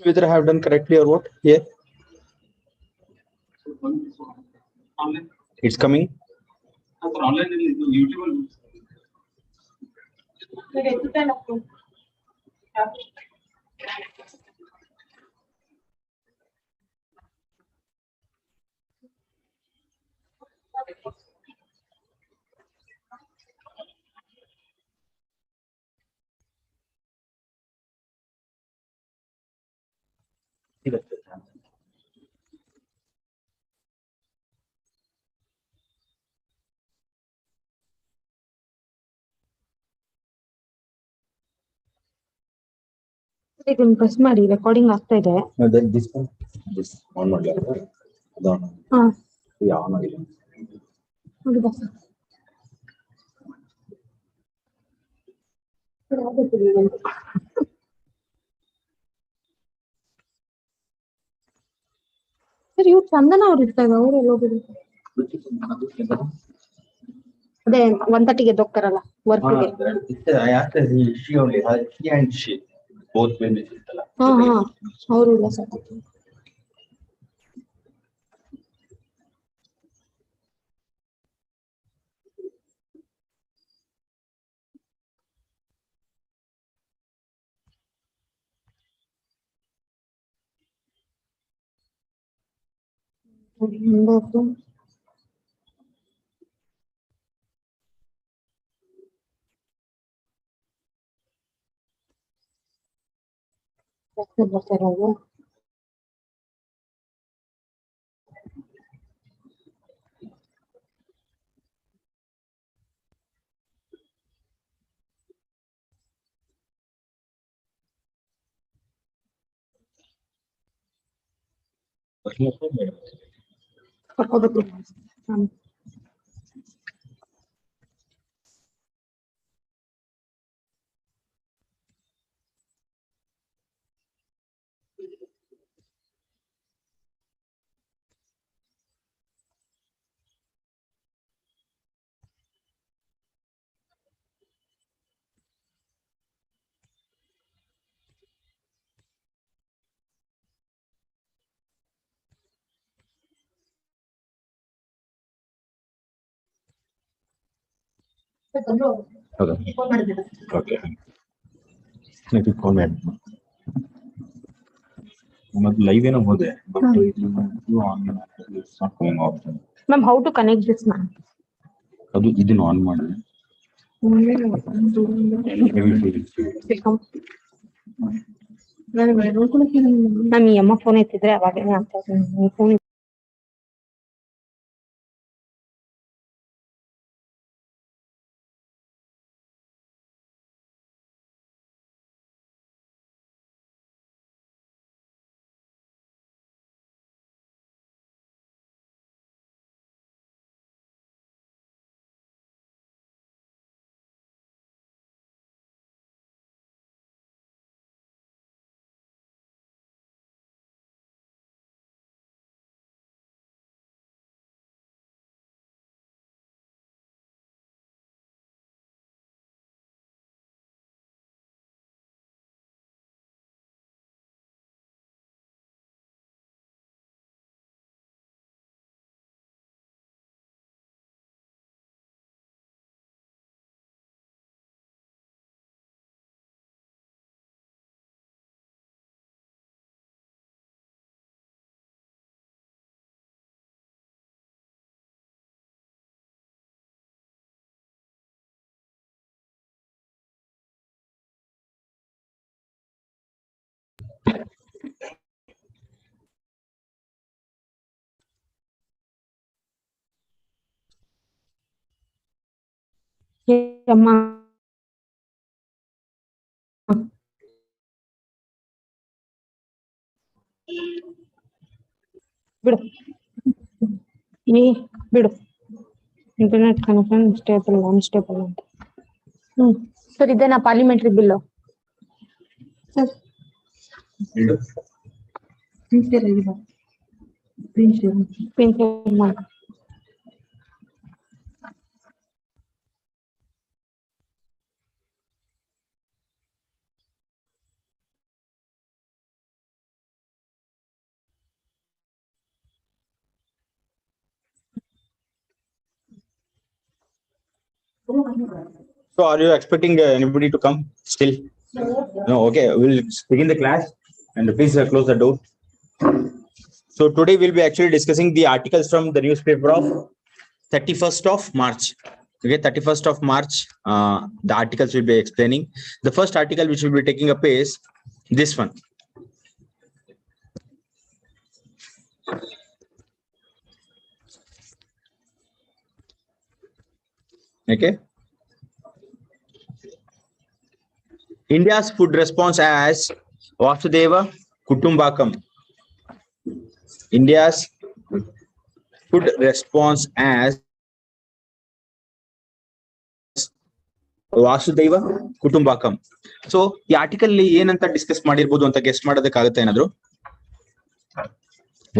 whether I have done correctly or what. Here it's coming. ಇದನ್ನ press ಮಾಡಿ recording ಆಗ್ತಾ ಇದೆ. This one, this on ಮಾಡಲ್ಲ ಅದು on ಹಾ ಆನ್ ಆಗಿಲ್ಲ. ನೋಡಿ ಬಸ್ ಸರ್ ಇವ್ರು ಚಂದನ ಅವ್ರು ಇರ್ತಾರೆ, ಅವ್ರು ಎಲ್ಲ ಹೋಗಿದ್ರು. ಅದೇ 1:30ಗೆ ಹೋಗ್ತಾರಲ್ಲ ವರ್ಕ್ಗೆ. I asked her, she only he and she both when ಇತ್ತಲ್ಲ. ಹಾ ಅವರು ಇಲ್ಲ ಸರ್. ಬರ್ತಾರೆ ಅವರು. ಕರ್ಕೋಬೇಕು. ಹೌದಾ? Okay. Maybe call me. ಮತ್ತೆ ಲೈವ್ ಏನೋ ಹೋದೆ ಬಟ್ ಇದು on it's not going off. Ma'am how to connect this ma'am? ಅದು ಇದನ್ನ ಆನ್ ಮಾಡಿ ಮ್ಯಾಮ್ ಈ ಅಮ್ಮ ಫೋನ್ ಎತ್ತಿದ್ರೆ ಅವಾಗೇನೆ ಅಂತ ಫೋನ್ ಅಮ್ಮ ಬಿಡು ಬಿಡು ಇಂಟರ್ನೆಟ್ ಕನೆಕ್ಷನ್ ಸ್ಟೇಬಲ್ ಅನ್ಸ್ಟೇಬಲ್ ಅಂತ. ಸರ್ ಇದೇನಾ parliamentary bill? Sir principal So are you expecting anybody to come still? No. Okay, we'll begin the class and please close the door. So today we'll be actually discussing the articles from the newspaper of 31st of March. Okay, 31st of March, the articles will be explaining. The first article which will be taking up is this one. Okay. India's food response as Vasudeva Kutumbakam. India's food response as ವಾಸುದೈವ ಕುಟುಂಬಕಂ. So ಈ article ಏನಂತ discuss ಮಾಡಿರ್ಬೋದು ಅಂತ guest ಮಾಡೋದಕ್ಕಾಗತ್ತೆ ಏನಾದ್ರು?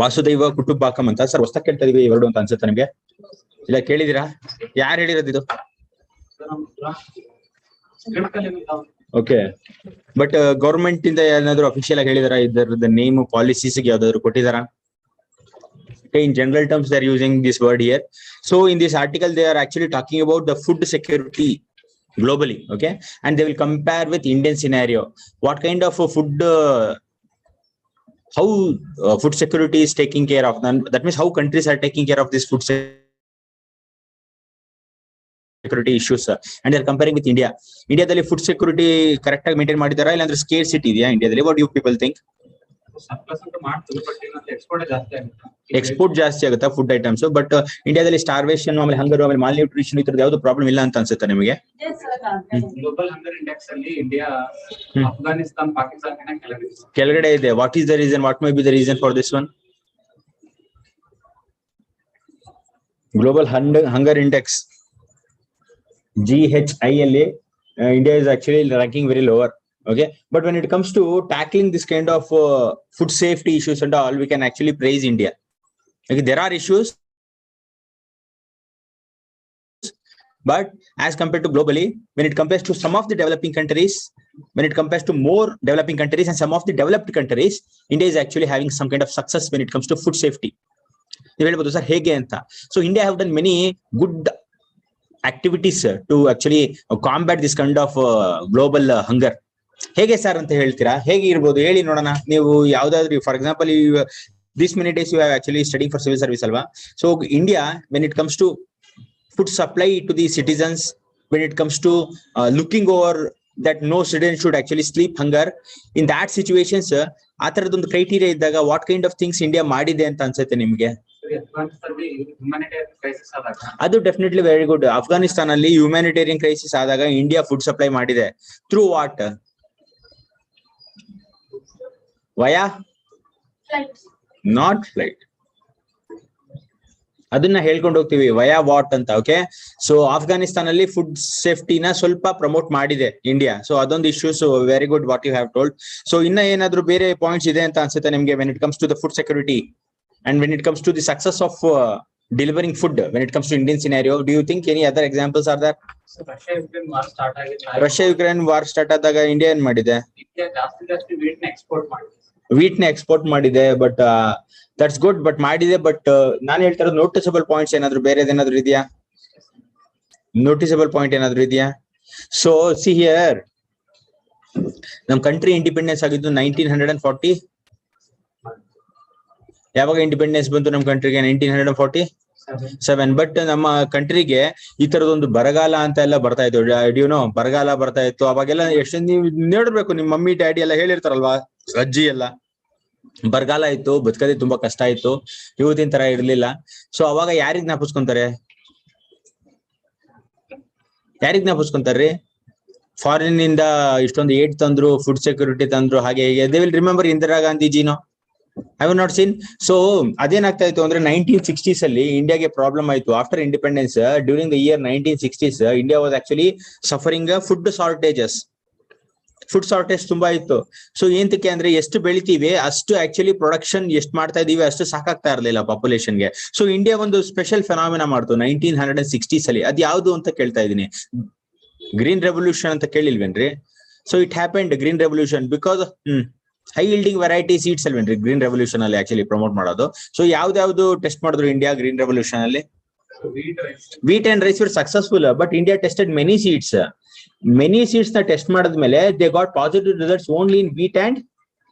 ವಾಸುದೈವ ಕುಟುಂಬಕಂ ಅಂತ sir ಹೊಸ ಕೇಳ್ತಾ ಇದೀವಿ ಎರಡು ಅಂತ ಅನ್ಸುತ್ತೆ ನಿಮ್ಗೆ? ಇಲ್ಲ ಕೇಳಿದೀರಾ? ಯಾರು ಹೇಳಿರೋದು ಇದು? ಓಕೆ, ಬಟ್ ಗೌರ್ಮೆಂಟ್ ಇಂದ ಏನಾದ್ರು ಅಫಿಷಿಯಲ್ ಆಗಿ ಹೇಳಿದಾರ ಇದರದ ನೇಮ್ ಪಾಲಿಸೀಸ್ ಯಾವ್ದಾದ್ರು ಕೊಟ್ಟಿದಾರ? In general terms they are using this word here. So in this article they are actually talking about the food security globally, okay, and they will compare with Indian scenario, what kind of food how food security is taking care of. That means how countries are taking care of this food security issues, and they are comparing with India. India dalli food security correct agi maintain madidara illa andre scarcity idea India dalli? What do you people think? Export ಜಾಸ್ತಿ ಆಗುತ್ತಾ food items, but ಇಂಡಿಯಾದಲ್ಲಿ starvation ಆಮೇಲೆ ಹಂಗರ್ ಆಮೇಲೆ mall nutrition ಇದ್ರದ್ದು ಯಾವ್ದು problem ಇಲ್ಲ ಅಂತ ಅನ್ಸುತ್ತೆ ನಿಮಗೆ? ಗ್ಲೋಬಲ್ ಹಂಗರ್ ಇಂಡೆಕ್ಸ್ ಅಲ್ಲಿ ಇಂಡಿಯಾ ಅಫ್ಘಾನಿಸ್ತಾನ್ ಪಾಕಿಸ್ತಾನ ಕೆಳಗಡೆ ಇದೆ. What is the reason? What may be the reason for this one? Global hunger index GHI ಅಲ್ಲಿ India is actually ranking very lower. Okay, but when it comes to tackling this kind of food safety issues and all, we can actually praise India. Okay, there are issues, but as compared to globally, when it compares to some of the developing countries, when it compares to more developing countries and some of the developed countries, India is actually having some kind of success when it comes to food safety. So India have done many good activities to actually combat this kind of global hunger. ಹೇಗೆ sir ಅಂತ ಹೇಳ್ತೀರಾ? ಹೇಗೆ ಇರ್ಬೋದು ಹೇಳಿ ನೋಡೋಣ. ನೀವು ಯಾವ್ದಾದ್ರು for example this many days you have actually studying for civil service ಅಲ್ವಾ? So India when it comes to food supply to the citizens, when it comes to looking over that no student should actually sleep hunger, in that situations ಆ ತರದೊಂದು criteria ಇದ್ದಾಗ what kind of things India ಮಾಡಿದೆ ಅಂತ ಅನ್ಸುತ್ತೆ ನಿಮ್ಗೆ? ಅದು definitely very good. Afghanistan ಅಲ್ಲಿ humanitarian crisis ಆದಾಗ ಇಂಡಿಯಾ ಫುಡ್ ಸಪ್ಲೈ ಮಾಡಿದೆ. Through what? Via not flight. ಅದನ್ನ ಹೇಳ್ಕೊಂಡು ಹೋಗ್ತೀವಿ ವಯಾ ವಾಟ್ ಅಂತ. ಓಕೆ, ಸೊ ಆಫ್ಘಾನಿಸ್ತಾನ್ ಅಲ್ಲಿ ಫುಡ್ ಸೇಫ್ಟಿನ ಸ್ವಲ್ಪ ಪ್ರಮೋಟ್ ಮಾಡಿದೆ ಇಂಡಿಯಾ. ಸೊ ಅದೊಂದು issues very good what you have told. So ಇನ್ನ ಏನಾದ್ರು ಬೇರೆ ಪಾಯಿಂಟ್ಸ್ ಇದೆ ಅಂತ ಅನ್ಸುತ್ತೆ ನಿಮ್ಗೆ when it comes to the food security and when it comes to the success of delivering food when it comes to Indian scenario? Do you think any other examples are there? So Russia-Ukraine war start agide. Russia-Ukraine war start ಆದಾಗ India ಏನ್ ಮಾಡಿದೆ? India ಜಾಸ್ತಿ wheat ನ export ಮಾಡಿದೆ. Wheat ನ export ಮಾಡಿದೆ, but that's good, but ಮಾಡಿದೆ. But ನಾನು ಹೇಳ್ತಾ ಇರೋದು ನೋಟಿಸಬಲ್ ಪಾಯಿಂಟ್ಸ್ ಏನಾದ್ರು ಬೇರೆದೇನಾದ್ರು ಇದೆಯಾ? ನೋಟಿಸಬಲ್ ಪಾಯಿಂಟ್ ಏನಾದ್ರು ಇದೆಯಾ? ಸೊ ಸಿ ಹಿಯರ್, ನಮ್ ಕಂಟ್ರಿ ಇಂಡಿಪೆಂಡೆನ್ಸ್ ಆಗಿದ್ದು 1940. ಯಾವಾಗ ಇಂಡಿಪೆಂಡೆನ್ಸ್ ಬಂತು ನಮ್ಮ ಕಂಟ್ರಿಗೆ? 1947. ಬಟ್ ನಮ್ಮ ಕಂಟ್ರಿಗೆ ಈ ತರದೊಂದು ಬರಗಾಲ ಅಂತ ಎಲ್ಲ ಬರ್ತಾ ಇತ್ತು. ಡ್ಯೂನೋ ಬರಗಾಲ ಬರ್ತಾ ಇತ್ತು ಅವಾಗೆಲ್ಲ. ಎಷ್ಟು ನೀವು ನೋಡಿರ್ಬೇಕು, ನಿಮ್ ಮಮ್ಮಿ ಡ್ಯಾಡಿ ಎಲ್ಲ ಹೇಳಿರ್ತಾರಲ್ವಾ, ಅಜ್ಜಿ ಎಲ್ಲ, ಬರಗಾಲ ಇತ್ತು, ಬದುಕದೆ ತುಂಬಾ ಕಷ್ಟ ಇತ್ತು, ಇವತ್ತಿನ ತರ ಇರ್ಲಿಲ್ಲ. ಸೊ ಅವಾಗ ಯಾರಿಗ್ ಜ್ಞಾಪಿಸ್ಕೊಂತಾರೆ? ಯಾರಿಗ್ ಜ್ಞಾಪಿಸ್ಕೊಂತಾರ್ರಿ? ಫಾರಿನ್ ಇಂದ ಇಷ್ಟೊಂದು ಏಡ್ ತಂದ್ರು, ಫುಡ್ ಸೆಕ್ಯೂರಿಟಿ ತಂದ್ರು, ಹಾಗೆ ಹೀಗೆ. ದೇ ವಿಲ್ ರಿಮೆಂಬರ್ ಇಂದಿರಾ ಗಾಂಧೀಜಿನೋ? I have not seen. So ಅದೇನಾಗ್ತಾ ಇತ್ತು ಅಂದ್ರೆ 1960s ಅಲ್ಲಿ ಇಂಡಿಯಾಗೆ ಪ್ರಾಬ್ಲಮ್ ಆಯ್ತು. After independence during the year 1960s India was actually suffering food shortages. Food shortage ತುಂಬಾ ಇತ್ತು. ಸೊ ಏಂತಕ್ಕೆ ಅಂದ್ರೆ ಎಷ್ಟು ಬೆಳಿತೀವಿ ಅಷ್ಟು ಆಕ್ಚುಲಿ ಪ್ರೊಡಕ್ಷನ್ ಎಷ್ಟು ಮಾಡ್ತಾ ಇದೀವಿ ಅಷ್ಟು ಸಾಕಾಗ್ತಾ ಇರ್ಲಿಲ್ಲ ಪಾಪ್ಯುಲೇಷನ್ಗೆ. ಸೊ ಇಂಡಿಯಾ ಒಂದು ಸ್ಪೆಷಲ್ ಫೆನಾಮಿನಾ ಮಾಡ್ತು 1960s ಅಲ್ಲಿ. ಅದ್ ಯಾವ್ದು ಅಂತ ಕೇಳ್ತಾ ಇದೀನಿ. ಗ್ರೀನ್ ರೆವಲ್ಯೂಷನ್ ಅಂತ ಕೇಳಿಲ್ವೇನ್ರಿ? So it happened green revolution because high yielding variety seeds ಅಲ್ವೇನ್ರಿ ಗ್ರೀನ್ ರೆವಲ್ಯೂಷನ್ ಅಲ್ಲಿ ಆಕ್ಚುಲಿ ಪ್ರಮೋಟ್ ಮಾಡೋದು. ಸೊ ಯಾವ್ದಾವ್ದು ಟೆಸ್ಟ್ ಮಾಡಿದ್ರು ಇಂಡಿಯಾ ಗ್ರೀನ್ ರೆವಲ್ಯೂಷನ್ ಅಲ್ಲಿ? So wheat, rice. Wheat and rice were successful, but India tested many seeds. Many seeds na test ಮಾಡಿದ್ಮೇಲೆ they got positive results only in wheat and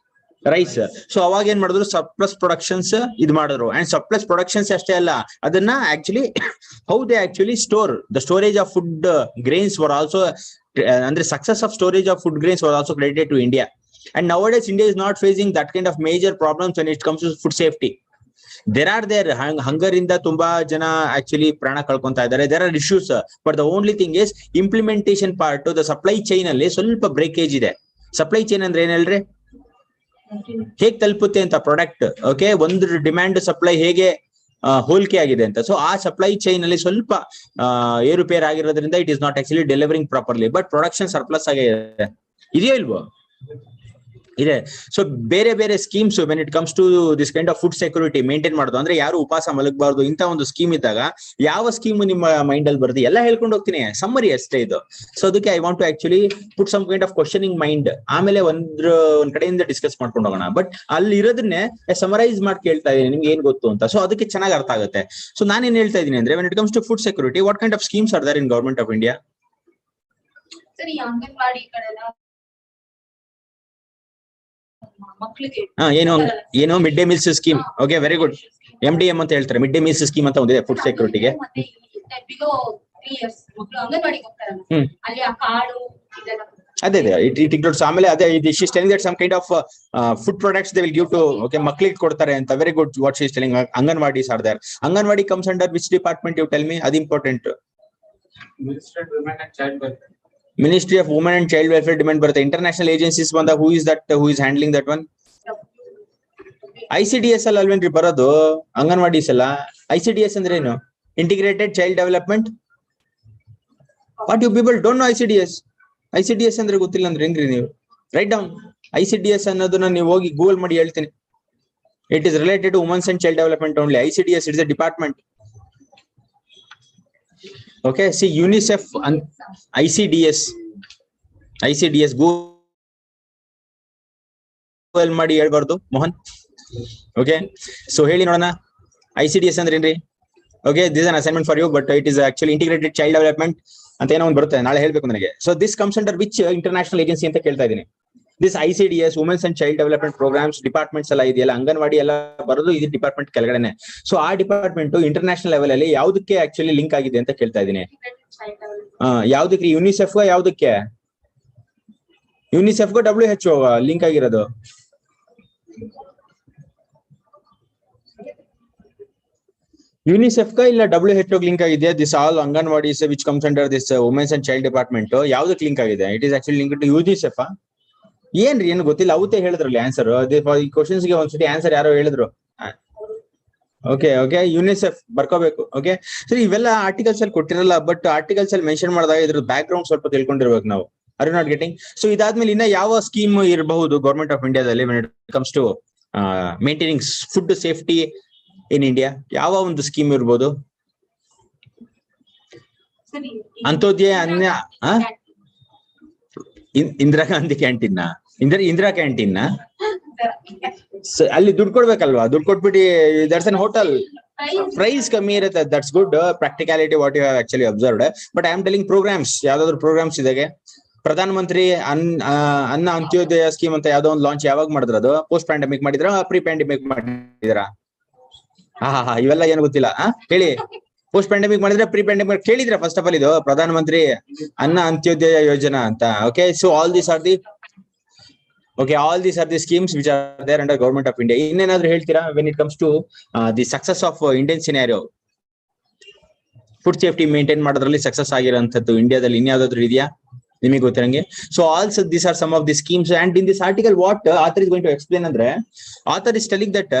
rice. So ಅವಾಗ ಏನ್ ಮಾಡಿದ್ರು, surplus productions ಇದು ಮಾಡಿದ್ರು. And surplus productions ಅಷ್ಟೇ ಅಲ್ಲ, ಅದನ್ನ actually how they actually store the storage of food grains were also, ಅಂದ್ರೆ success of storage of food grains was also credited to India. And nowadays India is not facing that kind of major problems when it comes to food safety. There hunger ಇಂದ ತುಂಬಾ ಜನ actually ಪ್ರಾಣ ಕಳ್ಕೊಂತಾ ಇದ್ದಾರೆ. there are issues, but the only thing is implementation part, the supply chain ಅಲ್ಲಿ ಸ್ವಲ್ಪ breakage ಇದೆ. Supply chain ಅಂದ್ರೆ ಏನ್ ಹೇಳ್ರಿ, ಹೇಗ್ ತಲುಪುತ್ತೆ ಅಂತ ಪ್ರಾಡಕ್ಟ್. ಓಕೆ, ಒಂದು ಡಿಮ್ಯಾಂಡ್ ಸಪ್ಲೈ ಹೇಗೆ ಹೋಲಿಕೆ ಆಗಿದೆ ಅಂತ. ಸೊ ಆ ಸಪ್ಲೈ ಚೈನ್ ಅಲ್ಲಿ ಸ್ವಲ್ಪ ಏರುಪೇರ್ ಆಗಿರೋದ್ರಿಂದ it is not actually delivering properly, but production surplus ಆಗಿ ಇದೆಯೋ ಇಲ್ವೋ ಇದೆ. ಸೊ ಬೇರೆ ಬೇರೆ schemes when it comes to this kind of food security maintain ಮಾಡೋದು, ಅಂದ್ರೆ ಯಾರು ಉಪವಾಸ ಮಲಗಬಾರ್ದು ಇಂತ ಒಂದು ಸ್ಕೀಮ್ ಇದ್ದಾಗ ಯಾವ ಸ್ಕೀಮ್ ನಿಮ್ಮ ಮೈಂಡ್ ಅಲ್ಲಿ ಬರುತ್ತೆ ಎಲ್ಲ ಹೇಳ್ಕೊಂಡು ಹೋಗ್ತೀನಿ, ಸಮ್ಮರಿ ಅಷ್ಟೇ ಇದು. ಸೊ ಅದಕ್ಕೆ I want to actually put some kind of questioning mind, ಆಮೇಲೆ ಒಂದ್ ಕಡೆಯಿಂದ ಡಿಸ್ಕಸ್ ಮಾಡ್ಕೊಂಡು ಹೋಗೋಣ. ಬಟ್ ಅಲ್ಲಿ ಇರೋದನ್ನೇ ಸಮರೈಸ್ ಮಾಡಿ ಕೇಳ್ತಾ ಇದೀನಿ, ನಿಮ್ಗೆ ಏನ್ ಗೊತ್ತು ಅಂತ. ಸೊ ಅದಕ್ಕೆ ಚೆನ್ನಾಗಿ ಅರ್ಥ ಆಗುತ್ತೆ. ಸೊ ನಾನೇನ್ ಹೇಳ್ತಾ ಇದೀನಿ ಅಂದ್ರೆ, when it comes to food security, what kind of schemes are there in government of India? ಸರಿ, ಅಂಗನವಾಡಿ ಕಡೆಲ್ಲ ಏನು mid day meals scheme. Okay, very good. MDM ಅಂತ ಹೇಳ್ತಾರೆ, ಮಿಡ್ ಡೇ ಮೀಲ್ಸ್ ಸ್ಕೀಮ್ ಅಂತ ಒಂದಿದೆ ಫುಡ್ ಸೆಕ್ಯೂರಿಟಿಗೆ. ಅದೇ ಇಟ್ ಇನ್ಕ್ಲೂಡ್ಸ್. ಆಮೇಲೆ ಅದೇ she is telling that some kind of food products they will give to, okay, ಮಕ್ಕಳಿಗೆ ಕೊಡ್ತಾರೆ ಅಂತ. Very good what she is telling. Anganwadi are there. Anganwadi comes under which department, you tell me, ಅದು important. Ministry of Women and Child Welfare. Ministry of Women and Child Welfare depend ಬರುತ್ತೆ. International agencies ಬಂದ, who is that, who is handling that one? ICDS ಅಲ್ಲಿ ಅಲ್ವೇನ್ರಿ ಬರೋದು ಅಂಗನವಾಡೀಸ್ ಎಲ್ಲ. ICDS ಅಂದ್ರೆ ಏನು? Integrated child development. What you people don't know ICDS? ICDS ಅಂದ್ರೆ ಗೊತ್ತಿಲ್ಲ ಅಂದ್ರೆ ಹೆಂಗ್ರಿ ನೀವು? Write down. ICDS ಅನ್ನೋದನ್ನ ನೀವು ಹೋಗಿ ಗೂಗಲ್ ಮಾಡಿ ಹೇಳ್ತೀನಿ. It is related to women's and child development only. ICDS it's a department. Okay, see UNICEF and ICDS Google ಮಾಡಿ ಹೇಳ್ಬಾರ್ದು ಮೋಹನ್. ಓಕೆ, ಸೊ ಹೇಳಿ ನೋಡೋಣ ICDS ಅಂದ್ರೆ ಏನ್ರಿ? Okay, this an assignment for you, but it is actually integrated child development ಅಂತ ಏನೋ ಒಂದು ಬರುತ್ತೆ, ನಾಳೆ ಹೇಳ್ಬೇಕು ನನಗೆ. So this comes under which international agency ಅಂತ ಕೇಳ್ತಾ ಇದೀನಿ. This ICDS women's and child development programs departments ಎಲ್ಲ ಇದೆಯಲ್ಲ, ಅಂಗನವಾಡಿ ಎಲ್ಲ ಬರೋದು ಇದು ಡಿಪಾರ್ಟ್ಮೆಂಟ್ ಕೆಳಗಡೆನೆ. ಸೊ ಆ ಡಿಪಾರ್ಟ್ಮೆಂಟ್ ಇಂಟರ್ನ್ಯಾಷನಲ್ ಲೆವೆಲ್ ಅಲ್ಲಿ ಯಾವ್ದಕ್ಕೆ ಆಕ್ಚುಲಿ ಲಿಂಕ್ ಆಗಿದೆ ಅಂತ ಕೇಳ್ತಾ ಇದೀನಿ. ಯಾವ್ದಕ್ಕೆ? ಯುನಿಸೆಫ್ ಯಾವ್ದಕ್ಕೆ? ಯುನಿಸೆಫ್ WHO ಲಿಂಕ್ ಆಗಿರೋದು. ಯುನಿಸೆಫ್ ಇಲ್ಲ WHO ಲಿಂಕ್ ಆಗಿದೆ. This all anganwadis which comes under this womens and child department ಯಾವ್ದಕ್ಕೆ ಲಿಂಕ್ ಆಗಿದೆ? It is actually link to UNICEF. ಏನ್ರಿ ಏನು ಗೊತ್ತಿಲ್ಲ, ಅವತ್ತೇ ಹೇಳಿದ್ರಲ್ಲಿ ಆನ್ಸರ್. ಈ ಕ್ವಶನ್ಸ್ ಗೆ ಒಂದ್ಸತಿ ಆನ್ಸರ್ ಯಾರೋ ಹೇಳಿದ್ರು. Okay, UNICEF ಬರ್ಕೋಬೇಕು. ಓಕೆ, ಸರಿ, ಇವೆಲ್ಲ ಆರ್ಟಿಕಲ್ಸ್ ಅಲ್ಲಿ ಕೊಟ್ಟಿರಲ್ಲ, ಬಟ್ ಆರ್ಟಿಕಲ್ಸ್ ಅಲ್ಲಿ ಮೆನ್ಷನ್ ಮಾಡಿದಾಗ ಇದ್ರ ಬ್ಯಾಕ್ ಗ್ರೌಂಡ್ ಸ್ವಲ್ಪ ತಿಳ್ಕೊಂಡಿರ್ಬೇಕು ನಾವು. Are you not getting? So ಇದಾದ್ಮೇಲೆ ಇನ್ನ ಯಾವ ಸ್ಕೀಮ್ ಇರಬಹುದು ಗವರ್ಮೆಂಟ್ ಆಫ್ ಇಂಡಿಯಾದಲ್ಲಿ when it comes to maintaining food safety in India? ಯಾವ ಒಂದು ಸ್ಕೀಮ್ ಇರ್ಬೋದು? ಅಂತ್ಯೋದಯ ಅನ್ನ ಇಂದಿರಾ ಗಾಂಧಿ ಕ್ಯಾಂಟೀನ್, ಇಂದಿರಾ ಕ್ಯಾಂಟೀನ್ ಅಲ್ಲಿ ದುಡ್ಡು ಕೊಡ್ಬೇಕಲ್ವಾ? ದುಡ್ಡು ಕೊಟ್ಬಿಟ್ಟು ದಟ್ಸ್ ಅನ್ ಹೋಟೆಲ್. ಪ್ರೈಸ್ ಕಮ್ಮಿ ಇರುತ್ತೆ, that's good practicality what you have actually observed. But I am telling programs, ಯಾವ್ದಾದ್ರು ಪ್ರೋಗ್ರಾಮ್ಸ್ ಇದಾಗೆ. ಪ್ರಧಾನ ಮಂತ್ರಿ ಅನ್ನ ಅಂತ್ಯೋದಯ ಸ್ಕೀಮ್ ಅಂತ ಯಾವ್ದೋ ಒಂದು ಲಾಂಚ್ ಯಾವಾಗ ಮಾಡಿದ್ರ? ಅದು ಪೋಸ್ಟ್ ಪ್ಯಾಂಡಮಿಕ್ ಮಾಡಿದ್ರ, ಪ್ರೀ ಪ್ಯಾಂಡಮಿಕ್ ಮಾಡಿದ್ರ? ಇವೆಲ್ಲ ಏನು ಗೊತ್ತಿಲ್ಲ ಹೇಳಿ. ಪೋಸ್ಟ್ ಪ್ಯಾಂಡಮಿಕ್ ಮಾಡಿದ್ರೆ, ಪ್ರೀ ಪ್ಯಾಂಡಮಿಕ್ ಕೇಳಿದ್ರೆ? ಫಸ್ಟ್ ಆಫ್ ಆಲ್ ಇದು ಪ್ರಧಾನ ಮಂತ್ರಿ ಅನ್ನ ಅಂತ್ಯೋದಯ ಯೋಜನಾ ಅಂತ. Okay, so all these are the schemes which are there under government of India. ಇನ್ನೇನಾದ್ರೂ ಹೇಳ್ತೀರಾ when it comes to the success of Indian scenario? Food safety maintain ಮಾಡೋದ್ರಲ್ಲಿ success ಆಗಿರೋಂಥದ್ದು ಇಂಡಿಯಾದಲ್ಲಿ ಇನ್ಯಾವ್ದಾದ್ರು ಇದೆಯಾ ನಿಮಗೆ ಗೊತ್ತಿರಂಗೆ? So also these R some of the schemes. And in this article what author is going to explain ಅಂದ್ರೆ, author is telling that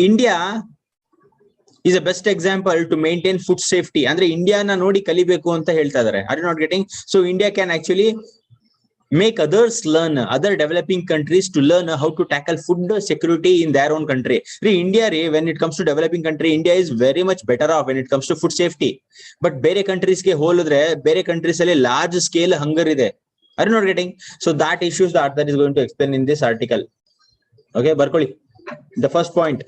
India is a best example to maintain food safety. ಅಂದ್ರೆ ಇಂಡಿಯಾನ ನೋಡಿ ಕಲಿಬೇಕು ಅಂತ ಹೇಳ್ತಾ ಇದಾರೆ. Are you not getting? So India can actually make others learn, other developing countries to learn how to tackle food security in their own country. India, when it comes to developing country, India is very much better off when it comes to food safety. But ಬೇರೆ countries ಗೆ ಹೋಲಿದ್ರೆ ಬೇರೆ countries ಅಲ್ಲಿ large scale hunger ಇದೆ. Are you not getting? So that issues the author is going to explain in this article. Okay, ಬರ್ಕೊಳ್ಳಿ. The first point.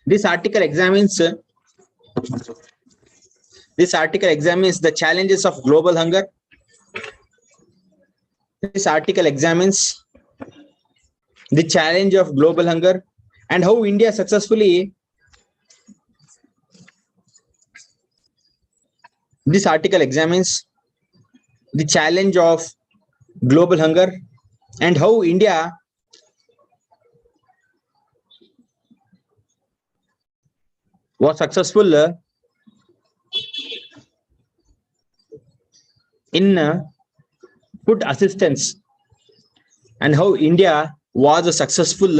This article examines the challenges of global hunger. This article examines the challenge of global hunger and how India successfully. This article examines the challenge of global hunger and how India was successful in food assistance, and how India was successful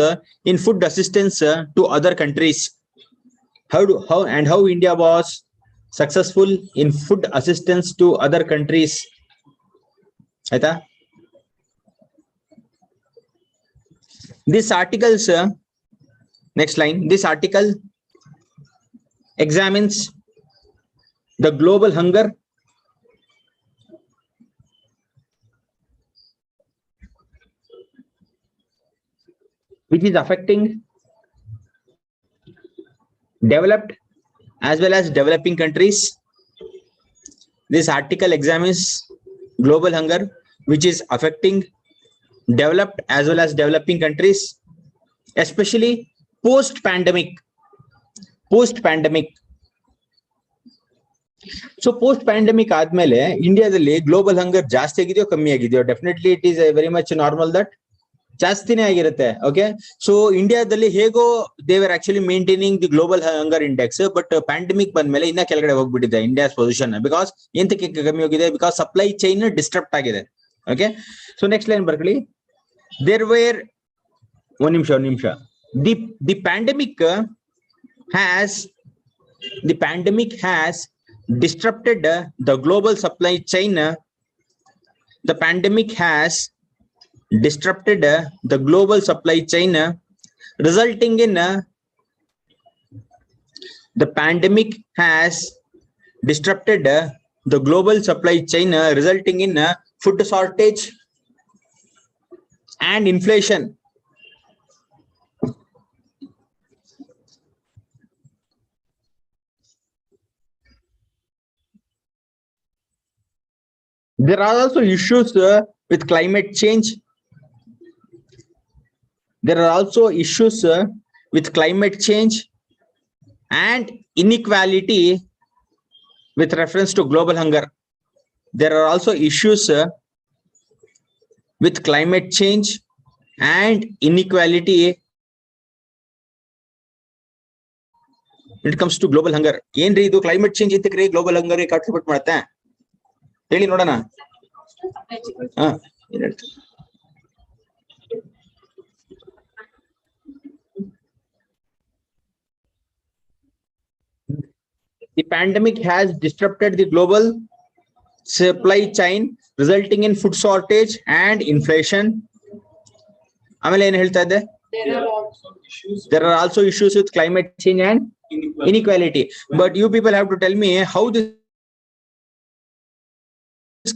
in food assistance to other countries. How India was successful in food assistance to other countries. Aita? This article's next line. This article examines the global hunger which is affecting developed as well as developing countries. This article examines global hunger which is affecting developed as well as developing countries, especially post-pandemic. So post-pandemic ಆದ್ಮೇಲೆ ಇಂಡಿಯಾದಲ್ಲಿ global ಹಂಗರ್ ಜಾಸ್ತಿ ಆಗಿದೆಯೋ ಕಮ್ಮಿ ಆಗಿದೆಯೋ? Definitely it is very much normal that ಜಾಸ್ತಿನೇ ಆಗಿರುತ್ತೆ. Okay, so ಇಂಡಿಯಾದಲ್ಲಿ ಹೇಗೋ ದೇವರ್ actually maintaining the global hunger index, but pandemic ಬಂದ್ಮೇಲೆ ಇನ್ನ ಕೆಳಗಡೆ ಹೋಗ್ಬಿಟ್ಟಿದೆ ಇಂಡಿಯಾಸ್ ಪೊಸಿಷನ್. ಬಿಕಾಸ್ ಎಂತಕ್ಕೆ ಕಮ್ಮಿ ಹೋಗಿದೆ? ಬಿಕಾಸ್ ಸಪ್ಲೈ ಚೈನ್ ಡಿಸ್ಟರ್ಬ್ ಆಗಿದೆ. ಓಕೆ, ಸೊ ನೆಕ್ಸ್ಟ್ ಲೈನ್ ಬರ್ಕೊಳ್ಳಿ. ದೇರ್ ವೇರ್ ಒಂದ್ ನಿಮಿಷ. The pandemic has disrupted the global supply chain. The pandemic has disrupted the global supply chain, resulting in the pandemic has disrupted the global supply chain, resulting in food shortage and inflation. There are also issues with climate change. There are also issues with climate change and inequality with reference to global hunger. There are also issues with climate change and inequality when it comes to global hunger. ಏನ್ರಿ ಇದು climate change ಇತ್ತಕ್ರಿ global ಹಂಗರ್ contribute ಮಾಡುತ್ತೆ? ಹೇಳಿ ನೋಡೋಣ. The pandemic has disrupted the global supply chain, resulting in food shortage and inflation. ಆಮೇಲೆ ಏನು ಹೇಳ್ತಾ ಇದೆ? There are also issues with climate change and inequality. But you people have to tell me how this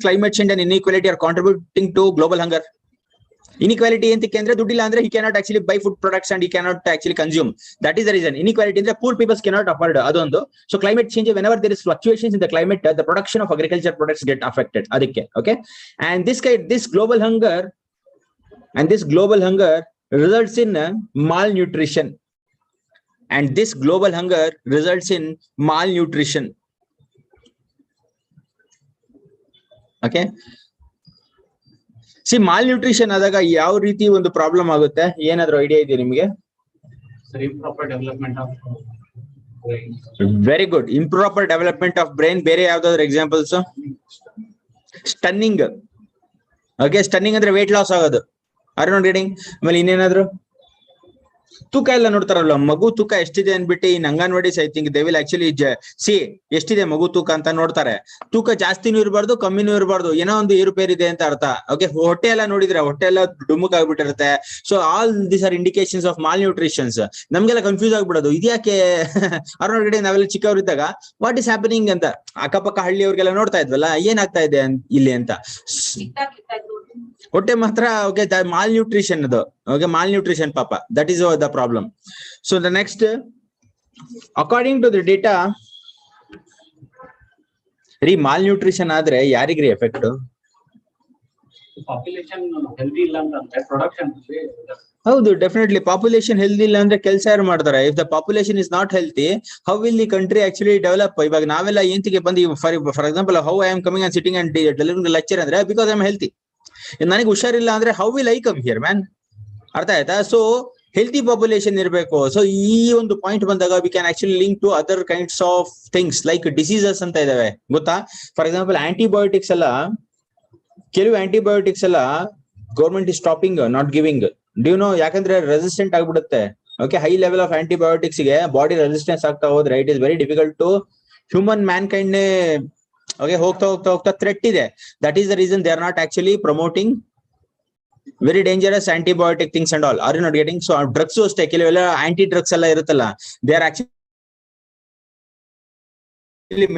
climate change and inequality are contributing to global hunger. Inequality entike andre ದುಡ್ಡಿಲ್ಲ ಅಂದ್ರೆ he cannot actually buy food products and he cannot actually consume. That is the reason. Inequality andre poor people cannot afford adondu. So climate change, whenever there is fluctuations in the climate, the production of agriculture products get affected. Adikke, okay? And this global hunger results in malnutrition. And this global hunger results in malnutrition. Okay, see, malnutrition ಆದಾಗ ಯಾವ ರೀತಿ ಒಂದು problem ಆಗುತ್ತೆ? ಏನಾದ್ರೂ idea ಇದೆಯಾ ನಿಮಗೆ? Improper development of brain. Very good. Improper development of brain. ಬೇರೆ ಯಾವ್ದಾದ್ರು ಎಕ್ಸಾಂಪಲ್ಸ್? ಸ್ಟನ್ನಿಂಗ್. ಓಕೆ, ಸ್ಟನ್ನಿಂಗ್ ಅಂದ್ರೆ ವೇಟ್ ಲಾಸ್ ಆಗೋದು. Are not getting? ಆಮೇಲೆ ಇನ್ನೇನಾದ್ರು ತೂಕ ಎಲ್ಲ ನೋಡ್ತಾರಲ್ಲ, ಮಗು ತೂಕ ಎಷ್ಟಿದೆ ಅನ್ಬಿಟ್ಟು in anganwadis I think they will actually see ಎಷ್ಟಿದೆ ಮಗು ತೂಕ ಅಂತ ನೋಡ್ತಾರೆ. ತೂಕ ಜಾಸ್ತಿನೂ ಇರಬಾರ್ದು ಕಮ್ಮಿನೂ ಇರಬಾರ್ದು, ಏನೋ ಒಂದು ಏರುಪೇರು ಇದೆ ಅಂತ ಅರ್ಥ. ಓಕೆ, ಹೊಟ್ಟೆ ಎಲ್ಲ ನೋಡಿದ್ರೆ ಹೊಟ್ಟೆ ಎಲ್ಲ ಡುಮ್ಮಕ್ ಆಗ್ಬಿಟ್ಟಿರುತ್ತೆ. So all these are indications of malnutritions. ನಮ್ಗೆಲ್ಲ ಕನ್ಫ್ಯೂಸ್ ಆಗ್ಬಿಡೋದು, ಇದ್ಯಾಕೆ ಅರುಣ್ ನಾವೆಲ್ಲ ಚಿಕ್ಕವರಿದ್ದಾಗ ವಾಟ್ ಇಸ್ ಹ್ಯಾಪನಿಂಗ್ ಅಂತ ಅಕ್ಕಪಕ್ಕ ಹಳ್ಳಿಯವ್ರಿಗೆಲ್ಲ ನೋಡ್ತಾ ಇದ್ವಲ್ಲ, ಏನಾಗ್ತಾ ಇದೆ ಇಲ್ಲಿ ಅಂತ. ಹೊಟ್ಟೆ ಮಾತ್ರ ಓಕೆ ಮಾಲ್ ನ್ಯೂಟ್ರಿಷನ್ ಅದು. ಓಕೆ, ಮಾಲ್ ನ್ಯೂಟ್ರಿಷನ್ ಪಾಪ, that is the problem. So the next according to the data ರೀ ಮಾಲ್ನ್ಯೂಟ್ರಿಷನ್ ಆದ್ರೆ ಯಾರಿಗ್ರಿ ಎಫೆಕ್ಟ್? ಪಾಪ್ಯುಲೇಷನ್ ಹೆಲ್ದಿ ಇಲ್ಲ ಅಂತಂದ್ರೆ ಪ್ರೊಡಕ್ಷನ್ ಹೌದು, ಡೆಫಿನೆಟ್ಲಿ ಪಾಪ್ಯುಲೇಷನ್ ಹೆಲ್ದಿ ಇಲ್ಲ ಅಂದ್ರೆ ಕೆಲಸ ಯಾರು ಮಾಡ್ತಾರೆ? If the population is not healthy, how will the country actually develop? ಇವಾಗ ನಾವೆಲ್ಲ ಏಂತಿಗೆ ಬಂದು for example how I am coming and sitting and delivering lecture ಅಂದ್ರೆ ಬಿಕಾಸ್ ಐ ಆಮ್ ಹೆಲ್ತಿ. ನನಗೆ ಹುಷಾರಿಲ್ಲ ಅಂದ್ರೆ how will I come here man? ಅರ್ಥ ಆಯ್ತಾ? ಸೊ ಹೆಲ್ತಿ ಪಾಪ್ಯುಲೇಷನ್ ಇರಬೇಕು. ಸೊ ಈ ಒಂದು ಪಾಯಿಂಟ್ ಬಂದಾಗ we can actually link to other kinds of things like diseases ಅಂತ ಇದಾವೆ ಗೊತ್ತಾ? ಫಾರ್ ಎಕ್ಸಾಂಪಲ್ ಆಂಟಿಬಯೋಟಿಕ್ಸ್ ಎಲ್ಲ, ಕೆಲವು ಆಂಟಿಬಯೋಟಿಕ್ಸ್ ಎಲ್ಲ government is stopping, not giving. D'you know? ಯಾಕಂದ್ರೆ ರೆಸಿಸ್ಟೆಂಟ್ ಆಗ್ಬಿಡುತ್ತೆ. Okay, high level of antibiotics ಗೆ ಬಾಡಿ ರೆಸಿಸ್ಟೆನ್ಸ್ ಆಗ್ತಾ ಹೋದ್ರೆ it is very difficult to human mankind. Okay, ಹೋಗ್ತಾ ಹೋಗ್ತಾ ಹೋಗ್ತಾ ಥ್ರೆಟ್ ಇದೆ. That is the reason they are not actually promoting very dangerous antibiotic things and all. Are you not getting? So drugs ಅಷ್ಟೇ, ಕೆಲವೆಲ್ಲ anti drugs ಎಲ್ಲ ಇರುತ್ತಲ್ಲ, they are actually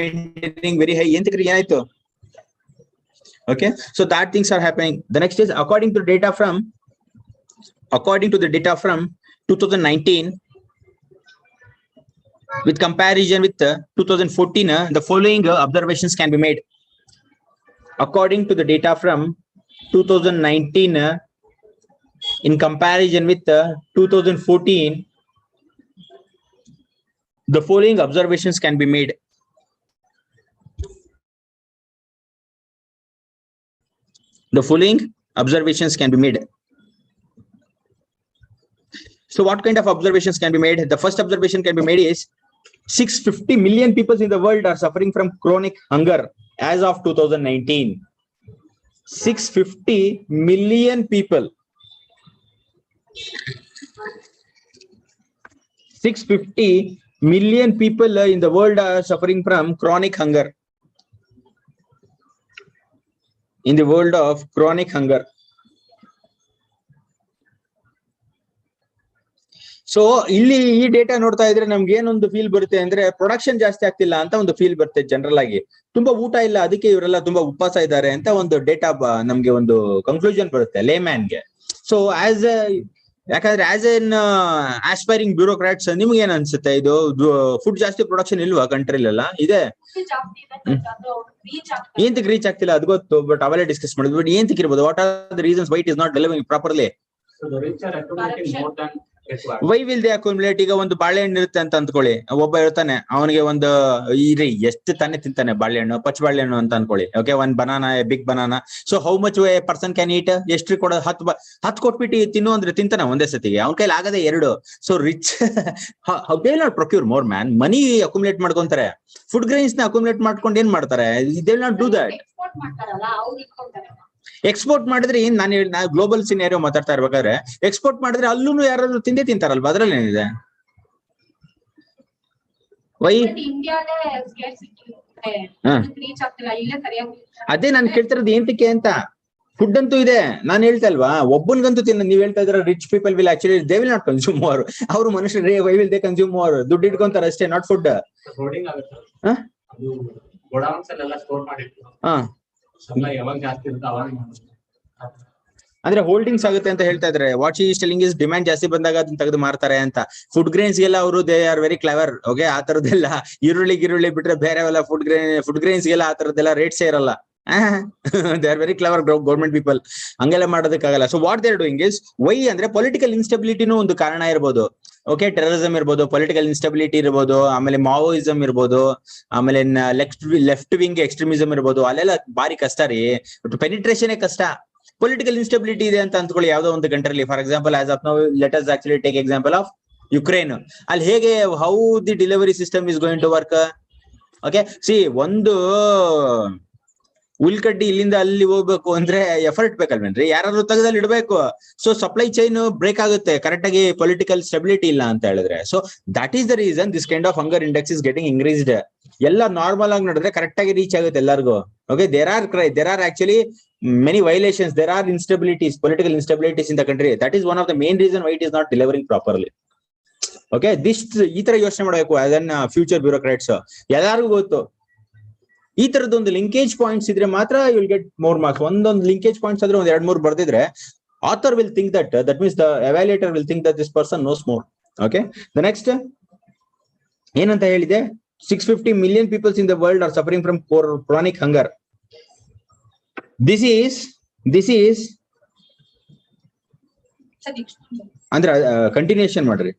maintaining very high. ಎಂತಕ್ರಿ ಏನಾಯ್ತು? Okay, so that things are happening. The next is according to the data from 2019 with comparison with 2014, the following observations can be made. According to the data from 2019 in comparison with 2014, the following observations can be made. The following observations can be made. So what kind of observations can be made? The first observation can be made is 650 million people in the world are suffering from chronic hunger as of 2019. 650 million people. 650 million people in the world are suffering from chronic hunger. In the world of chronic hunger. So ಇಲ್ಲಿ ಈ data ನೋಡ್ತಾ ಇದ್ರೆ ನಮ್ಗೆ ಏನೊಂದು feel ಬರುತ್ತೆ ಅಂದ್ರೆ production ಜಾಸ್ತಿ ಆಗ್ತಿಲ್ಲ ಅಂತ ಒಂದು ಫೀಲ್ ಬರುತ್ತೆ. ಜನರಲ್ ಆಗಿ ತುಂಬಾ ಊಟ ಇಲ್ಲ, ಅದಕ್ಕೆ ಇವರೆಲ್ಲ ತುಂಬಾ ಉಪವಾಸ ಇದ್ದಾರೆ ಅಂತ ಒಂದು ಡೇಟಾ ನಮ್ಗೆ ಒಂದು ಕನ್ಕ್ಲೂಷನ್ ಬರುತ್ತೆ ಲೇಮ್ಯಾನ್ಗೆ. ಸೊ ಯಾಕಂದ್ರೆ ಆಸ್ ಎನ್ ಆಸ್ಪೈರಿಂಗ್ ಬ್ಯೂರೋಕ್ರಾಟ್ಸ್ ನಿಮ್ಗೆ ಏನ್ ಅನ್ಸುತ್ತೆ? ಇದು ಫುಡ್ ಜಾಸ್ತಿ ಪ್ರೊಡಕ್ಷನ್ ಇಲ್ವಾ ಕಂಟ್ರಿಲೆಲ್ಲ? ಇದೆ. ಏಂತಕ್ಕೆ ರೀಚ್ ಆಗ್ತಿಲ್ಲ ಅದು ಗೊತ್ತು, ಬಟ್ ಅವೆಲ್ಲ ಡಿಸ್ಕಸ್ ಮಾಡಿದ್ವಿ. ಬಟ್ ಏಂತಕ್ಕೆ ಇರ್ಬೋದು? What are the reasons why it is not delivering properly? Why will they accumulate? ಈಗ ಒಂದು ಬಾಳೆಹಣ್ಣು ಇರುತ್ತೆ ಅಂತ ಅಂದ್ಕೊಳ್ಳಿ, ಒಬ್ಬ ಇರ್ತಾನೆ, ಅವನಿಗೆ ಒಂದು ಎಷ್ಟು ತಾನೇ ತಿಂತಾನೆ ಬಾಳೆಹಣ್ಣು, ಪಚ್ಚ ಬಾಳೆಹಣ್ಣು ಅಂತ ಅನ್ಕೊಳ್ಳಿ. ಓಕೆ, ಒಂದ್ banana, big banana. So how much person can eat? ಎಷ್ಟು ಕೊಡ? 10 ಕೊಟ್ಬಿಟ್ಟು ತಿನ್ನು ಅಂದ್ರೆ ತಿಂತಾನೆ ಒಂದೇ ಸತಿಗೆ? ಅವನ ಕೈಲಿ ಆಗದೆ 2. So rich they will not procure more man. Money accumulate ಮಾಡ್ಕೊಂತಾರೆ. ಫುಡ್ ಗ್ರೈನ್ಸ್ ನ ಅಕ್ಯುಮುಲೇಟ್ ಮಾಡ್ಕೊಂಡು ಏನ್ ಮಾಡ್ತಾರೆ? They will not do that. Export ಮಾಡಿದ್ರೆ ಏನ್? ನಾನು ಗ್ಲೋಬಲ್ ಸಿನಾರಿಯೋ ಮಾತಾಡ್ತಾ ಇರ್ಬೇಕಾದ್ರೆ ಎಕ್ಸ್ಪೋರ್ಟ್ ಮಾಡಿದ್ರೆ ಅಲ್ಲೂ ಯಾರಾದ್ರೂ ತಿಂತಾರಲ್ವಾ? ಅದ್ರಲ್ಲಿ ಏನಿದೆ? ವೈ? ಅದೇ ನಾನು ಕೇಳ್ತಿರೋದು ಏಂತಕ್ಕೆ ಅಂತ. ಫುಡ್ ಅಂತೂ ಇದೆ, ನಾನು ಹೇಳ್ತಾ ಇಲ್ವಾ? ಒಬ್ಬನ್ಗಂತೂ ನೀವ್ ಹೇಳ್ತಾ ಇದ್ರ rich people will actually they will not consume more. ಅವರು ಮನುಷ್ಯರೇ why will they consume more? ದುಡ್ಡು ಇಟ್ಕೊಂತಾರೆ ಅಷ್ಟೇ, ನಾಟ್ ಫುಡ್. ಅಂದ್ರೆ ಹೋಲ್ಡಿಂಗ್ಸ್ ಆಗುತ್ತೆ ಅಂತ ಹೇಳ್ತಾ ಇದ್ರೆ. What she is telling is demand ಜಾಸ್ತಿ ಬಂದಾಗ ಅದನ್ನ ತೆಗೆದು ಮಾರ್ತಾರೆ ಅಂತ. ಫುಡ್ ಗ್ರೈನ್ಸ್ ಗೆಲ್ಲ ಅವರು they are very clever. Okay, ಆ ತರದ್ದೆಲ್ಲ ಈರುಳ್ಳಿ ಬಿಟ್ರೆ ಬೇರೆವೆಲ್ಲ ಫುಡ್ ಗ್ರೈನ್ಸ್ ಗೆಲ್ಲ ಆ ತರದ್ದೆಲ್ಲ ರೇಟ್ಸೇ ಇರಲ್ಲ. They are very clever government people. ಹಂಗೆಲ್ಲ ಮಾಡೋದಕ್ಕಾಗಲ್ಲ. So what they are doing is why ಅಂದ್ರೆ ಪೊಲಿಟಿಕಲ್ ಇನ್ಸ್ಟೆಬಿಲಿಟಿನೂ ಒಂದು ಕಾರಣ ಇರ್ಬೋದು. ಓಕೆ, ಟೆರರಿಸಮ್ ಇರ್ಬೋದು, ಪೊಲಿಟಿಕಲ್ ಇನ್ಸ್ಟೆಬಿಲಿಟಿ ಇರ್ಬೋದು, ಆಮೇಲೆ ಮಾವೋಯಿಸಮ್ ಇರ್ಬೋದು, ಆಮೇಲೆ ಲೆಫ್ಟ್ ವಿಂಗ್ ಎಕ್ಸ್ಟ್ರೀಮಿಸಮ್ ಇರ್ಬೋದು. ಅಲ್ಲೆಲ್ಲ ಬಾರಿ ಕಷ್ಟ ರೀ, ಪೆನಿಟ್ರೇಷನ್ ಕಷ್ಟ. ಪೊಲಿಟಿಕಲ್ ಇನ್ಸ್ಟೆಬಿಲಿಟಿ ಇದೆ ಅಂತ ಅಂದ್ಕೊಳ್ಳಿ ಯಾವ್ದೋ ಒಂದು ಕಂಟ್ರಿಲಿ. For example as of now let us actually take example of Ukraine. ಅಲ್ಲಿ ಹೇಗೆ how the delivery system is going to work? Okay, see ಒಂದು ಉಳ್ಕಡ್ಡಿ ಇಲ್ಲಿಂದ ಅಲ್ಲಿ ಹೋಗ್ಬೇಕು ಅಂದ್ರೆ ಎಫರ್ಟ್ ಬೇಕಲ್ವೇನ್ರಿ? ಯಾರಾದ್ರೂ ತೆಗೆದಲ್ಲಿ ಇಡ್ಬೇಕು. ಸೊ ಸಪ್ಲೈ ಚೈನ್ ಬ್ರೇಕ್ ಆಗುತ್ತೆ ಕರೆಕ್ಟ್ ಆಗಿ ಪೊಲಿಟಿಕಲ್ ಸ್ಟೆಬಿಲಿಟಿ ಇಲ್ಲ ಅಂತ ಹೇಳಿದ್ರೆ. So that is the reason this kind of hunger index is getting increased. ಎಲ್ಲ ನಾರ್ಮಲ್ ಆಗಿ ನೋಡಿದ್ರೆ ಕರೆಕ್ಟ್ ಆಗಿ ರೀಚ್ ಆಗುತ್ತೆ ಎಲ್ಲರಿಗೂ. Okay, there are actually many violations, there are instabilities, political instabilities in the country. That is one of the main reason why it is not delivering properly. Okay, this ಈ ತರ ಯೋಚನೆ ಮಾಡಬೇಕು as an future bureaucrats. ಎಲ್ಲರಿಗೂ ಗೊತ್ತು ಈ ತರದೊಂದು linkage points ಇದ್ರೆ ಮಾತ್ರ you will get more marks. ಒಂದೊಂದು ಲಿಂಕೇಜ್ ಪಾಯಿಂಟ್ಸ್ ಆದ್ರೆ ಒಂದ್ 2-3 ಬರ್ದಿದ್ರೆ author will think that means the evaluator will think that this person knows more. Okay, the next ಏನಂತ ಹೇಳಿದೆ? 650 million peoples in the world are suffering from chronic hunger. This is ಅಂದ್ರೆ continuation ಮಾಡ್ರಿ.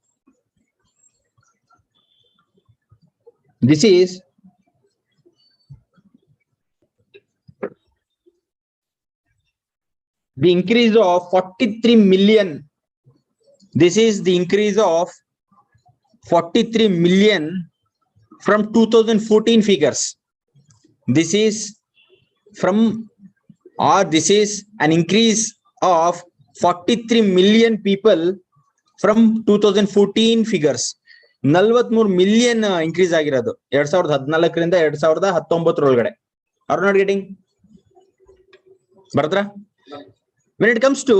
This is the increase of 43 million. This is the increase of 43 million from 2014 figures. This is an increase of 43 million people from 2014 figures. 43 million increase ಆಗಿರೋದು 2014 ರಿಂದ 2019 ಒಳಗಡೆ. Are not getting? ಬರದ್ರಾ? When it comes to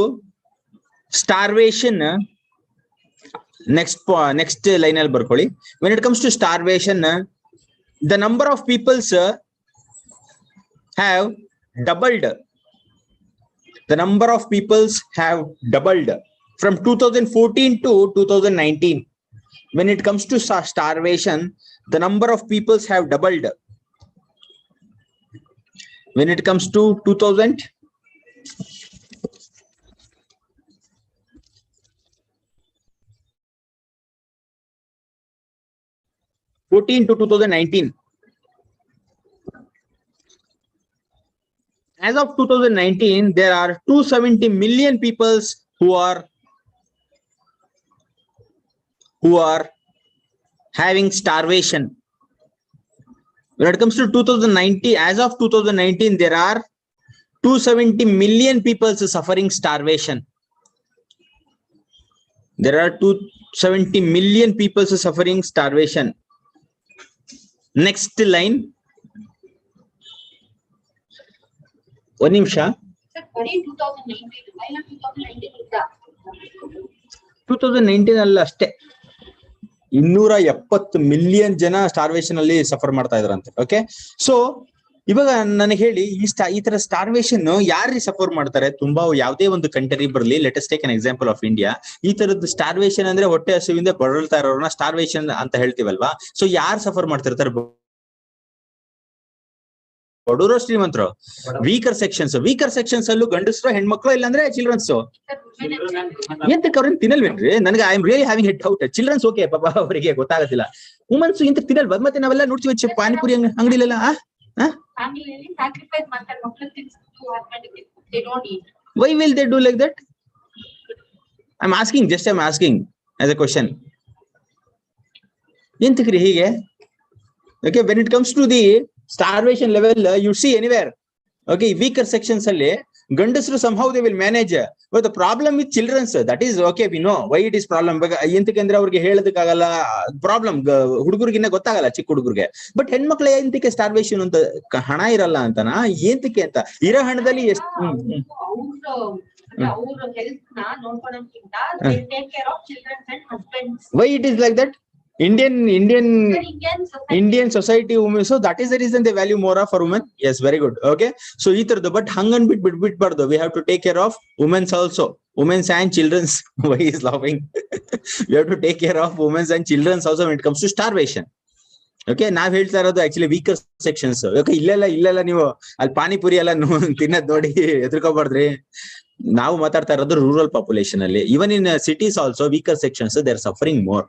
starvation, next line ಅಲ್ಲಿ ಬರ್ಕೊಳ್ಳಿ. When it comes to starvation, the number of peoples have doubled. The number of peoples have doubled from 2014 to 2019. When it comes to starvation, the number of peoples have doubled. When it comes to 2014 to 2019. As of 2019, there are 270 million peoples who are having starvation. When it comes to 2019, as of 2019, there are 270 million people suffering starvation. There are 270 million people suffering starvation. Next line. One ನಿಮಿಷ. 2019 ಅಲ್ಲ ಅಷ್ಟೇ 270 million ಜನ starvation ಅಲ್ಲಿ suffer ಮಾಡ್ತಾ ಇದ್ರಂತೆ. Okay, so ಇವಾಗ ನನಗೆ ಹೇಳಿ ಈ ತರ ಸ್ಟಾರ್ವೇಷನ್ ಯಾರು ಸಫರ್ ಮಾಡ್ತಾರೆ? ತುಂಬಾ ಯಾವುದೇ ಒಂದು ಕಂಟ್ರಿ ಬರಲಿ, let us take an example of India. ಈ ತರದ್ದು ಸ್ಟಾರ್ವೇಷನ್ ಅಂದ್ರೆ ಹೊಟ್ಟೆ ಹಸಿವಿಂದ ಬಳಲ್ತಾ ಇರೋರನ್ನ ಸ್ಟಾರ್ವೇಷನ್ ಅಂತ ಹೇಳ್ತೀವಲ್ವಾ. ಸೊ ಯಾರು ಸಫರ್ ಮಾಡ್ತಿರ್ತಾರೆ? ಬಡವರು, ಶ್ರೀಮಂತರು, ವೀಕರ್ ಸೆಕ್ಷನ್ಸ್ ಅಲ್ಲೂ ಗಂಡಸರು, ಹೆಣ್ಮಕ್ಳು, ಇಲ್ಲಾಂದ್ರೆ ಚಿಲ್ಡ್ರನ್ಸ್. ಎಂತಕ್ಕೆ ಅವ್ರನ್ನ ತಿನ್ನಲ್ವೇನ್ರಿ? ನನಗೆ I am really having a doubt. Childrens okay, ಪಾಪ ಅವರಿಗೆ ಗೊತ್ತಾಗೋದಿಲ್ಲ. ವುಮೆನ್ಸ್ ಇಂತ ತಿನ್ನಲ್ವಾ? ಮತ್ತೆ ನಾವೆಲ್ಲ ನೋಡ್ತೀವಿ panipuri ಅಂಗಡಿಲೆಲ್ಲ. Why will they do like that? I'm asking as a question. ಎಂತಕ್ರಿ ಹೀಗೆ? Okay, when it comes to the starvation level, you see anywhere. Okay, weaker sections alli gandasru somehow they will manage, but the problem with children, that is okay, we know why it is problem. ಎಂತಕ್ಕೆ ಅಂದ್ರೆ ಅವ್ರಿಗೆ ಹೇಳೋದಕ್ಕಾಗಲ್ಲ, problem ಹುಡುಗರಿಗಿನ್ನ ಗೊತ್ತಾಗಲ್ಲ, ಚಿಕ್ಕ ಹುಡುಗರಿಗೆ. But ಹೆಣ್ಮಕ್ಳು ಎಂತಕ್ಕೆ starvation ಅಂತ? ಹಣ ಇರಲ್ಲ ಅಂತನಾ? ಎಂತಕ್ಕೆ ಅಂತ? ಇರೋ ಹಣದಲ್ಲಿ ಎಷ್ಟು why it is like that? Indian society women, so that is the reason they value more of for women. Yes, very good. Okay, so either the but hung and bit bardo, we have to take care of women's also, women's and children's. Why is laughing? We have to take care of women's and children's also when it comes to starvation. Okay, ನಾವ್ ಹೇಳ್ತಾ ಇರೋದು actually weaker sections. Okay, ಇಲ್ಲೆಲ್ಲ ನೀವು ಅಲ್ಲಿ ಪಾನಿಪುರಿ ಎಲ್ಲ ತಿನ್ನೋದ್ ನೋಡಿ ಎದ್ರಕೋಬಾರ್ದ್ರಿ. ನಾವು ಮಾತಾಡ್ತಾ ಇರೋದು ರೂರಲ್ ಪಾಪ್ಯುಲೇಷನ್ ಅಲ್ಲಿ. Even in cities also weaker sections they are suffering more,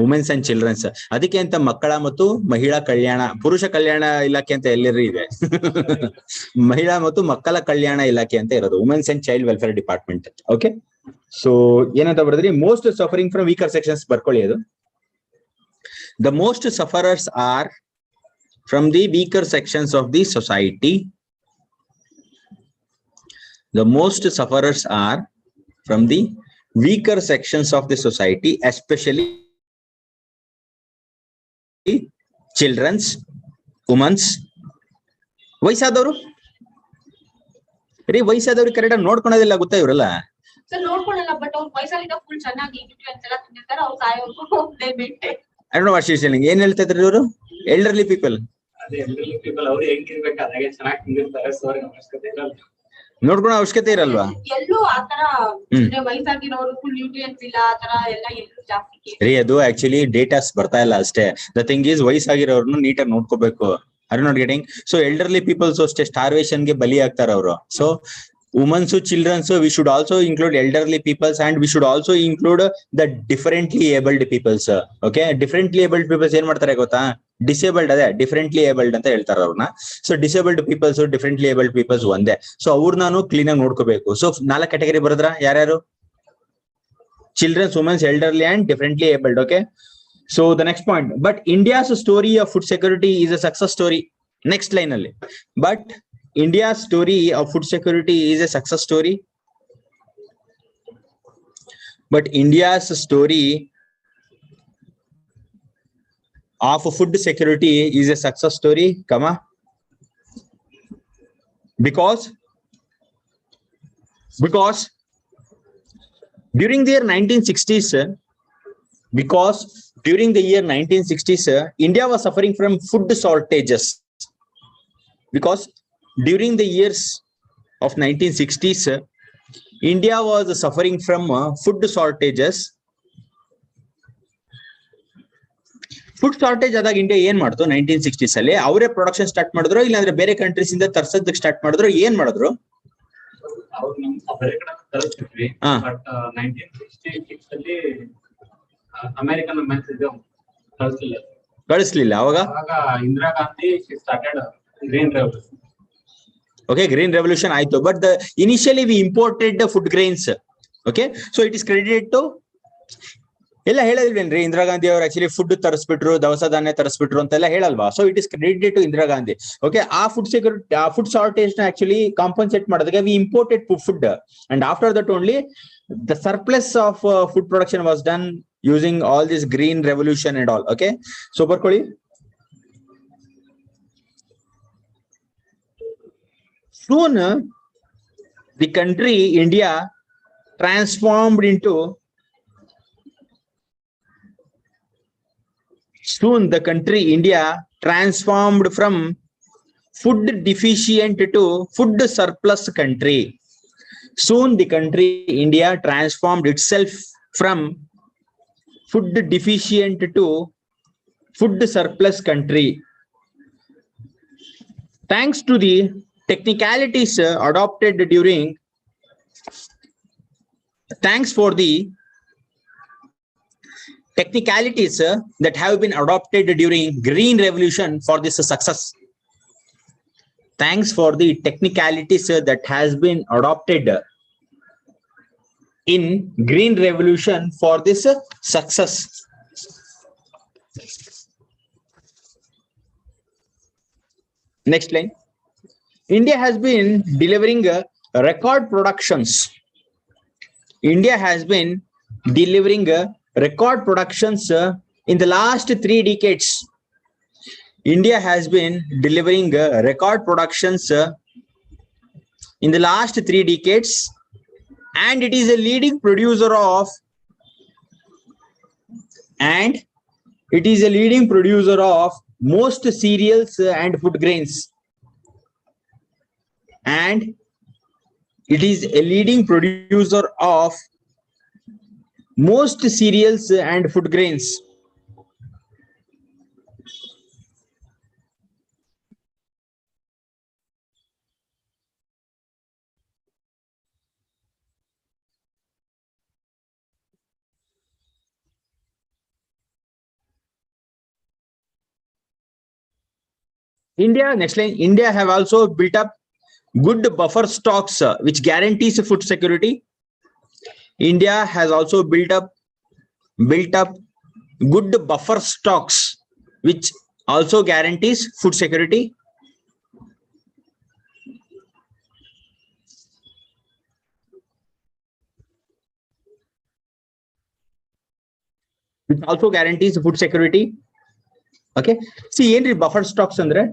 womens and childrens. ಅದಕ್ಕೆ ಅಂತ ಮಕ್ಕಳ ಮತ್ತು ಮಹಿಳಾ ಕಲ್ಯಾಣ, ಪುರುಷ ಕಲ್ಯಾಣ ಇಲಾಖೆ ಅಂತ ಎಲ್ಲರೂ ಇದೆ. ಮಹಿಳಾ ಮತ್ತು ಮಕ್ಕಳ ಕಲ್ಯಾಣ ಇಲಾಖೆ ಅಂತ ಇರೋದು, womens and child welfare department. Okay, so ಏನಂತ ಬರೆದ್ರಿ? Most suffering from weaker sections ಬರ್ಕೊಳ್ಳಿ. ಅದು the most sufferers are from the weaker sections of the society. The most sufferers are from the weaker sections of the society, especially children's, women's. ವಯಸ್ಸಾದವರು ವಯಸ್ಸಾದವ್ರಿಗೆ correct ನೋಡ್ಕೊಳೋದಿಲ್ಲ, ಗೊತ್ತಾ ಇವ್ರಲ್ಲ? ನೋಡ್ಕೊಳಲ್ಲ, but ಅವ್ರ ವಯಸ್ಸಲ್ಲಿ full ಚೆನ್ನಾಗಿ ಅಂತೆಲ್ಲ ತಿಂದಿರ್ತಾರೆ. ಅವ್ರು ಸಾಯೋರ್ಗು they maintain. I don't know what she's telling. ಏನ್ ಹೇಳ್ತಾ ಇದ್ರು ಇವರು? Elderly people. ಅದೇ ಎಲ್ಡರ್ಲಿ ಪೀಪಲ್ ಅವ್ರು ಹೆಂಗಿರ್ಬೇಕು ಅದಾಗೆ ಚೆನ್ನಾಗಿ ತಿಂದಿರ್ತಾರೆ, ಸೊ ಅವ್ರಿಗೆ ಅವಶ್ಯಕತೆ ಇರಲ್ಲ. ನೋಡ್ಕೊಳೋ ಅವಶ್ಯಕತೆ ಇರಲ್ವಾ? ಎಲ್ಲೂ ಆತರ ವಯಸ್ಸಾಗಿರೋರು ಫುಲ್ ನ್ಯೂಟ್ರಿಯನ್ಸ್ ಇಲ್ಲ ಆತರ ಎಲ್ಲ ಎಲ್ಲೂ ಜಾಸ್ತಿ ರೀ ಅದು ಆಕ್ಚುಲಿ ಡೇಟಾಸ್ ಬರ್ತಾ ಇಲ್ಲ ಅಷ್ಟೇ. ದ ಥಿಂಗ್ ಈಸ್ ವಯಸ್ಸಾಗಿರೋರ್ನು ನೀಟಾಗಿ ನೋಡ್ಕೋಬೇಕು. Are not getting? So elderly peoples ಅಷ್ಟೇ ಸ್ಟಾರ್ವೇಷನ್ ಗೆ ಬಲಿ ಆಗ್ತಾರ ಅವರು. So womens, childrens, we should also include elderly peoples and we should also include the differently abled peoples. Okay, differently abled peoples ಏನ್ ಮಾಡ್ತಾರೆ ಗೊತ್ತಾ? ಡಿಸೇಬಲ್ಡ್, ಅದೇ ಡಿಫರೆಂಟ್ಲಿ ಏಬಲ್ಡ್ ಅಂತ ಹೇಳ್ತಾರ ಅವ್ರನ್ನ. So disabled peoples, differently abled peoples ಒಂದೇ. So ಅವ್ರನ್ನಾನು clean ಆಗಿ ನೋಡ್ಕೋಬೇಕು. ಸೊ 4 ಕ್ಯಾಟಗರಿ ಬರದ್ರ ಯಾರ್ಯಾರು? Childrens, womens, elderly and differently abled. Okay, so the next point, but India's story of food security is a success story. Next line ಅಲ್ಲಿ, but India's story of food security is a success story. But India's story of food security is a success story, comma, because during the year 1960s, India was suffering from food shortages. Because during the years of 1960s, India was suffering from food shortages. Food shortage ಆದಾಗ India ಏನ್ ಮಾಡ್ತು? 1960s ಅಲ್ಲಿ ಅವರೇ production start ಮಾಡಿದ್ರು, ಇಲ್ಲಾಂದ್ರೆ ಬೇರೆ countries ಇಂದ ತರ್ಸೋದಕ್ಕೆ start ಮಾಡಿದ್ರು, ಏನ್ ಮಾಡಿದ್ರು? ಕಳಿಸ್ಲಿಲ್ಲ. ಅವಾಗ Indira Gandhi started green revolution. Okay, green revolution ಆಯ್ತು, but initially we imported the food grains. Okay, so it is credited to ಎಲ್ಲ ಹೇಳಿಲ್ವೇನ್ರಿ? ಇಂದಿರಾ ಗಾಂಧಿ ಅವರು ಆಕ್ಚುಲಿ ಫುಡ್ ತರಿಸ್ಬಿಟ್ರು, ದವಸ ಧಾನ್ಯ ತರಿಸ್ಬಿಟ್ರು ಅಂತೆಲ್ಲ ಹೇಳಲ್ವಾ? So it is credited to Indira Gandhi. Okay, ಆ ಫುಡ್ ಸೆಕ್ಯೂರಿಟಿ, ಆ ಫುಡ್ ಶಾರ್ಟೇಜ್ ನ ಆಕ್ಚುಲಿ ಕಾಂಪನ್ಸೇಟ್ ಮಾಡೋದಕ್ಕೆ we imported food, and after that only the surplus of food production was done using all this green revolution and all. Okay, so ಬರ್ಕೊಳ್ಳಿ. Soon, the country India transformed into. Soon, the country India transformed from food deficient to food surplus country. Soon, the country India transformed itself from food deficient to food surplus country. Thanks to the technicalities adopted during, thanks for the technicalities that have been adopted during green revolution for this success. Thanks for the technicalities that has been adopted in green revolution for this success. Next line. India has been delivering record productions. India has been delivering record productions in the last 3 decades. India has been delivering record productions in the last 3 decades, and it is a leading producer of, most cereals and food grains. And it is a leading producer of most cereals and food grains. India, next line, India have also built up good buffer stocks which guarantees food security. India has also built up good buffer stocks which also guarantees food security. Which also guarantees food security. Okay, see ಏನ್ರಿ buffer stocks ಅಂದ್ರೆ?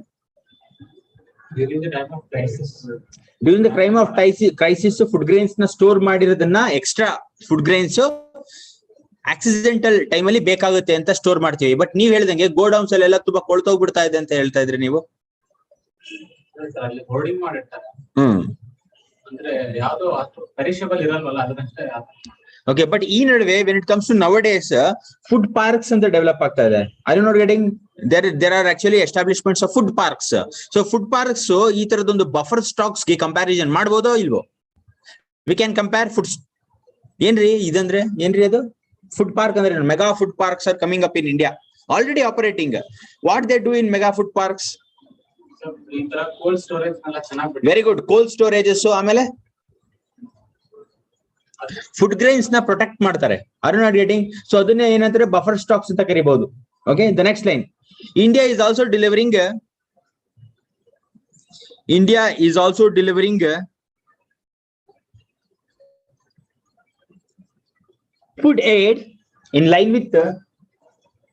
During the time of crisis. During the time of crisis, food grains na store ಮಾಡಿರೋದನ್ನ extra food grains accidental time ಅಲ್ಲಿ ಬೇಕಾಗುತ್ತೆ ಅಂತ store ಮಾಡ್ತೀವಿ. But ನೀವ್ ಹೇಳ್ದಂಗೆ godowns ಅಲ್ಲೆಲ್ಲ ತುಂಬಾ ಕೊಳ್ತೋಗ್ಬಿಡ್ತಾ ಇದೆ ಅಂತ ಹೇಳ್ತಾ ಇದ್ರಿ ನೀವು. ಅಲ್ಲಿ ಹೋರ್ಡಿಂಗ್ ಮಾಡಿರ್ತಾರೆ. ಅಂದ್ರೆ ಯಾವ್ದು ಅಷ್ಟು ಪೆರಿಷಬಲ್ ಇರಲ್ವಲ್ಲ ಅದನ್ನಷ್ಟೇ. ಓಕೆ, ಬಟ್ ಈ ನಡುವೆ when it comes to nowadays food parks ಅಂತ ಡೆವಲಪ್ ಆಗ್ತಾ ಇದೆ. I are not getting there are actually establishments of food parks. So food parks ಈ ತರದೊಂದು ಬಫರ್ ಸ್ಟಾಕ್ಸ್ ಗೆ ಕಂಪ್ಯಾರಿಸನ್ ಮಾಡ್ಬೋದೋ ಇಲ್ವೋ? We can compare foods. ಏನ್ರಿ ಇದಂದ್ರೆ ಏನ್ರಿ ಅದು? ಫುಡ್ ಪಾರ್ಕ್ ಅಂದ್ರೆ mega food parks are coming up in India, already operating. What they do in mega food parks? ಈ ತರ ಕೋಲ್ಡ್ ಸ್ಟೋರೇಜ್ ಎಲ್ಲ ಚೆನ್ನಾಗಿ. Very good, cold storages. ಆಮೇಲೆ ಫುಡ್ ಗ್ರೈನ್ಸ್ ನ ಪ್ರೊಟೆಕ್ಟ್ ಮಾಡ್ತಾರೆ. Are you not getting? So ಅದನ್ನೇ ಏನಂತಾರೆ buffer stocks ಅಂತ ಕರಿಬಹುದು. Okay, the next line, India is also delivering food aid in line with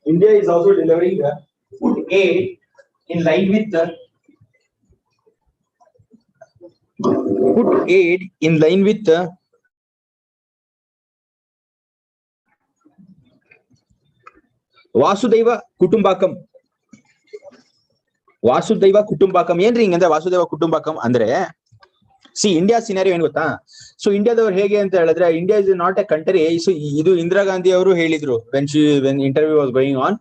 India is also delivering food aid in line with ವಾಸುದೈವ ಕುಟುಂಬಕಂ. ವಾಸುದೈವ ಕುಟುಂಬಕಂ ಏನ್ರಿ ಹಿಂಗಂದ್ರೆ ವಾಸುದೈವ ಕುಟುಂಬಕಂ ಅಂದ್ರೆ? C India scenario ಏನ್ ಗೊತ್ತಾ? So ಇಂಡಿಯಾದವ್ರು ಹೇಗೆ ಅಂತ ಹೇಳಿದ್ರೆ, India is not A country. So ಇದು ಇಂದಿರಾ ಗಾಂಧಿ ಅವರು ಹೇಳಿದ್ರು when interview was going on.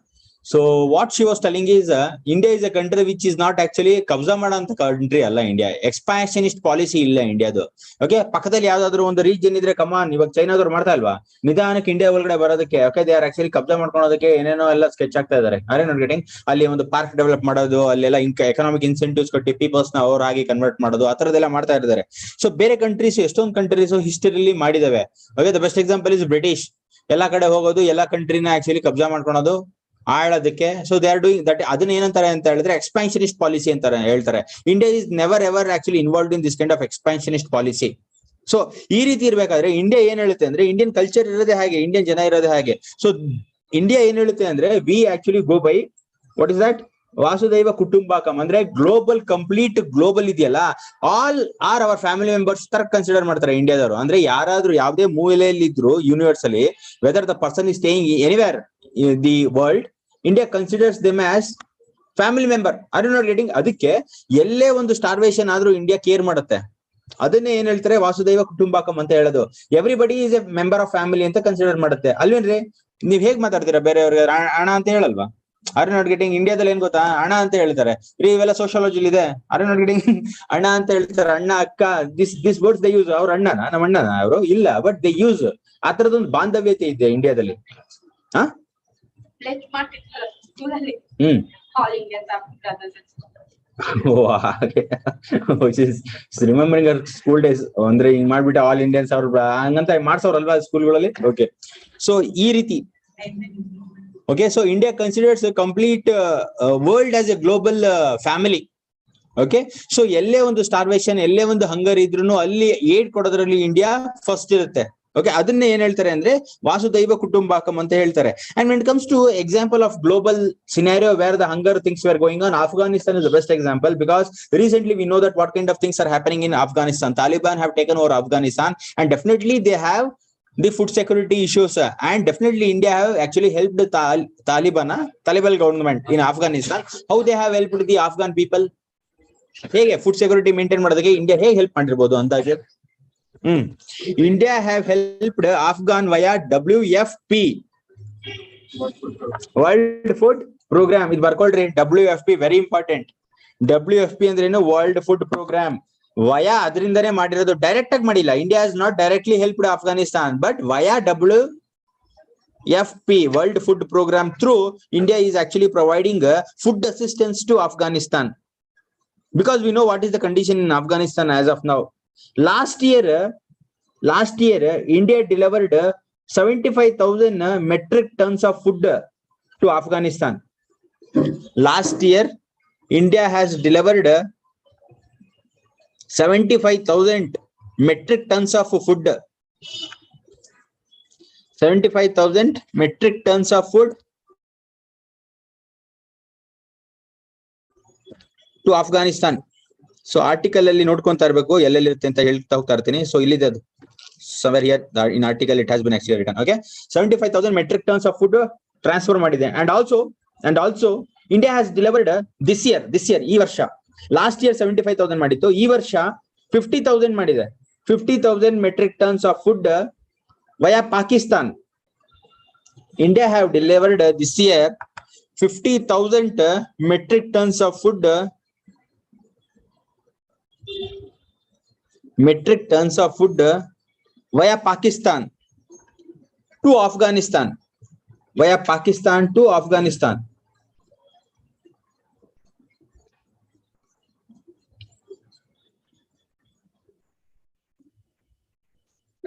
So what she was telling is India is a country which is not actually ಕಬ್ಜಾ ಮಾಡಂತ ಕಂಟ್ರಿ ಅಲ್ಲ ಇಂಡಿಯಾ. ಎಕ್ಸ್ಪಾನ್ಷನಿಸ್ಟ್ ಪಾಲಿಸಿ ಇಲ್ಲ ಇಂಡಿಯಾದು. ಓಕೆ, ಪಕ್ಕದಲ್ಲಿ ಯಾವ್ದಾದ್ರು ಒಂದು ರೀಜನ್ ಇದ್ರೆ ಕಮಾನ್, ಇವಾಗ ಚೈನಾದವ್ರು ಮಾಡ್ತಾ ಇಲ್ವಾ ನಿಧಾನಕ್ಕೆ ಇಂಡಿಯಾ ಒಳಗಡೆ ಬರೋದಕ್ಕೆ? ಓಕೆ, ದೇ ಆರ್ ಆಕ್ಚುಲಿ ಕಬ್ಜಾ ಮಾಡ್ಕೊಳೋದಕ್ಕೆ ಏನೇನೋ ಎಲ್ಲ ಸ್ಕೆಚ್ ಆಗ್ತಾ ಇದಾರೆ. ಅರೆ ನಾಟ್ ಗೆಟಿಂಗ್? ಅಲ್ಲಿ ಒಂದು ಪಾರ್ಕ್ ಡೆವಲಪ್ ಮಾಡೋದು, ಅಲ್ಲೆಲ್ಲ ಎಕನಾಮಿಕ್ ಇನ್ಸೆಂಟಿವ್ಸ್ ಕೊಟ್ಟು ಪೀಪಲ್ಸ್ ನ ಅವರಾಗಿ ಕನ್ವರ್ಟ್ ಮಾಡೋದು, ಆ ತರದೆಲ್ಲ ಮಾಡ್ತಾ ಇದ್ದಾರೆ. ಸೊ ಬೇರೆ ಕಂಟ್ರೀಸ್, ಎಷ್ಟೊಂದು ಕಂಟ್ರೀಸ್ ಹಿಸ್ಟರಿಲಿ ಮಾಡಿದಾವೆ. Okay, the best example is British. ಎಲ್ಲಾ ಕಡೆ ಹೋಗೋದು, ಎಲ್ಲಾ ಕಂಟ್ರಿನ ಆಕ್ಚುಲಿ ಕಬ್ಜಾ ಮಾಡ್ಕೊಳೋದು, ಆಳೋದಕ್ಕೆ. So they are doing that. ಅದನ್ನ ಏನಂತಾರೆ ಅಂತ ಹೇಳಿದ್ರೆ ಎಕ್ಸ್ಪಾನ್ಷನಿಸ್ಟ್ ಪಾಲಿಸಿ ಅಂತಾರೆ ಹೇಳ್ತಾರೆ. India is never ever actually involved in this kind of expansionist policy. So ಈ ರೀತಿ ಇರ್ಬೇಕಾದ್ರೆ ಇಂಡಿಯಾ ಏನ್ ಹೇಳುತ್ತೆ ಅಂದ್ರೆ, ಇಂಡಿಯನ್ ಕಲ್ಚರ್ ಇರೋದೇ ಹಾಗೆ, ಇಂಡಿಯನ್ ಜನ ಇರೋದೇ ಹಾಗೆ. ಸೊ ಇಂಡಿಯಾ ಏನ್ ಹೇಳುತ್ತೆ ಅಂದ್ರೆ, we actually go by what is that Vasudhaiva Kutumbakam ಅಂದ್ರೆ ಗ್ಲೋಬಲ್, ಕಂಪ್ಲೀಟ್ ಗ್ಲೋಬಲ್ ಇದೆಯಲ್ಲ, all are our family members ತರ ಕನ್ಸಿಡರ್ ಮಾಡ್ತಾರೆ ಇಂಡಿಯಾದವರು. ಅಂದ್ರೆ ಯಾರಾದ್ರೂ ಯಾವುದೇ ಮೂಲೆಯಲ್ಲಿ ಇದ್ರು ಯೂನಿವರ್ಸ್ ಅಲ್ಲಿ, whether the person is staying anywhere the world, India considers them as family member. Are you not getting? ಅದಕ್ಕೆ ಎಲ್ಲೇ ಒಂದು ಸ್ಟಾರ್ವೇಷನ್ ಆದ್ರೂ ಇಂಡಿಯಾ ಕೇರ್ ಮಾಡುತ್ತೆ. ಅದನ್ನೇ ಏನ್ ಹೇಳ್ತಾರೆ ವಾಸುದೈವ ಕುಟುಂಬಕಂ ಅಂತ ಹೇಳೋದು. Everybody is a member of family ಅಂತ ಕನ್ಸಿಡರ್ ಮಾಡುತ್ತೆ. ಅಲ್ವೇನ್ರಿ? ನೀವ್ ಹೇಗ್ ಮಾತಾಡ್ತೀರಾ ಬೇರೆಯವ್ರಿಗೆ ಹಣ ಅಂತ ಹೇಳಲ್ವಾ? Are you not getting? ಇಂಡಿಯಾದಲ್ಲಿ ಏನ್ ಗೊತ್ತಾ, ಹಣ ಅಂತ ಹೇಳ್ತಾರೆ. ಇವೆಲ್ಲ ಸೋಶಿಯಾಲಜಿಲಿ ಇದೆ. Are you not getting? ಹಣ ಅಂತ ಹೇಳ್ತಾರೆ, ಅಣ್ಣ, ಅಕ್ಕ, ದಿಸ್ ವರ್ಡ್ಸ್ ದೇ ಯೂಸ್. ಅವ್ರ ಅಣ್ಣನ, ನಮ್ಮ ಅಣ್ಣನ ಅವರು ಇಲ್ಲ, ಬಟ್ ದೇ ಯೂಸ್. ಆ ತರದೊಂದು ಬಾಂಧವ್ಯತೆ ಇದೆ ಇಂಡಿಯಾದಲ್ಲಿ. ಹಾ, all India remembering our school days ಅಂದ್ರೆ ಹಿಂಗ್ ಮಾಡ್ಬಿಟ್ಟು ಆಲ್ ಇಂಡಿಯನ್ಸ್ ಅವ್ರು ಹಂಗಂತ ಮಾಡ್ಸೋರಲ್ವಾ ಸ್ಕೂಲ್ಗಳಲ್ಲಿ. ಓಕೆ, ಸೊ ಈ ರೀತಿ. Okay, so India considers complete world as a global family. Okay, so ಎಲ್ಲೇ ಒಂದು ಸ್ಟಾರ್ವೇಷನ್, ಎಲ್ಲೇ ಒಂದು ಹಂಗರ್ ಇದ್ರು ಅಲ್ಲಿ ಏಡ್ ಕೊಡೋದ್ರಲ್ಲಿ ಇಂಡಿಯಾ ಫಸ್ಟ್ ಇರುತ್ತೆ. ಓಕೆ, ಅದನ್ನೇ ಏನ್ ಹೇಳ್ತಾರೆ ಅಂದ್ರೆ ವಾಸುದೈವ ಕುಟುಂಬಕಂ ಅಂತ ಹೇಳ್ತಾರೆ. And when it comes to example of global scenario where the hunger things were going on, Afghanistan is the best example because recently we know that what kind of things are happening in Afghanistan. Taliban have taken over Afghanistan and definitely they have the food security issues, and definitely India have actually helped the Taliban government in Afghanistan. How they have helped the Afghan people? ಹೇಗೆ food security maintain ಮಾಡೋದಕ್ಕೆ India ಹೇಗೆ help ಮಾಡಿರ್ಬೋದು ಅಂದಾಜು? India have helped Afghan via WFP, World Food Program. ಇದು ಬರ್ಕೊಳ್ರಿ, WFP very important. WFP ಅಂದ್ರೆ ಏನು? World food program. Via ಅದರಿಂದನೇ ಮಾಡಿರೋದು, ಡೈರೆಕ್ಟ್ ಆಗಿ ಮಾಡಿಲ್ಲ. India has not directly helped Afghanistan, but via WFP, World Food Program, through India is actually providing food assistance to Afghanistan, because we know what is the condition in Afghanistan as of now. Last year India delivered 75,000 metric tons of food to Afghanistan. Last year India has delivered 75,000 metric tons of food. 75,000 metric tons of food to Afghanistan. So article ಅಲ್ಲಿ ನೋಡ್ಕೊಂತಾ ಇರಬೇಕು ಎಲ್ಲೆಲ್ಲಿರುತ್ತೆ ಅಂತ ಹೇಳ್ತಾ ಹೋಗ್ತಾ ಇರ್ತೀನಿ. So ಇಲ್ಲಿದೆ ಅದು, somewhere here in article it has been actually written. Okay, 75,000 metric tons of food transfer ಮಾಡಿದೆ. and also India has delivered this year ಈ ವರ್ಷ. ಲಾಸ್ಟ್ ಇಯರ್ 75,000 ಮಾಡಿತ್ತು, ಈ ವರ್ಷ 50,000 ಮಾಡಿದೆ. 50,000 metric tons of food via Pakistan. India have delivered this year 50,000 metric tons of food via Pakistan to Afghanistan. Via Pakistan to Afghanistan.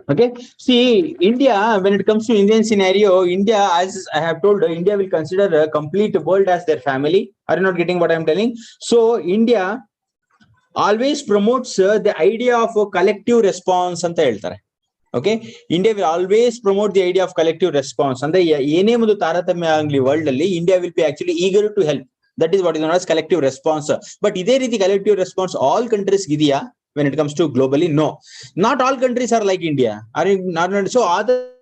Okay. See, India, when it comes to Indian scenario, India, as I have told, India will consider a complete world as their family. Are you not getting what I am telling? So, India always promotes the idea of a collective response anta heltare. Okay, India will always promote the idea of collective response. And ene mundu taratamya agli world alli, India will be actually eager to help. That is what is known as collective response. But ide riti collective response all countries gidiya when it comes to globally? No, not all countries are like India. Are you not? So other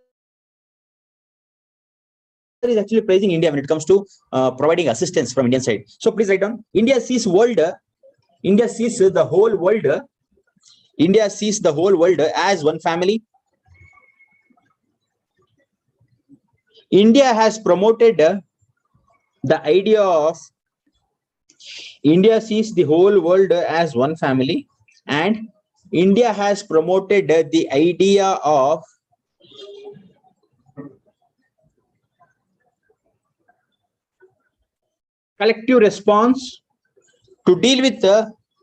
is actually praising India when it comes to providing assistance from Indian side. So please write down. India sees the whole world. India sees the whole world as one family. India has promoted the idea of India sees the whole world as one family, and India has promoted the idea of collective response to deal with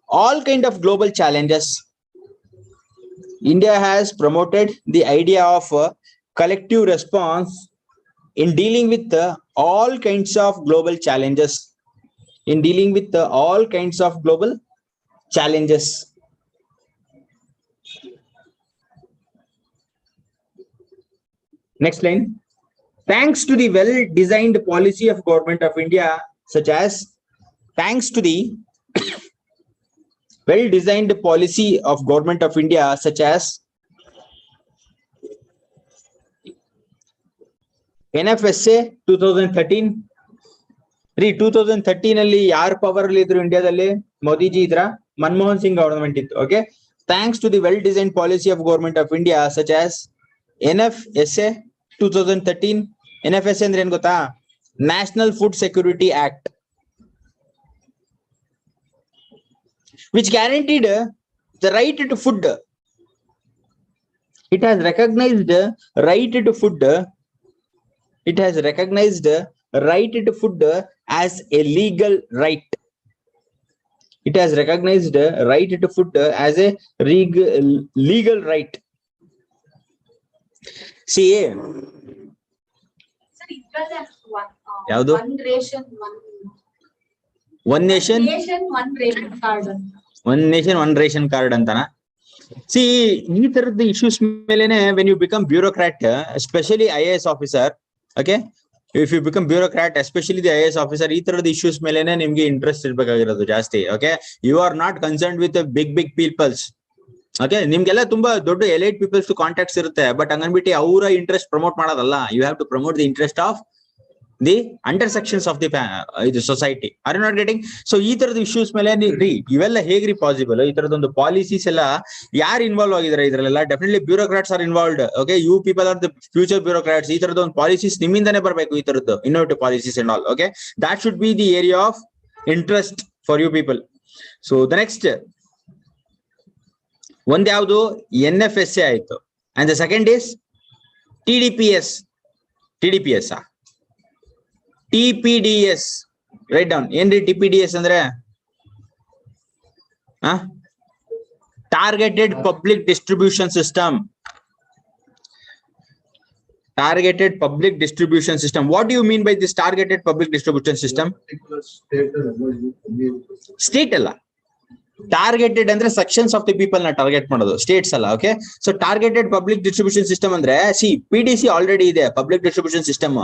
all kind of global challenges. India has promoted the idea of collective response in dealing with all kinds of global challenges. In dealing with all kinds of global challenges. Next line. Thanks to the well-designed policy of Government of India, such as thanks to the well-designed policy of Government of India, such as NFSA 2013. 2013 ಅಲ್ಲಿ ಯಾರು power ಅಲ್ಲಿ ಇದ್ರು ಇಂಡಿಯಾದಲ್ಲಿ? ಮೋದಿಜಿ ಇದ್ರ, Manmohan Singh government ಇತ್ತು. Okay, thanks to the well design policy of government of India such as NFSA 2013. NFSA ಅಂದ್ರೆ ಏನ್ ಗೊತ್ತಾ? National food security act, which guaranteed the right to food. It has recognized right to food. It has recognized right to food as a legal right. It has recognized right to food as a legal right. See, Sir, idralle ಯಾವುದು? one nation one ration card. One nation one ration card ಅಂತನಾ? See, ಈ ತರದ issues ಮೇಲೆನೆ when you become bureaucrat, especially IAS officer, okay, if you become bureaucrat, especially the IAS officer, ಈ ತರದ issues ಮೇಲೆನೆ ನಿಮ್ಗೆ interest ಇರಬೇಕಾಗಿರೋದು ಜಾಸ್ತಿ. Okay, you are not concerned with the big peoples. Okay, ನಿಮ್ಗೆಲ್ಲ ತುಂಬಾ ದೊಡ್ಡ elite peoples to contacts ಇರುತ್ತೆ, but ಹಂಗನ್ಬಿಟ್ಟು ಅವರ ಇಂಟ್ರೆಸ್ಟ್ ಪ್ರಮೋಟ್ ಮಾಡೋದಲ್ಲ. You have to promote the interest of the intersections of the society. Are you not getting? So ಈ ತರದ issues ಮೇಲೆ ಇವೆಲ್ಲ ಹೇಗ್ರಿ ಪಾಸಿಬಲ್? ಈ ತರದೊಂದು ಪಾಲಿಸೀಸ್ ಎಲ್ಲ ಯಾರು ಇನ್ವಾಲ್ವ್ ಆಗಿದ್ದಾರೆ ಇದ್ರಲ್ಲೆಲ್ಲ? Definitely bureaucrats are involved. Okay, you people are the future bureaucrats. ಈ ತರದ ಒಂದು ಪಾಲಿಸೀಸ್ ನಿಮ್ಮಿಂದಾನೇ ಬರಬೇಕು, ಈ ತರದ್ದು innovative policies and all. Okay, that should be the area of interest for you people. So the next ಒಂದ್ ಯಾವುದು? NFSA ಆಯ್ತು, and the second is TDPS. TPDS. Write down. ಏನ್ರಿ TPDS ಅಂದ್ರೆ? Targeted Public Distribution System. Targeted Public Distribution System. What do you mean by this targeted public distribution system? State ಅಲ್ಲ. Targeted ಅಂದ್ರೆ sections of the people ನ target ಮಾಡೋದು, States ಅಲ್ಲ. Okay, so targeted public distribution system ಅಂದ್ರೆ PDC already ಇದೆ, public distribution system.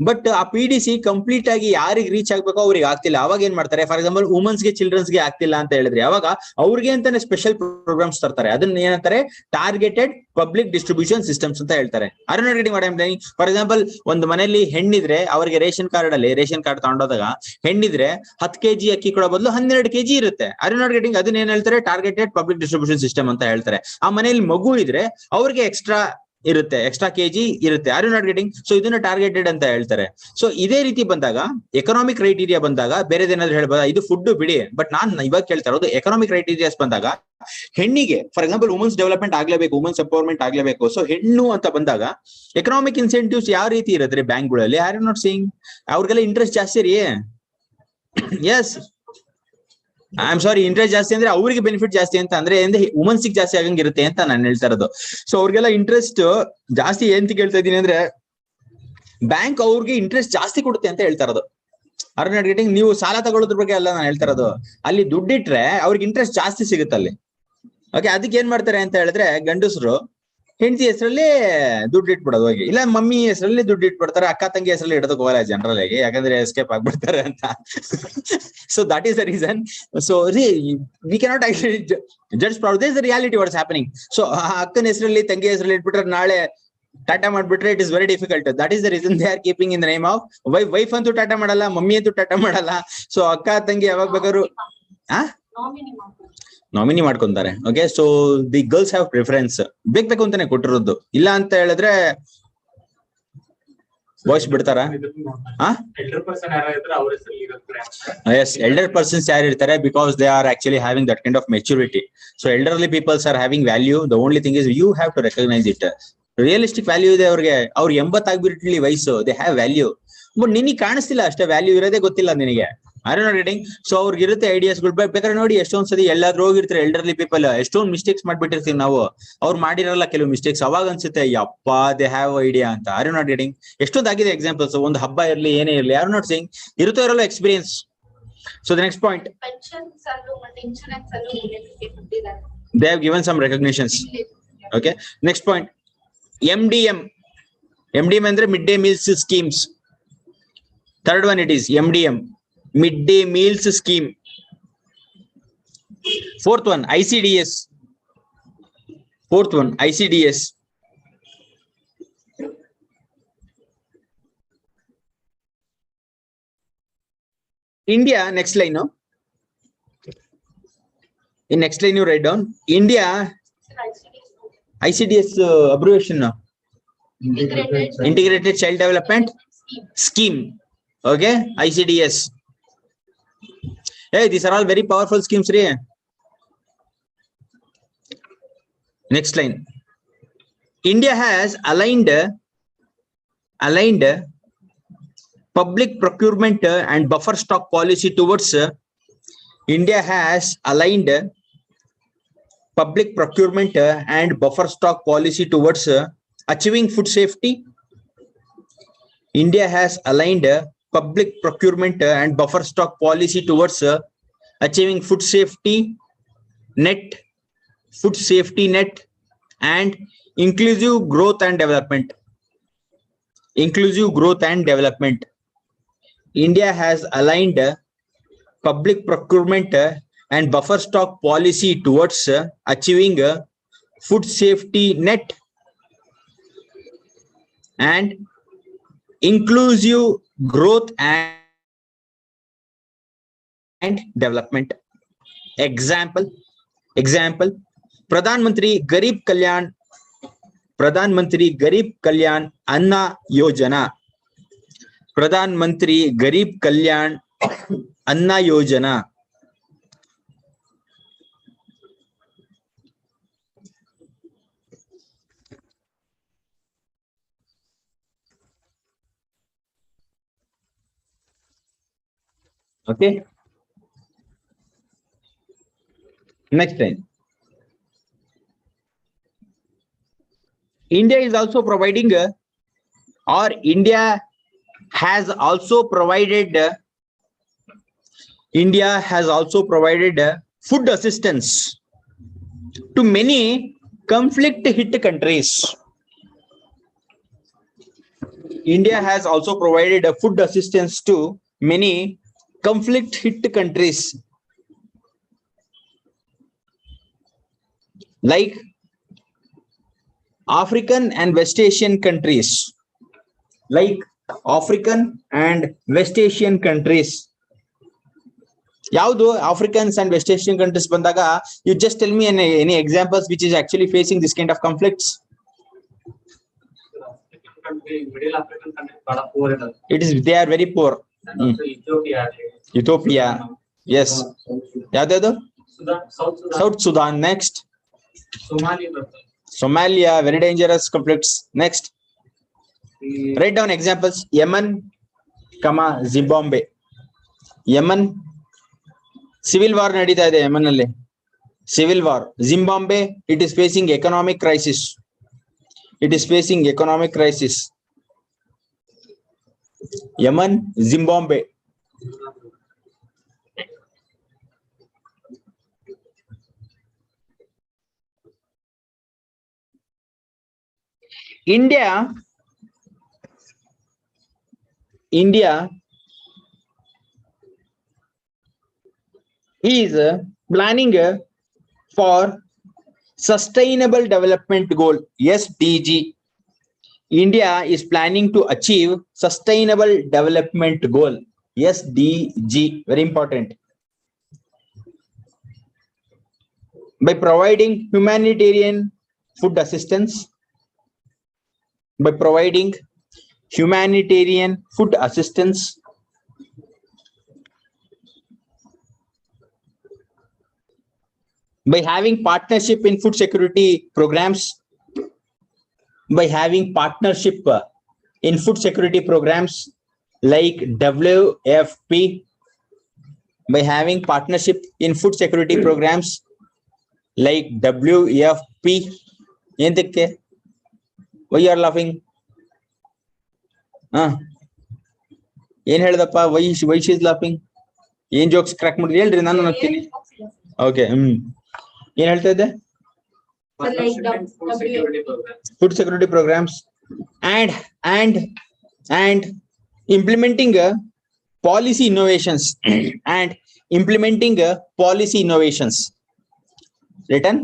But ಆ PDC complete ಆಗಿ ಯಾರಿಗೆ ರೀಚ್ ಆಗ್ಬೇಕೋ ಅವ್ರಿಗೆ ಆಗ್ತಿಲ್ಲ. ಅವಾಗ ಏನ್ ಮಾಡ್ತಾರೆ? ಫಾರ್ ಎಕ್ಸಾಂಪಲ್ ವುಮೆನ್ಸ್ ಗೆ, ಚಿಲ್ಡ್ರನ್ಸ್ ಗೆ ಆಗ್ತಿಲ್ಲ ಅಂತ ಹೇಳಿದ್ರೆ ಅವಾಗ ಅವ್ರಿಗೆ ಅಂತಾನೆ ಸ್ಪೆಷಲ್ ಪ್ರೋಗ್ರಾಮ್ಸ್ ತರ್ತಾರೆ. ಅದನ್ನ ಏನಂತಾರೆ? ಟಾರ್ಗೆಟೆಡ್ ಪಬ್ಲಿಕ್ ಡಿಸ್ಟ್ರಿಬ್ಯೂಷನ್ ಸಿಸ್ಟಮ್ಸ್ ಅಂತ ಹೇಳ್ತಾರೆ. Are not getting what I am saying? For example, ಒಂದು ಮನೆಯಲ್ಲಿ ಹೆಣ್ಣಿದ್ರೆ ಅವರಿಗೆ ರೇಷನ್ ಕಾರ್ಡ್ ಅಲ್ಲಿ ರೇಷನ್ ಕಾರ್ಡ್ ತಗೊಂಡೋದಾಗ ಹೆಣ್ಣಿದ್ರೆ 10 kg ಅಕ್ಕಿ ಕೊಡೋ ಬದಲು 12 kg ಇರುತ್ತೆ. Are not getting? ಅದನ್ನ ಏನ್ ಹೇಳ್ತಾರೆ? ಟಾರ್ಗೆಟೆಡ್ ಪಬ್ಲಿಕ್ ಡಿಸ್ಟ್ರಿಬ್ಯೂಷನ್ ಸಿಸ್ಟಮ್ ಅಂತ ಹೇಳ್ತಾರೆ. ಆ ಮನೆಯಲ್ಲಿ ಮಗು ಇದ್ರೆ ಅವ್ರಿಗೆ ಎಕ್ಸ್ಟ್ರಾ ಇರುತ್ತೆ, ಎಕ್ಸ್ಟ್ರಾ ಕೆಜಿ ಇರುತ್ತೆ. Are you not getting? So ಇದನ್ನ ಟಾರ್ಗೆಟೆಡ್ ಅಂತ ಹೇಳ್ತಾರೆ. ಸೊ ಇದೇ ರೀತಿ ಬಂದಾಗ ಎಕನಾಮಿಕ್ ಕ್ರೈಟೀರಿಯಾ ಬಂದಾಗ ಬೇರೆದೇನಾದ್ರು ಹೇಳ್ಬೋದಾ? ಇದು ಫುಡ್ ಬಿಡಿ, ಬಟ್ ನಾನ್ ಇವಾಗ ಕೇಳ್ತಾ ಇರೋದು ಎಕನಾಮಿಕ್ ಕ್ರೈಟೀರಿಯಾಸ್ ಬಂದಾಗ ಹೆಣ್ಣಿಗೆ ಫಾರ್ ಎಕ್ಸಾಂಪಲ್ ವುಮೆನ್ಸ್ ಡೆವಲಪ್ಮೆಂಟ್ ಆಗ್ಲೇಬೇಕು, ವುಮೆನ್ಸ್ ಎಂಪವರ್ಮೆಂಟ್ ಆಗ್ಲೇಬೇಕು. ಸೊ ಹೆಣ್ಣು ಅಂತ ಬಂದಾಗ ಎಕನಾಮಿಕ್ ಇನ್ಸೆಂಟಿವ್ಸ್ ಯಾವ ರೀತಿ ಇರುತ್ತೆ ಬ್ಯಾಂಕ್ಗಳಲ್ಲಿ? Are you not seeing? ಅವ್ರಿಗೆಲ್ಲ ಇಂಟ್ರೆಸ್ಟ್ ಜಾಸ್ತಿ ರೀ. Yes, I am sorry, interest ಜಾಸ್ತಿ ಅಂದ್ರೆ ಅವ್ರಿಗೆ ಬೆನಿಫಿಟ್ ಜಾಸ್ತಿ ಅಂತ ಅಂದ್ರೆ ವುಮೆನ್ಸ್ ಜಾಸ್ತಿ ಆಗಂಗಿರುತ್ತೆ ಅಂತ ನಾನು ಹೇಳ್ತಾ ಇರೋದು. ಸೊ ಅವ್ರಿಗೆಲ್ಲ ಇಂಟ್ರೆಸ್ಟ್ ಜಾಸ್ತಿ ಅಂತ ಕೇಳ್ತಾ ಇದ್ದೀನಿ ಅಂದ್ರೆ ಬ್ಯಾಂಕ್ ಅವ್ರಿಗೆ ಇಂಟ್ರೆಸ್ಟ್ ಜಾಸ್ತಿ ಕೊಡುತ್ತೆ ಅಂತ ಹೇಳ್ತಾ ಇರೋದು. Are not getting? ನೀವು ಸಾಲ ತಗೊಳ್ಳೋದ್ರ ಬಗ್ಗೆ ಅಲ್ಲ ನಾನು ಹೇಳ್ತಾ ಇರೋದು. ಅಲ್ಲಿ ದುಡ್ಡಿಟ್ರೆ ಅವ್ರಿಗೆ ಇಂಟ್ರೆಸ್ಟ್ ಜಾಸ್ತಿ ಸಿಗುತ್ತೆ ಅಲ್ಲಿ. ಓಕೆ, ಅದಕ್ಕೆ ಏನ್ ಮಾಡ್ತಾರೆ ಅಂತ ಹೇಳಿದ್ರೆ ಗಂಡಸರು ಹೆಂಡತಿ ಹೆಸರಲ್ಲಿ ದುಡ್ಡು ಇಟ್ಬಿಡೋದು ಹೋಗಿ, ಇಲ್ಲ ಮಮ್ಮಿ ಹೆಸರಲ್ಲಿ ದುಡ್ಡು ಇಟ್ಬಿಡ್ತಾರೆ, ಅಕ್ಕ ತಂಗಿ ಹೆಸರಲ್ಲಿ ಇಡೋದಕ್ಕೆ ಹೋಗಲ್ಲ ಜನರಲ್ ಆಗಿ, ಯಾಕಂದ್ರೆ ಎಸ್ಕೇಪ್ ಆಗ್ಬಿಡ್ತಾರೆ ಅಂತ. So that is the reason. So we cannot actually judge problem. This is the reality what's happening. So ಅಕ್ಕನ ಹೆಸರಲ್ಲಿ ತಂಗಿ ಹೆಸರಲ್ಲಿ ಇಟ್ಬಿಟ್ರೆ ನಾಳೆ ಟಾಟಾ ಮಾಡ್ಬಿಟ್ರೆ it is very difficult. That is the reason they are keeping in the name of wife ಅಂತೂ ಟಾಟಾ ಮಾಡಲ್ಲ, mummy ಅಂತೂ ಟಾಟಾ ಮಾಡಲ್ಲ. ಸೊ ಅಕ್ಕ ತಂಗಿ ಯಾವಾಗ ಬೇಕಾದ್ರು ನಾಮಿನಿ ಮಾಡ್ಕೊಂತಾರೆ. Okay, so the girls have preference. ಬೇಕು ಅಂತಾನೆ ಕೊಟ್ಟಿರೋದು, ಇಲ್ಲ ಅಂತ ಹೇಳಿದ್ರೆ ವಾಯ್ಸ್ ಬಿಡ್ತಾರ? ಎಸ್, ಎಲ್ಡರ್ ಪರ್ಸನ್ಸ್ ಯಾರು ಇರ್ತಾರೆ, because they are actually having that kind of maturity. So elderly peoples are having value. The only thing is you have to recognise it. Realistic value ಇದೆ ಅವ್ರಿಗೆ. ಅವ್ರು 80 ಆಗ್ಬಿಟ್ಲಿ ವಯಸ್ಸು, ದೇ ಹ್ಯಾವ್ ವ್ಯಾಲ್ಯೂ. ಬಟ್ ನಿನಗೆ ಕಾಣಿಸ್ತಿಲ್ಲ ಅಷ್ಟೇ, value ಇರೋದೇ ಗೊತ್ತಿಲ್ಲ ನಿನಗೆ. Are you not getting? So ಅವ್ರಿಗೆ ಇರುತ್ತೆ ಐಡಿಯಾಸ್ಗಳು. ಬೇಕಾದ್ರೆ ನೋಡಿ ಎಷ್ಟೊಂದ್ಸತಿ ಎಲ್ಲಾದ್ರೂ ಹೋಗಿರ್ತಾರೆ ಎಲ್ಡರ್ಲಿ ಪೀಪಲ್, ಎಷ್ಟೊಂದು ಮಿಸ್ಟೇಕ್ಸ್ ಮಾಡ್ಬಿಟ್ಟಿರ್ತೀವಿ ನಾವು. ಅವ್ರು ಮಾಡಿರಲ್ಲ ಕೆಲವು ಮಿಸ್ಟೇಕ್ಸ್, ಅವಾಗ ಅನ್ಸುತ್ತೆ ಯಪ್ಪ ದೇ ಹ್ಯಾವ್ ಐಡಿಯಾ ಅಂತ. Are you not getting? ಎಷ್ಟೊಂದಾಗಿದೆ ಎಕ್ಸಾಂಪಲ್ಸ್. ಒಂದು ಹಬ್ಬ ಇರ್ಲಿ ಏನೇ ಇರ್ಲಿ, ಆರ್ ಯು ನಾಟ್ ಸೇಯಿಂಗ್? ಇರುತ್ತೋ ಇರಲ್ಲ experience. So the next point, they have given some recognitions. Okay, next point, MDM. MDM ಅಂದ್ರೆ midday meals schemes. Third one it is MDM, midday meals scheme. Fourth one ICDS. India, next line, no? In next line you write down India. ICDS abbreviation, no? Integrated Child Development Scheme. Okay, ICDS. Hey, these are all very powerful schemes, right? Next line, India has aligned public procurement and buffer stock policy towards India has aligned public procurement and buffer stock policy towards achieving food safety. India has aligned public procurement and buffer stock policy towards achieving food safety net and inclusive growth and development. India has aligned public procurement and buffer stock policy towards achieving food safety net and inclusive growth and development. Example, Pradhan Mantri Garib Kalyan Anna Yojana. Pradhan Mantri Garib Kalyan Anna Yojana. Okay, next time, India is also providing or India has also provided food assistance to many conflict hit countries. India has also provided food assistance to many conflict hit countries like African and West Asian countries, like African and West Asian countries. Yaudu Africans and West Asian countries bandaga, you just tell me any examples which is actually facing this kind of conflicts. Middle African country bada poor idal. It is, they are very poor. And also Ethiopia, yes. Yadadu? South Sudan. Next, Somalia, very dangerous conflicts. Next, write down examples. Yemen, Zimbabwe. Yemen, civil war nadita ide Yemen alli. Civil war. Zimbabwe, it is facing economic crisis. It is facing economic crisis. Yemen, Zimbabwe. India is planning for Sustainable Development Goal, SDG. India is planning to achieve Sustainable Development Goal, SDG. Very important. By providing humanitarian food assistance. By providing humanitarian food assistance. By having partnership in food security programs. By having partnership in food security programs like WFP. By having partnership in food security programs like WFP. Why you are laughing? ಏನ್ ಹೇಳ್ದಪ್ಪ? why she is laughing? ಏನ್ jokes crack ಮಾಡಿದ್ರಿ ಹೇಳ್ರಿ, ನಾನು ನೋಡ್ತೀನಿ. Okay, ಏನ್ ಹೇಳ್ತಾ ಇದ್ದೆ? Food security programs and implementing policy innovations and implementing policy innovations. Written,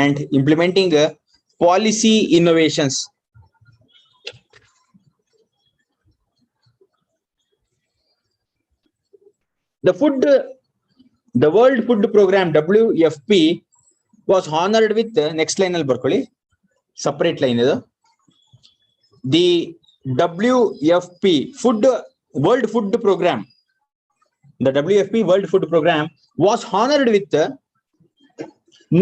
and implementing policy innovations. The World Food Program, WFP, was honored with next line al barkoli, separate line idu. The WFP World Food Program, the WFP World Food Program was honored with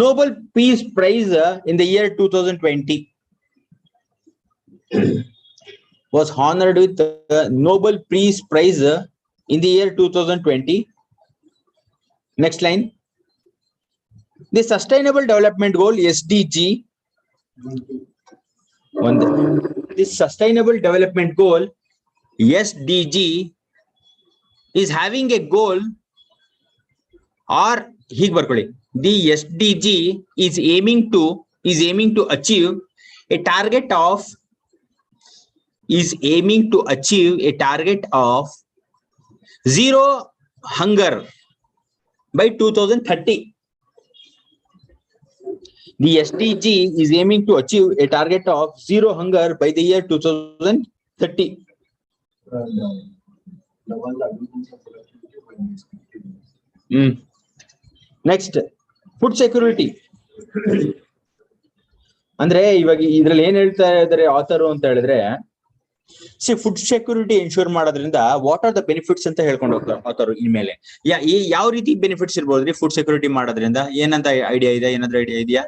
Nobel Peace Prize in the year 2020. Was honored with Nobel Peace Prize in the year 2020. Next line. The Sustainable Development Goal, SDG. This Sustainable Development Goal, SDG, is having a goal, or the SDG is aiming to achieve a target of zero hunger by 2030. The SDG is aiming to achieve a target of zero hunger by the year 2030. Next, food security. ಅಂದ್ರೆ ಇವಾಗ ಇದ್ರಲ್ಲಿ ಏನ್ ಹೇಳ್ತಾ ಇದಾರೆ ಆಥರು ಅಂತ ಹೇಳಿದ್ರೆ, food security ensure ಮಾಡೋದ್ರಿಂದ what are the benefits ಅಂತ ಹೇಳ್ಕೊಂಡು ಹೋಗ್ತಾರೆ ಆಥರು. ಇನ್ಮೇಲೆ ಯಾವ ರೀತಿ ಬೆನಿಫಿಟ್ಸ್ ಇರ್ಬೋದ್ರಿ ಫುಡ್ ಸೆಕ್ಯೂರಿಟಿ ಮಾಡೋದ್ರಿಂದ? ಏನಂತ ಐಡಿಯಾ ಇದೆ? ಏನಾದ್ರೂ ಐಡಿಯಾ ಇದೆಯಾ?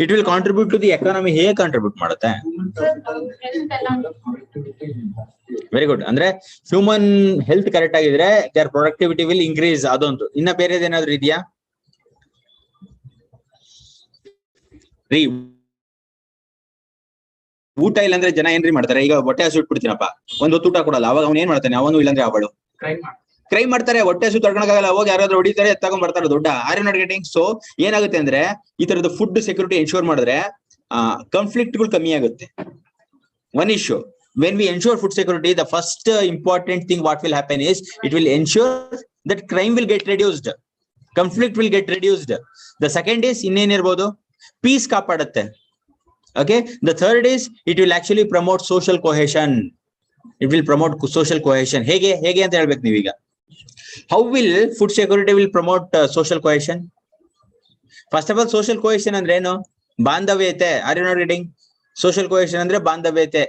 It will contribute to the economy. ಹೇಗೆ ಕಾಂಟ್ರಿಬ್ಯೂಟ್ ಮಾಡುತ್ತೆ? Very good. ಅಂದ್ರೆ ಹ್ಯೂಮನ್ ಹೆಲ್ತ್ ಕರೆಕ್ಟ್ ಆಗಿದ್ರೆ ದೇರ್ ಪ್ರೊಡಕ್ಟಿವಿಟಿ ವಿಲ್ ಇನ್ಕ್ರೀಸ್. ಅದೊಂದು. ಇನ್ನ ಬೇರೆದೇನಾದ್ರೂ ಇದೆಯಾ? ಊಟ ಇಲ್ಲಾಂದ್ರೆ ಜನ ಏನ್ರಿ ಮಾಡ್ತಾರೆ? ಈಗ ಹೊಟ್ಟೆ ಹಸು ಇಟ್ಬಿಡ್ತೀನಪ್ಪ, ಒಂದ್ ಹೊತ್ತು ಊಟ ಕೊಡಲ್ಲ, ಅವಾಗ ಅವ್ನು ಏನ್ ಮಾಡ್ತಾನೆ? ಅವನು ಇಲ್ಲಾಂದ್ರೆ ಅವಳು ಕ್ರೈ ಮಾಡ್ತಾರೆ. ಹೊಟ್ಟೆ ಹಸು ತಡ್ಕೊಳಕ್ಕಾಗಲ್ಲ, ಹೋಗಿ ಯಾರಾದ್ರೂ ಹೊಡಿತಾರೆ, ತಗೊಂಡ್ ಬರ್ತಾರೆ ದುಡ್ಡ. Are you not getting? So ಏನಾಗುತ್ತೆ ಅಂದ್ರೆ ಈ ತರದ ಫುಡ್ ಸೆಕ್ಯೂರಿಟಿ ಎನ್ಶೂರ್ ಮಾಡಿದ್ರೆ ಕಾನ್ಫ್ಲಿಕ್ಟ್ ಗಳು ಕಮ್ಮಿ ಆಗುತ್ತೆ. One issue, when we ensure food security, the first important thing what will happen is it will ensure that crime will get reduced, conflict will get reduced. The second is ಇನ್ನೇನಿರ್ಬೋದು, peace ಕಾಪಾಡುತ್ತೆ. Okay, the third is it will actually promote social cohesion. It will promote social cohesion. ಹೇಗೆ ಅಂತ ಹೇಳ್ಬೇಕು ನೀವೀಗ. How will food security will promote social cohesion? First of all, social cohesion ಅಂದ್ರೆ ಏನು? ಬಾಂಧವ್ಯತೆ. Are you not getting? Social cohesion ಅಂದ್ರೆ ಬಾಂಧವ್ಯತೆ.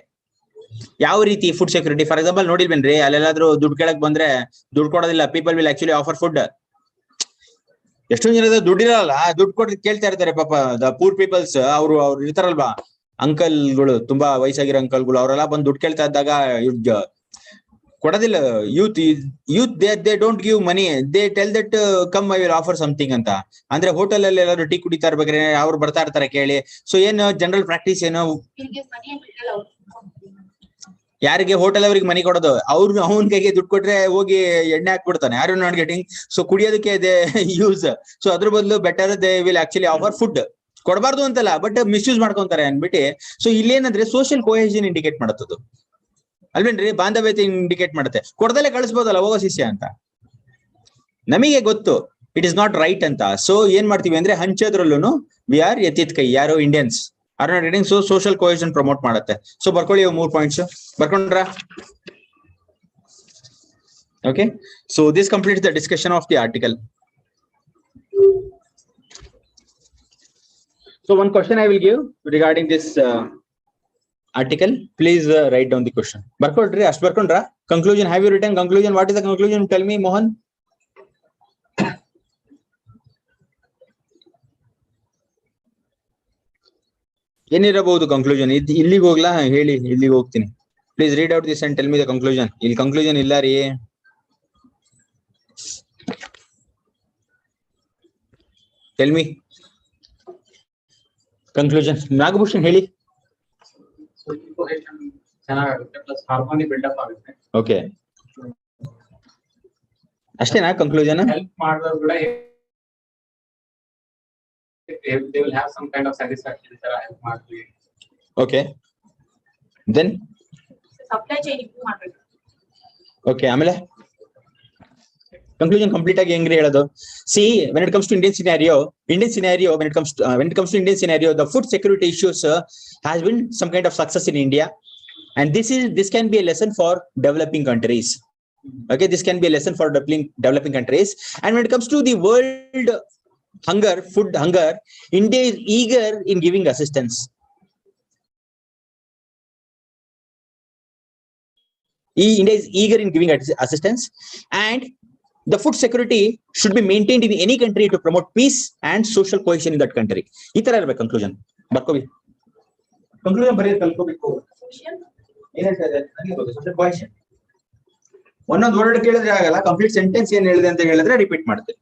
ಯಾವ ರೀತಿ food security? For example ನೋಡಿಲ್ವೇನ್ರಿ, ಅಲ್ಲೆಲ್ಲಾದ್ರೂ ದುಡ್ಡು ಕೇಳಕ್ ಬಂದ್ರೆ ದುಡ್ಡು ಕೊಡೋದಿಲ್ಲ. People will actually offer food. ಎಷ್ಟೊಂದ್ ಜನ ದುಡ್ಡಿರಲ್ಲ, ದುಡ್ಡು ಕೊಟ್ಟು ಕೇಳ್ತಾ ಇರ್ತಾರೆ ಪಾಪ. ದ ಪೂರ್ ಪೀಪಲ್ಸ್ ಅವ್ರು ಇರ್ತಾರಲ್ವಾ, ಅಂಕಲ್ಗಳು, ತುಂಬಾ ವಯಸ್ಸಾಗಿರೋ ಅಂಕಲ್ಗಳು, ಅವರೆಲ್ಲ ಬಂದು ದುಡ್ಡು ಕೇಳ್ತಾ ಇದ್ದಾಗ ಕೊಡೋದಿಲ್ಲ. Youth they don't give money, they tell that come I will offer something ಅಂತ. ಅಂದ್ರೆ ಹೋಟೆಲ್ ಅಲ್ಲಿ ಎಲ್ಲಾದ್ರು ಟೀ ಕುಡಿತಾ ಇರ್ಬೇಕಾದ್ರೆ ಅವ್ರು ಬರ್ತಾ ಇರ್ತಾರೆ ಕೇಳಿ. ಸೊ ಏನು ಜನರಲ್ ಪ್ರಾಕ್ಟೀಸ್ ಏನು? ಯಾರಿಗೆ ಹೋಟೆಲ್ ಅವ್ರಿಗೆ ಮನಿ ಕೊಡೋದು? ಅವನ್ ಕೈಗೆ ದುಡ್ಡು ಕೊಟ್ರೆ ಹೋಗಿ ಎಣ್ಣೆ ಹಾಕ್ಬಿಡ್ತಾನೆ. ಯಾರು ನಾಟ್ ಗೆಟಿಂಗ್. ಸೊ ಕುಡಿಯೋದಕ್ಕೆ ದೇ ಯೂಸ್. ಸೊ ಅದ್ರ ಬದಲು better they will actually offer food. ಕೊಡಬಾರ್ದು ಅಂತಲ್ಲ, ಬಟ್ ಮಿಸ್ಯೂಸ್ ಮಾಡ್ಕೊಂತಾರೆ ಅನ್ಬಿಟ್ಟು. ಸೊ ಇಲ್ಲೇನಂದ್ರೆ ಸೋಷಿಯಲ್ ಕೋಹೆಷನ್ ಇಂಡಿಕೇಟ್ ಮಾಡತ್ತದು ಅಲ್ವೇನ್ರಿ? ಬಾಂಧವ್ಯತೆ ಇಂಡಿಕೇಟ್ ಮಾಡುತ್ತೆ. ಕೊಡದಲ್ಲೇ ಕಳಿಸ್ಬೋದಲ್ಲ ಹೋಗೋ ಶಿಷ್ಯ ಅಂತ. ನಮಗೆ ಗೊತ್ತು ಇಟ್ ಇಸ್ ನಾಟ್ ರೈಟ್ ಅಂತ. ಸೊ ಏನ್ ಮಾಡ್ತೀವಿ ಅಂದ್ರೆ ಹಂಚೋದ್ರಲ್ಲೂ ವಿ ಆರ್ ಎತ್ತಿದ ಕೈ. ಯಾರು? Indians are not getting. So social cohesion promote ಮಾಡುತ್ತೆ. ಸೊ ಬರ್ಕೊಳ್ಳಿ 3 points. ಬರ್ಕೊಂಡ್ರ? Okay, so this completes the discussion of the article. So one question I will give regarding this article. Please write down the question. Barkodri, ask barkondra. Conclusion. Have you written conclusion? What is the conclusion? Tell me, Mohan. ಏನಿರಬಹುದು conclusion? ಇಲ್ಲಿಗೆ ಹೋಗ್ಲಾ ಹೇಳಿ, ಇಲ್ಲಿಗೆ ಹೋಗ್ತೀನಿ. Please read out this and tell me the conclusion. ಇಲ್ಲಿ conclusion ಇಲ್ಲ ರೀ. Tell me conclusion. Nagabhushan ಹೇಳಿ. ಚೆನ್ನಾಗುತ್ತೆ, ಪ್ಲಸ್ ಹಾರ್ಮೋನಿ ಬಿಲ್ಡಪ್ ಆಗುತ್ತೆ. ಓಕೆ, ಅಷ್ಟೇನಾ ಕನ್ಕ್ಲೂಷನ್? ಹೆಲ್ಪ್ ಮಾಡಿದ್ರು ಕೂಡ they will have some kind of satisfaction in their help ಮಾಡ್ತೀವಿ. Okay, then supply chain improve ಮಾಡಬೇಕು. ಓಕೆ, ಆಮೇಲೆ conclusion complete ಆಗಿ ಹೆಂಗ್ರಿ ಹೇಳೋದು? See, when it comes to Indian scenario, when it comes to Indian scenario, the food security issues has been some kind of success in India, and this can be a lesson for developing countries. Okay, this can be a lesson for developing countries. And when it comes to the world food hunger, India is eager in giving assistance. India is eager in giving assistance, and the food security should be maintained in any country to promote peace and social cohesion in that country. ಈ ತರ ಇರಬೇಕು conclusion. ಬರ್ಕೋವಿ. Conclusion ಬರೀ ಕಲ್ಕೋಬೇಕು. ಏನ್ ಹೇಳ್ತಾ ಇದ್ದಾರೆ ನನಗೆ ಗೊತ್ತು. Social cohesion ಒಂದೊಂದು ವರ್ಡ್ ಕೇಳಿದ್ರೆ ಆಗಲ್ಲ. ಕಂಪ್ಲೀಟ್ ಸೆಂಟೆನ್ಸ್ ಏನ್ ಹೇಳಿದೆ ಅಂತ ಹೇಳಿದ್ರೆ ರಿಪೀಟ್ ಮಾಡ್ತೇನೆ.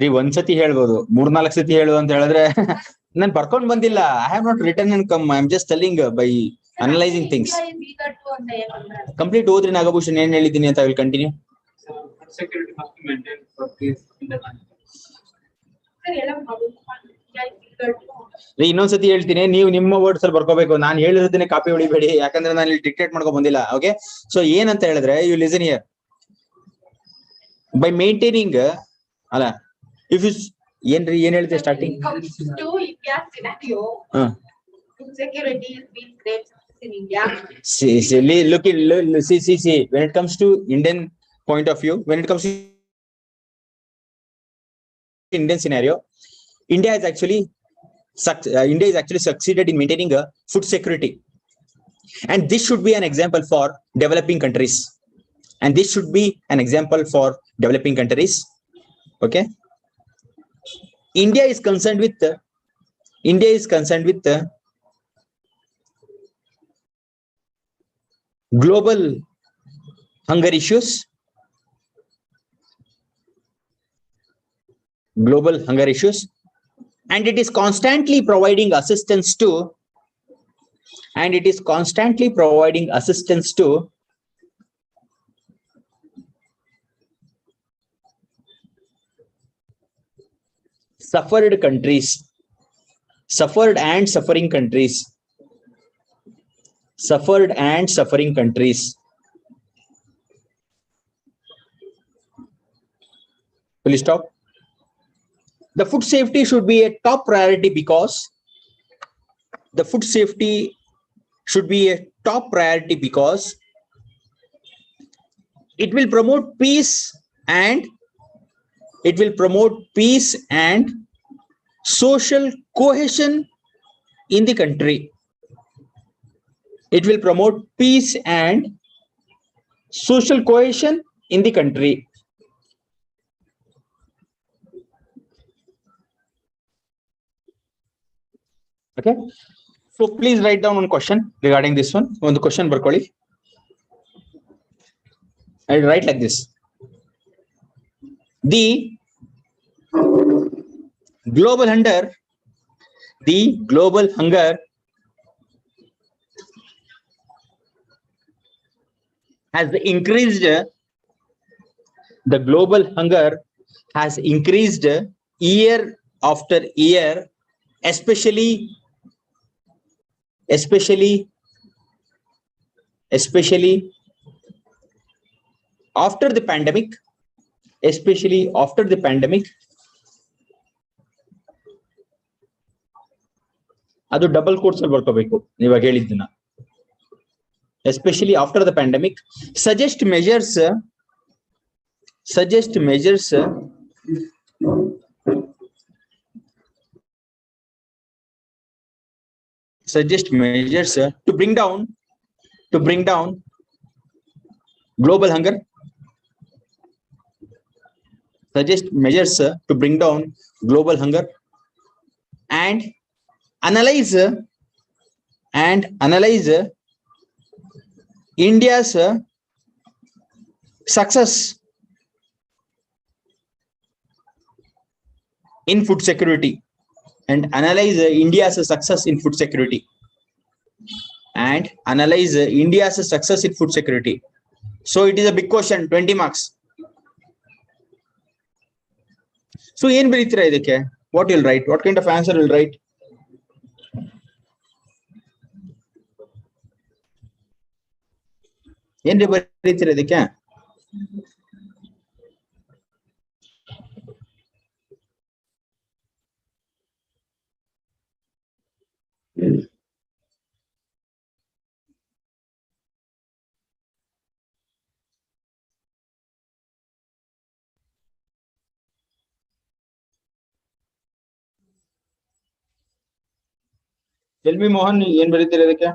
ರೀ ಒಂದ್ಸತಿ ಹೇಳ್ಬೋದು, 3-4 ಸತಿ ಹೇಳು ಅಂತ ಹೇಳಿದ್ರೆ ನಾನ್ ಬರ್ಕೊಂಡ್ ಬಂದಿಲ್ಲ. I have not return and come. I am just telling by analysing things. Complete ಓದ್ರಿ ನಾಗಭೂಷಣ್ ಏನ್ ಹೇಳಿದ್ದೀನಿ ಅಂತ. Will continue. Security must be maintained for peace in the country. ಇನ್ನೊಂದ್ಸತಿ ಹೇಳ್ತೀನಿ, ನೀವು ನಿಮ್ಮ ವರ್ಡ್ಸ್ ಅಲ್ಲಿ ಬರ್ಕೋಬೇಕು. ನಾನು ಹೇಳಿರೋದನ್ನೇ ಕಾಪಿ ಹೊಡಿಬೇಡಿ, ಯಾಕಂದ್ರೆ ನಾನು ಇಲ್ಲಿ ಡಿಕ್ಟೇಟ್ ಮಾಡ್ಕೊಂಡ್ ಬಂದಿಲ್ಲ. ಓಕೆ, ಸೊ ಏನಂತ ಹೇಳಿದ್ರೆ you listen here. By maintaining ಅಲ್ಲ, ಇಫ್ ಯು ಏನ್ರಿ ಏನ್ ಹೇಳ್ತೀವಿ starting? Security has been great in India. See, when it comes to Indian point of view, when it comes to Indian scenario, India is actually succeeded in maintaining a food security, and this should be an example for developing countries. Okay, India is concerned with global hunger issues, and it is constantly providing assistance to suffered countries, suffered and suffering countries, suffered and suffering countries. Will you stop? The food safety should be a top priority because the food safety should be a top priority because it will promote peace and social cohesion in the country. It will promote peace and social cohesion in the country. Okay, so please write down one question regarding this one. One question barkoli. I'll write like this. The global hunger has increased. The global hunger has increased year after year, especially after the pandemic, ಅದು double quotes ಅಲ್ಲಿ ಬರ್ಕೋಬೇಕು ಇವಾಗ ಹೇಳಿದ್ದನ್ನ. Especially after the pandemic, suggest measures to bring down global hunger. Suggest measures to bring down global hunger and analyze India's success in food security, and analyze India's success in food security, So it is a big question, 20 marks. So ಏನ್ ಬರೀತೀರಾ ಇದಕ್ಕೆ? What you'll write? What kind of answer you'll write? ಏನ್ರಿ ಬರೀತೀರಾ ಇದಕ್ಕೆ? Tell me, Mohan, ಏನ್ ಬರೀತೀರಾ ಇದಕ್ಕೆ?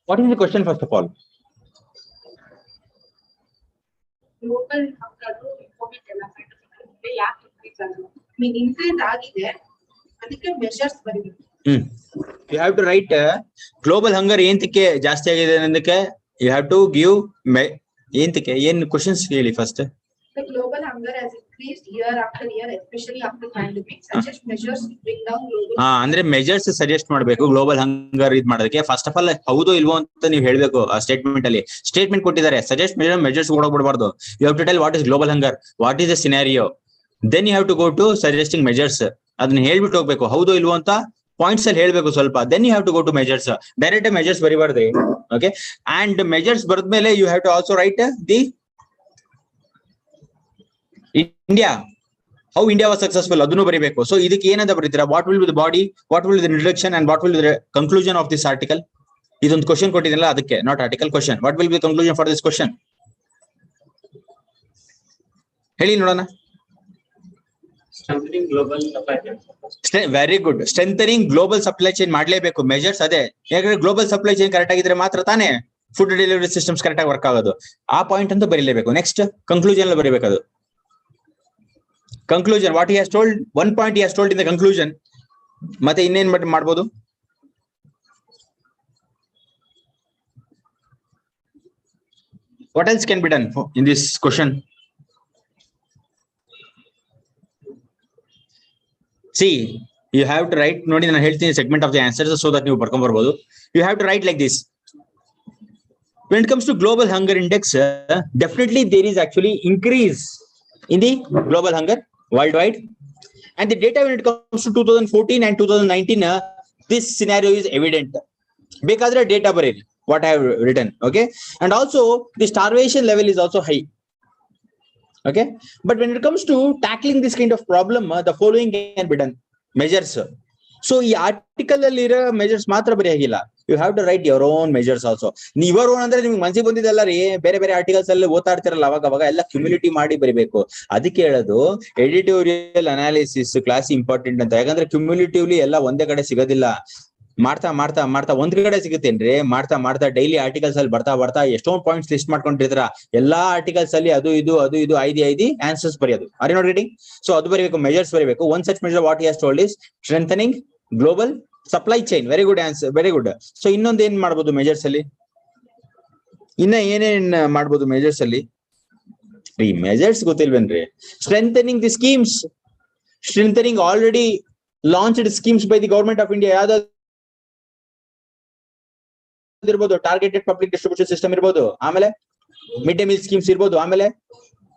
What is the question first of all? Global hunger important development ಯಾಕೆ increase ಆಗಿದೆ? increase ಆಗಿದೆ, ಅದಕ್ಕೆ measures ಬರೀಬೇಕು. You have to write global hunger ಏಂತಕ್ಕೆ ಜಾಸ್ತಿ ಆಗಿದೆ ಅನ್ನೋದಕ್ಕೆ you have to give ಏಂತಕ್ಕೆ ಏನು questions ಹೇಳಿ first. The global hunger has increased year after year, especially after pandemic. Suggest measures to bring down global. ಅಂದ್ರೆ measures suggest ಮಾಡಬೇಕು global ಹಂಗರ್ ಇದ್ ಮಾಡೋದಕ್ಕೆ. First of all ಹೌದು ಇಲ್ವೋ ಅಂತ ನೀವು ಹೇಳ್ಬೇಕು. ಆ ಸ್ಟೇಟ್ಮೆಂಟ್ ಅಲ್ಲಿ ಸ್ಟೇಟ್ಮೆಂಟ್ ಕೊಟ್ಟಿದ್ದಾರೆ, ಸಜೆಸ್ಟ್ ಮೆಜರ್ಸ್ ಕೊಡೋಗ್ಬಿಡಬಾರ್ದು. You have to tell what is global hunger, what is the scenario, then you have to go to suggesting measures. ಅದನ್ನ ಹೇಳ್ಬಿಟ್ಟು ಹೋಗ್ಬೇಕು, ಹೌದು ಇಲ್ವೋ ಅಂತ ಪಾಯಿಂಟ್ಸ್ ಅಲ್ಲಿ ಹೇಳ್ಬೇಕು ಸ್ವಲ್ಪ. Then you have to go to measures. Direct measures ಬರಿಬಾರ್ದು. ಓಕೆ, ಅಂಡ್ ಮೆಜರ್ಸ್ ಬರೆದ್ಮೇಲೆ you have to also write the India, how India was successful, adunu baribeku. So idikke ಏನಂತ ಬರೀತೀರಾ? What will be the body, what will be the introduction, and what will be the conclusion of this article? ಇದೊಂದು question ಕೊಟ್ಟಿದ್ದಲ್ಲ ಅದಕ್ಕೆ, not article question. What will be the conclusion for this question? ಹೇಳಿ ನೋಡೋಣ. Strengthening global supply chain. Very good. Strengthening global supply chain ಮಾಡ್ಲೇಬೇಕು. Measures ಅದೇ. ಯಾಕಂದ್ರೆ global supply chain correct ಆಗಿದ್ರೆ ಮಾತ್ರ ತಾನೇ ಫುಡ್ ಡೆಲಿವರಿ ಸಿಸ್ಟಮ್ಸ್ ಕರೆಕ್ಟ್ ಆಗಿ ವರ್ಕ್ ಆಗೋದು. ಆ ಪಾಯಿಂಟ್ ಅಂತೂ ಬರೀಲೇಬೇಕು. ನೆಕ್ಸ್ಟ್ ಕನ್ಕ್ಲೂಷನ್ ಅಲ್ಲಿ ಬರೀಬೇಕು. Conclusion, what he has told, one point he has told in the conclusion. ಮತ್ತೆ ಇನ್ನೇನ್ ಮಾಡ್ಬೋದು? What else can be done in this question? See, You have to write, ನೋಡಿ ನಾನು ಹೇಳ್ತೀನಿ segment of the answers so that ನೀವು ಬರ್ಕೊಂಡ್ ಬರ್ಬೋದು. You have to write like this. When it comes to global hunger index, definitely there is actually increase in the global hunger worldwide. And the data when it comes to 2014 and 2019, this scenario is evident. Bekadre data bareli, what I have written, okay? And also the starvation level is also high. Okay, but when it comes to tackling this kind of problem, the following can be done. Measures. So ಈ article ಅಲ್ಲಿ ಇರೋ measures ಮಾತ್ರ ಬರೆಯಾಗಿಲ್ಲ, you have to write your own measures also. Your own ಅಂದ್ರೆ ನಿಮ್ಗೆ ಮನ್ಸಿಗೆ ಬಂದಿದ್ದಲ್ಲ ರೀ, ಬೇರೆ ಬೇರೆ ಆರ್ಟಿಕಲ್ಸ್ ಅಲ್ಲಿ ಓದ್ತಾ ಇರ್ತಿರಲ್ಲ, ಅವಾಗ ಎಲ್ಲ ಕ್ಯುಮ್ಯುಲಿಟಿ ಮಾಡಿ ಬರಿಬೇಕು. ಅದಕ್ಕೆ ಹೇಳೋದು ಎಡಿಟೋರಿಯಲ್ ಅನಾಲಿಸಿಸ್ ಕ್ಲಾಸ್ ಇಂಪಾರ್ಟೆಂಟ್ ಅಂತ. ಯಾಕಂದ್ರೆ ಕ್ಯುಮ್ಯುಲಿಟಿವ್ಲಿ ಎಲ್ಲ ಒಂದೇ ಕಡೆ ಸಿಗೋದಿಲ್ಲ. ಮಾಡ್ತಾ ಮಾಡ್ತಾ ಮಾಡ್ತಾ ಒಂದ್ ಕಡೆ ಸಿಗುತ್ತೇನ್ರಿ, ಮಾಡ್ತಾ ಮಾಡ್ತಾ ಡೈಲಿ ಆರ್ಟಿಕಲ್ಸ್ ಅಲ್ಲಿ ಬರ್ತಾ ಎಷ್ಟೊಂದು ಪಾಯಿಂಟ್ಸ್ ಲಿಸ್ಟ್ ಮಾಡ್ಕೊಂಡಿರ್ತಾರ. ಎಲ್ಲಾ ಆರ್ಟಿಕಲ್ಸ್ ಅಲ್ಲಿ ಅದು ಇದು ಐದಿ ಆನ್ಸರ್ಸ್ ಬರೆಯೋದು. Are you not getting? So ಅದು ಬರೀಬೇಕು, ಮೆಜರ್ಸ್ ಬರೀಬೇಕು. One such measure what he has told is strengthening global supply chain. Very good answer, very good. So ಇನ್ನೊಂದು ಏನ್ ಮಾಡ್ಬೋದು ಮೆಜರ್ಸ್ ಅಲ್ಲಿ, ಇನ್ನ ಏನೇನ್ ಮಾಡ್ಬೋದು ಮೆಜರ್ಸ್ ಅಲ್ಲಿ? ಈ ಮೆಜರ್ಸ್ ಗೊತ್ತಿಲ್ವೇನ್ರಿ? Strengthening the schemes, strengthening already launched schemes by the government of India. ಯಾವ್ದು ಇರ್ಬೋದು, ಟಾರ್ಗೆಟೆಡ್ ಪಬ್ಲಿಕ್ ಡಿಸ್ಟ್ರಿಬ್ಯೂಷನ್ ಸಿಸ್ಟಮ್ ಇರ್ಬೋದು, ಆಮೇಲೆ ಮಿಡ್ ಡೇ ಮೀಲ್ ಸ್ಕೀಮ್ಸ್ ಇರ್ಬೋದು, ಆಮೇಲೆ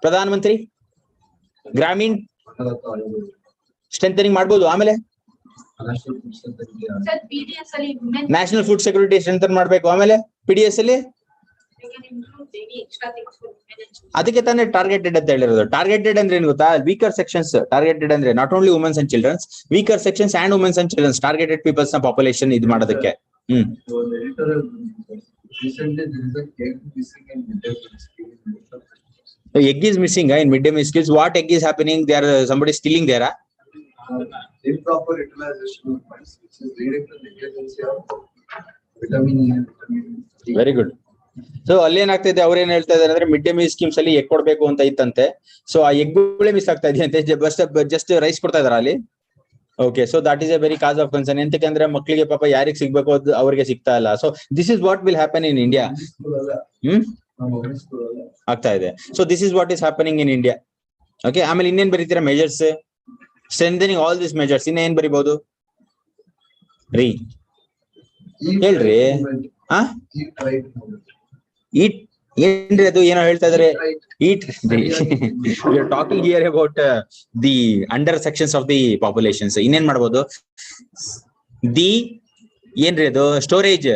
ಪ್ರಧಾನ ಮಂತ್ರಿ ಗ್ರಾಮೀಣ್ ಸ್ಟ್ರೆಂಥನಿಂಗ್ ಮಾಡ್ಬೋದು, ಆಮೇಲೆ ನ್ಯಾಷನಲ್ ಫುಡ್ ಸೆಕ್ಯೂರಿಟಿ ಸ್ಟ್ರೆಂಥನ್ ಮಾಡ್ಬೇಕು, ಆಮೇಲೆ PDS ಅಲ್ಲಿ ಅದಕ್ಕೆ ತಾನೇ ಟಾರ್ಗೆಟೆಡ್ ಅಂತ ಹೇಳಿರೋದು. ಟಾರ್ಗೆಟೆಡ್ ಅಂದ್ರೆ ಏನ್ ಗೊತ್ತಾ? Weaker sections. ಟಾರ್ಗೆಟೆಡ್ ಅಂದ್ರೆ not only womens and childrens, weaker sections and womens and childrens, targeted peoples ನ ಪಾಪ್ಯುಲೇಷನ್ ಇದು ಮಾಡೋದಕ್ಕೆ. Egg is missing in midday meal skills. What egg is happening? There somebody stealing there. Improper utilization of funds, which is leading to deficiency of vitamin E and vitamin D. Very good. So ಅಲ್ಲಿ ಏನಾಗ್ತಿದೆ, ಅವ್ರ ಏನ್ ಹೇಳ್ತಾ ಇದಾರೆ ಅಂದ್ರೆ mid day meal schemes ಅಲ್ಲಿ egg ಕೊಡ್ಬೇಕು ಅಂತ ಇತ್ತಂತೆ. ಸೊ ಆ ಎಗ್ಗಳೇ ಮಿಸ್ ಆಗ್ತಾ ಇದೆ ಅಂತೆ, ಜಸ್ಟ್ ರೈಸ್ ಕೊಡ್ತಾ ಇದಾರೆ ಅಲ್ಲಿ. Okay, so that is a very cause of concern. ಎಂತಕ್ಕೆ ಅಂದ್ರೆ ಮಕ್ಕಳಿಗೆ ಪಾಪ ಯಾರಿಗೆ ಸಿಗ್ಬೇಕು ಅದು ಅವ್ರಿಗೆ ಸಿಗ್ತಾ ಇಲ್ಲ. So this is what will happen in India. ಆಗ್ತಾ ಇದೆ. So this is what is happening in India. Okay, ಆಮೇಲೆ ಇನ್ನೇನ್ ಬರೀತೀರಾ measures? Strengthening all this measures. ಇನ್ನ ಏನ್ ಬರಿಬಹುದು ರೀ? ಹೇಳ್ರಿ. ಈಟ್ ಏನ್ರಿ ಅದು ಏನೋ ಹೇಳ್ತಾ ಇದಾರೆ? Eat. We are talking here about the under sections of the populations. ಇನ್ನೇನ್ ಮಾಡ್ಬೋದು? ದಿ ಏನ್ರಿ ಅದು? ಸ್ಟೋರೇಜ್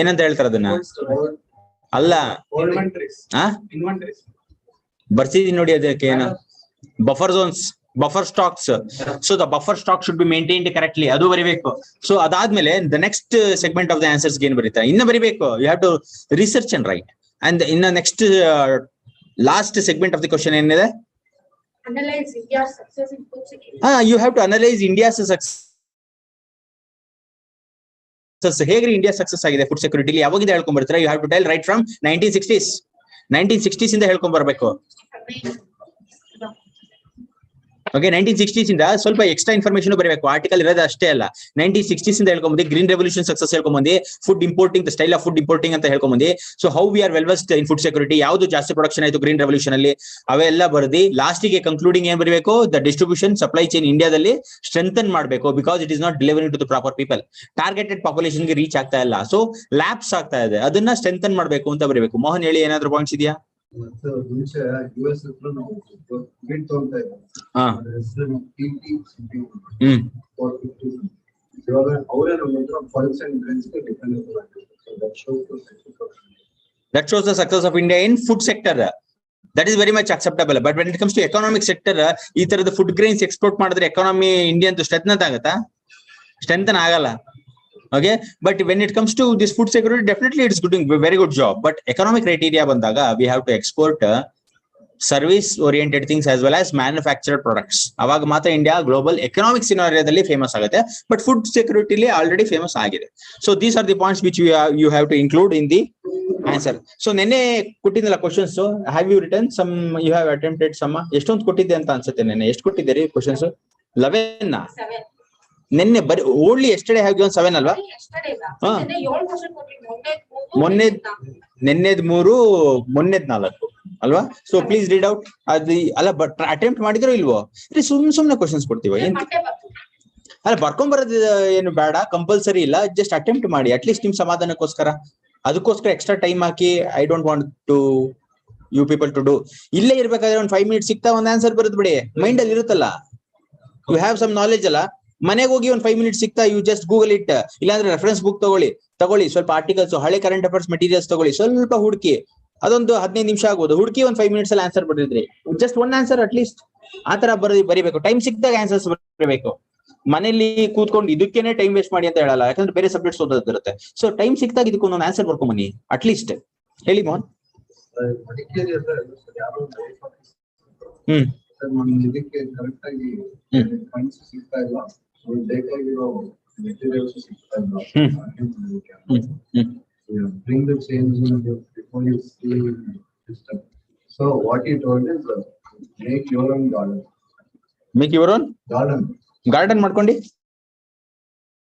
ಏನಂತ ಹೇಳ್ತಾರ ಅದನ್ನ? ಅಲ್ಲ, ಬರ್ಸಿದೀನಿ ನೋಡಿ ಅದಕ್ಕೆ ಏನ, buffer zones, buffer stocks. So the buffer stock should be maintained correctly, ಅದು ಬರಿಬೇಕು. ಸೊ ಅದಾದ್ಮೇಲೆ the next segment of the answers ಏನ್ ಬರೀತಾ ಇನ್ನ ಬರಿಬೇಕು. You have to research and write. And ಇನ್ನ next last segment of the question ಏನಿದೆ? Analyze India's success in food security. You have to analyse India's success. ಹೇಗ್ರಿ India success ಆಗಿದೆ food ಸೆಕ್ಯೂರಿಟಿಲಿ? ಯಾವಾಗಿಂದ ಹೇಳ್ಕೊಂಡ್ ಬರ್ತೀರಾ? You have to tell right from 1960s ಇಂದ ಹೇಳ್ಕೊಂಡ್ ಬರ್ಬೇಕು. ಓಕೆ, 1960s ಇಂದ ಸ್ವಲ್ಪ ಎಕ್ಸ್ಟ್ರಾ ಇನ್ಫಾರ್ಮೇಶನ್ ಬರಬೇಕು. ಆರ್ಟಿಕಲ್ ಇರೋದು ಅಷ್ಟೇ ಅಲ್ಲ, 1960s ಇಂದ ಹೇಳ್ಕೊಂಬಂದಿ. ಗ್ರೀನ್ ರೆವಲ್ಯೂಷನ್ ಸಕ್ಸಸ್ ಹೇಳ್ಕೊಂಬಂದಿ. Food importing, the style of food importing ಅಂತ ಹೇಳ್ಕೊಂಬಂದಿ. So how we are well west in food security, ಯಾವ್ದು ಜಾಸ್ತಿ ಪ್ರೊಡಕ್ಷನ್ ಆಯ್ತು ಗ್ರೀನ್ ರೆವಲ್ಯೂಷನ್ ಅಲ್ಲಿ, ಅವೆಲ್ಲ ಬರ್ದಿ ಲಾಸ್ಟಿಗೆ ಕನ್ಕ್ಲೂಡಿಂಗ್ ಏನ್ ಬರಬೇಕು? ದ ಡಿಸ್ಟ್ರಿಬ್ಯೂಷನ್ ಸಪ್ಲೈ ಚೈನ್ ಇಂಡಿಯಾದಲ್ಲಿ ಸ್ಟ್ರೆಂಥನ್ ಮಾಡಬೇಕು, because it is not delivering to the proper people. Targeted population ಗೆ ರೀಚ್ ಆಗ್ತಾ ಇಲ್ಲ, ಸೊ ಲ್ಯಾಪ್ಸ್ ಆಗ್ತಾ ಇದೆ, ಅದನ್ನ ಸ್ಟ್ರೆಂಥನ್ ಮಾಡಬೇಕು ಅಂತ ಬರಬೇಕು. ಮೋಹನ್ ಹೇಳಿ, ಏನಾದ್ರು ಪಾಯಿಂಟ್ಸ್ ಇದೆಯಾ? ಮುಂಚೆ US ಹತ್ರ ನಾವು ಬಿಡ್ ತಗೊಳ್ತಾ ಇದ್ವಿ. ಇವಾಗ ಅವರೇ ನಮ್ಮ ಹತ್ರ ಫಾಲ್ಸ್ ಅಂಡ್ ಗ್ರೇನ್ಸ್ ಗೆ ಡಿಪೆಂಡೆಬಲ್ ಆಗಿರ್ತಾರೆ. That shows the success of India in food sector. That is very much acceptable. But when it comes to economic sector, ಈ ತರದ ಫುಡ್ ಗ್ರೈನ್ಸ್ ಎಕ್ಸ್ಪೋರ್ಟ್ ಮಾಡಿದ್ರೆ ಎಕಾನಮಿ ಇಂಡಿಯನ್ ಸ್ಟ್ರೆಂಥನ್ ಆಗತ್ತಾ? Strengthen ಆಗಲ್ಲ. Okay, but when it comes to this food security, definitely it's doing a very good job. But economic criteria bandaga, we have to export service oriented things as well as manufactured products. Avaga matra India global economic scenario dalli famous agutte, but food security li already famous agide. So these are the points which you have to include in the answer. So nenne kottidala questions, so have you written some? You have attempted some? Eshtond kottide anta ansutte nenne. ಎಷ್ಟು ಕೊಟ್ಟಿದ್ದೀರಿ questions? 11 na? 7. ನಿನ್ನೆ ಬರೀ only yesterday have given 7 ಅಲ್ವಾ? ನಿನ್ನೆದ್ 3, ಮೊನ್ನೆದ್ 4 ಅಲ್ವಾ? So please read out. ಅದು ಅಲ್ಲ, but attempt ಮಾಡಿದ್ರೋ ಇಲ್ವೋ? ಸುಮ್ನೆ ಕ್ವಶನ್ಸ್ ಕೊಡ್ತೀವ? ಅಲ್ಲ ಬರ್ಕೊಂಬರೋದು ಏನು ಬೇಡ, ಕಂಪಲ್ಸರಿ ಇಲ್ಲ, ಜಸ್ಟ್ ಅಟೆಂಪ್ಟ್ ಮಾಡಿ ಅಟ್ಲೀಸ್ಟ್ ನಿಮ್ ಸಮಾಧಾನಕ್ಕೋಸ್ಕರ. ಅದಕ್ಕೋಸ್ಕರ ಎಕ್ಸ್ಟ್ರಾ ಟೈಮ್ ಹಾಕಿ I don't want to you people to do. ಇಲ್ಲೇ ಇರ್ಬೇಕಾದ್ರೆ ಒಂದ್ 5 minutes ಸಿಗ್ತಾ ಒಂದ್ ಆನ್ಸರ್ ಬರೋದ್ ಬಿಡಿ, ಮೈಂಡ್ ಅಲ್ಲಿ ಇರುತ್ತಲ್ಲ, ಯು ಹ್ಯಾವ್ ಸಮ್ ನಾಲೆಜ್ ಅಲ್ಲ. ಮನೆಗೆ ಹೋಗಿ ಒಂದ್ 5 minutes ಸಿಗ್ತಾ ಯು ಜಸ್ಟ್ ಗೂಗಲ್ ಇಟ್, ಇಲ್ಲಾಂದ್ರೆ ರೆಫರೆನ್ಸ್ ಬುಕ್ ತಗೊಳ್ಳಿ, ಸ್ವಲ್ಪ ಆರ್ಟಿಕಲ್ಸ್, ಹಳೆ ಕರೆಂಟ್ ಅಫೇರ್ಸ್ ಮೆಟೀರಿಯಲ್ಸ್ ತಗೊಳ್ಳಿ, ಸ್ವಲ್ಪ ಹುಡುಕಿ, ಅದೊಂದು 15 ನಿಮಿಷ ಆಗ್ಬೋದು, ಹುಡುಕಿ ಒಂದ್ 5 minutes ಅಲ್ಲಿ ಆನ್ಸರ್ ಬರೆದಿದ್ರಿ, ಜಸ್ಟ್ ಒನ್ ಆನ್ಸರ್ ಅಟ್ಲೀಸ್ಟ್ ಆತರ ಬರಿಬೇಕು. ಟೈಮ್ ಸಿಕ್ದಾಗ ಆನ್ಸರ್ಸ್ ಬರಬೇಕು. ಮನೇಲಿ ಕೂತ್ಕೊಂಡು ಇದಕ್ಕೇನೆ ಟೈಮ್ ವೇಸ್ಟ್ ಮಾಡಿ ಅಂತ ಹೇಳಲ್ಲ, ಯಾಕಂದ್ರೆ ಬೇರೆ ಸಬ್ಜೆಕ್ಟ್ಸ್ ಓದೋದಿರುತ್ತೆ. ಸೊ ಟೈಮ್ ಸಿಕ್ತಾಗ ಇದಕ್ಕೊಂದೊಂದು ಆನ್ಸರ್ ಬರ್ಕೊಂಬನ್ನಿ ಅಟ್ಲೀಸ್ಟ್. ಹೇಳಿ ಮೋಹನ್. ಇದಕ್ಕೆ ಕರೆಕ್ಟ್ ಆಗಿ ಫಂಡ್ಸ್ ಸಿಗ್ತಾ ಇಲ್ಲ, ಬೇಕಾಗಿರೋ ಮೆಟೀರಿಯಲ್ಸ್ ಸಿಗ್ತಾ ಇಲ್ಲ. Bring the change before you see system. So what he told is make your own garden. Make your own garden ಮಾಡ್ಕೊಂಡು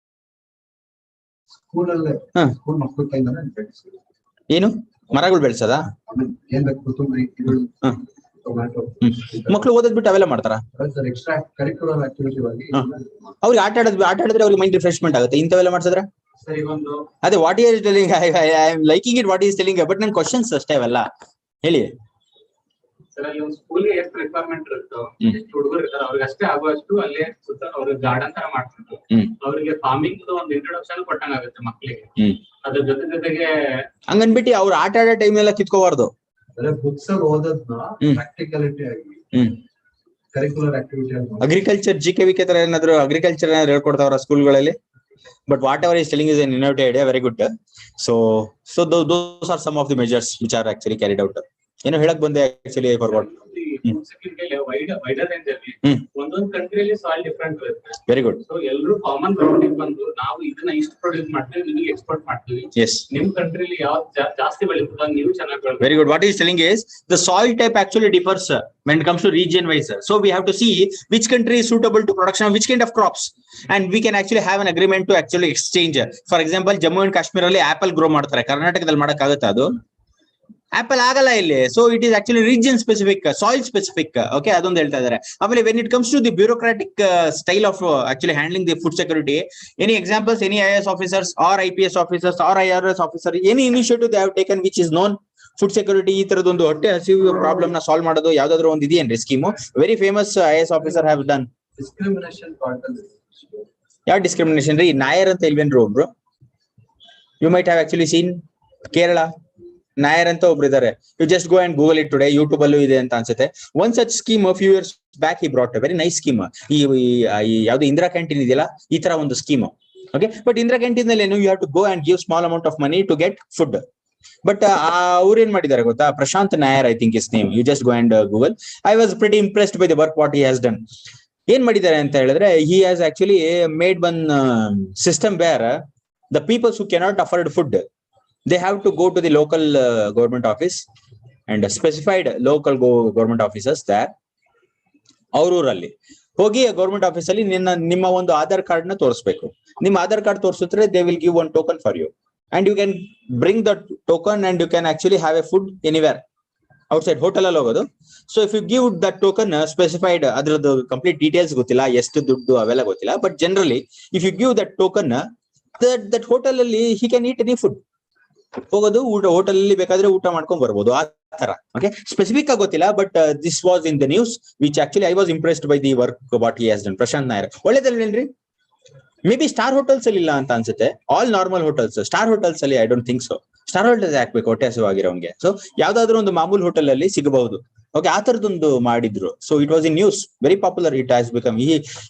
ಸ್ಕೂಲ್ ಅಲ್ಲೇ ಸ್ಕೂಲ್ ಮಕ್ಕಳ ಕೈಯಿಂದಾನೆ ಬೆಳೆಸಿ. ಏನು ಮರಗಳು ಬೆಳೆಸೋದಾ? ಏನ್ ಕೊತ್ತಂಬರಿ, ಟೊಮ್ಯಾಟೊ. ಮಕ್ಕಳು ಓದೋದ್ ಬಿಟ್ಟು ಅವೆಲ್ಲ ಮಾಡ್ತಾರ? ಎಕ್ಸ್ಟ್ರಾ ಕರಿಕ್ಯುಲರ್ ಆಕ್ಟಿವಿಟಿ ಆಗಿ ಅವ್ರಿಗೆ ಆಟ ಆಡಿದ್ರೆ ಅವ್ರಿಗೆ ಮೈಂಡ್ ರಿಫ್ರೆಶ್ಮೆಂಟ್ ಆಗುತ್ತೆ. ಇಂಥವೆಲ್ಲ ಮಾಡ್ಸಿದ್ರೆ ಅದೇ what is telling, I am liking it what is telling, but ನನ್ ಕ್ವಶನ್ಸ್ ಅಷ್ಟೇ ಅವೆಲ್ಲ. ಹೇಳಿ. ಸ್ಕೂಲ್ಗೆ ಎಷ್ಟು ರಿಕ್ವೈರ್ಮೆಂಟ್ ಇರುತ್ತೋ, ಎಷ್ಟು ಹುಡುಗರು ಇರ್ತಾರೆ ಅವ್ರಿಗೆ ಅಷ್ಟೇ ಆಗುವಷ್ಟು ಅಲ್ಲೇ ಸುತ್ತ ಅವ್ರಿಗೆ ಗಾರ್ಡನ್ ತರ ಮಾಡ್ಕೊಂಡು ಅವ್ರಿಗೆ ಫಾರ್ಮಿಂಗ್ ಒಂದು ಇಂಟ್ರೊಡಕ್ಷನ್ ಕೊಟ್ಟಂಗಾಗುತ್ತೆ ಮಕ್ಕಳಿಗೆ. ಅದ್ರ ಜೊತೆಗೆ ಹಂಗನ್ಬಿಟ್ಟು ಅವ್ರು ಆಟ ಆಡೋ ಟೈಮ್ ಎಲ್ಲ ಕಿತ್ಕೋಬಾರ್ದು. ಬುಕ್ಸ್ ಅಲ್ಲಿ ಓದೋದ್ನ ಪ್ರಾಕ್ಟಿಕಲಿಟಿ ಆಗಿ ಕರಿಕ್ಯುಲರ್ ಆಕ್ಟಿವಿಟಿ ಆಗಿ. ಅಗ್ರಿಕಲ್ಚರ್ GK ವಿಕೆ ತರ ಏನಾದ್ರು ಅಗ್ರಿಕಲ್ಚರ್ ಏನಾದ್ರು ಹೇಳ್ಕೊಡ್ತಾವ್ರ ಸ್ಕೂಲ್ಗಳಲ್ಲಿ? But whatever is telling is an innovative idea, very good. So those are some of the measures which are actually carried out. ಏನು ಹೇಳಕ್ ಬಂದೆ actually I forgot. Wider range ಅಲ್ಲಿ ಒಂದೊಂದು ಕಂಟ್ರಿಯಲ್ಲಿ soil different ಇರುತ್ತೆ. Very good. So ಎಲ್ಲರೂ common ground ಬಂದು ನಾವು ಇದನ್ನ ಇಷ್ಟು ಪ್ರೊಡ್ಯೂಸ್ ಮಾಡ್ತೀವಿ, ನಿಮಗೆ ಎಕ್ಸ್ಪೋರ್ಟ್ ಮಾಡ್ತೀವಿ. Yes. ನಿಮ್ ಕಂಟ್ರಿಲಿ ಯಾವ್ದು ಜಾಸ್ತಿ ಬೆಳೀತದ ನೀವು ಚೆನ್ನಾಗಿ ಬೆಳೆದ. Very good. What he is telling is the soil type actually differs when it comes to region wise. So we have to see which country is suitable to production of which kind of crops, and we can actually have an agreement to actually exchange. For example, Jammu and Kashmir ಅಲ್ಲಿ apple grow ಮಾಡ್ತಾರೆ, ಕರ್ನಾಟಕದಲ್ಲಿ ಮಾಡಕ್ ಆಗುತ್ತಾ ಅದು? Apple ಆಗಲ್ಲ ಇಲ್ಲಿ. So it is actually region specific, soil specific. Okay, ಅದೊಂದು ಹೇಳ್ತಾ ಇದ್ದಾರೆ. ಆಮೇಲೆ when it comes to the bureaucratic style of actually handling the food security, any examples, any IAS officers or IPS officers or IRS officer, any initiative they have taken which is known food security, ಈ ತರದೊಂದು ಹೊಟ್ಟೆ ಹಸಿವು problem ನ solve ಮಾಡೋದು ಯಾವ್ದಾದ್ರು ಒಂದು ಇದೆಯೇನ್ರಿ scheme? Very famous IAS officer have done. Discrimination part ಅಲ್ಲಿ ಯಾವ ಡಿಸ್ಕ್ರಿಮಿನೇಷನ್ ರೀ? ನಾಯರ್ ಅಂತ ಇಲ್ವೇನ್ರಿ ಒಬ್ರು? You might have actually seen Kerala Nair ಅಂತ ಒಬ್ರು ಇದಾರೆ. You just go and Google it today, YouTube ಅಲ್ಲೂ ಇದೆ ಅಂತ ಅನ್ಸುತ್ತೆ. One such scheme few years back he brought, very nice scheme. ಈ ಯಾವ್ದು ಇಂದಿರಾ ಕ್ಯಾಂಟೀನ್ ಇದೆಯಲ್ಲ, ಈ ತರ ಒಂದು scheme. Okay, but Indira canteen ನಲ್ಲಿ ಏನು, you have to go and give small amount of money to get food. But ಅವ್ರು ಏನ್ ಮಾಡಿದ್ದಾರೆ ಗೊತ್ತಾ? Prashant Nair, I think is name. You just go and Google. I was pretty impressed by the work what he has done. ಏನ್ ಮಾಡಿದ್ದಾರೆ ಅಂತ ಹೇಳಿದ್ರೆ, he has actually made one system where the people who cannot afford food, they have to go to the local government office and specified local government officers there. ಅವರೂರಲ್ಲಿ ಹೋಗಿ government office ಅಲ್ಲಿ ನಿಮ್ಮ ಒಂದು Aadhaar card ನ ತೋರಿಸ್ಬೇಕು. ನಿಮ್ಮ Aadhaar card ತೋರಿಸಿದ್ರೆ they will give one token for you, and you can bring that token and you can actually have a food anywhere outside, hotel ಅಲ್ಲಿ ಹೋಗೋದು. So if you give that token specified, ಅದ್ರದ್ದು complete details ಗೊತ್ತಿಲ್ಲ, ಎಷ್ಟು ದುಡ್ಡು ಅವೆಲ್ಲ ಗೊತ್ತಿಲ್ಲ, but generally if you give that token, that hotel ಅಲ್ಲಿ he can eat any food. ಹೋಗೋದು, ಊಟ ಹೋಟೆಲ್ ಅಲ್ಲಿ ಬೇಕಾದ್ರೆ ಊಟ ಮಾಡ್ಕೊಂಡ್ ಬರ್ಬೋದು, ಆ ತರ. ಓಕೆ, ಸ್ಪೆಸಿಫಿಕ್ ಆಗಿ ಗೊತ್ತಿಲ್ಲ, but this was in the news which actually I was impressed by the work what he has done. Prashant Nair ಒಳ್ಳೇದಲ್ವೇನ್ರಿ? ಮೇ ಬಿ ಸ್ಟಾರ್ ಹೋಟೆಲ್ಸ್ ಅಲ್ಲಿ ಇಲ್ಲ ಅಂತ ಅನ್ಸುತ್ತೆ, all normal hotels. Star hotels ಅಲ್ಲಿ I don't think so. Star hotels ಹಾಕ್ಬೇಕು ಹೊಟ್ಟೆ ಹಸಿವಾಗಿರೋಂಗೆ. So ಯಾವ್ದಾದ್ರು ಒಂದು ಮಾಮೂಲ್ ಹೋಟೆಲ್ ಅಲ್ಲಿ ಸಿಗಬಹುದು. ಓಕೆ, ಆ ತರದೊಂದು ಮಾಡಿದ್ರು. So it was in news, very popular. It has become,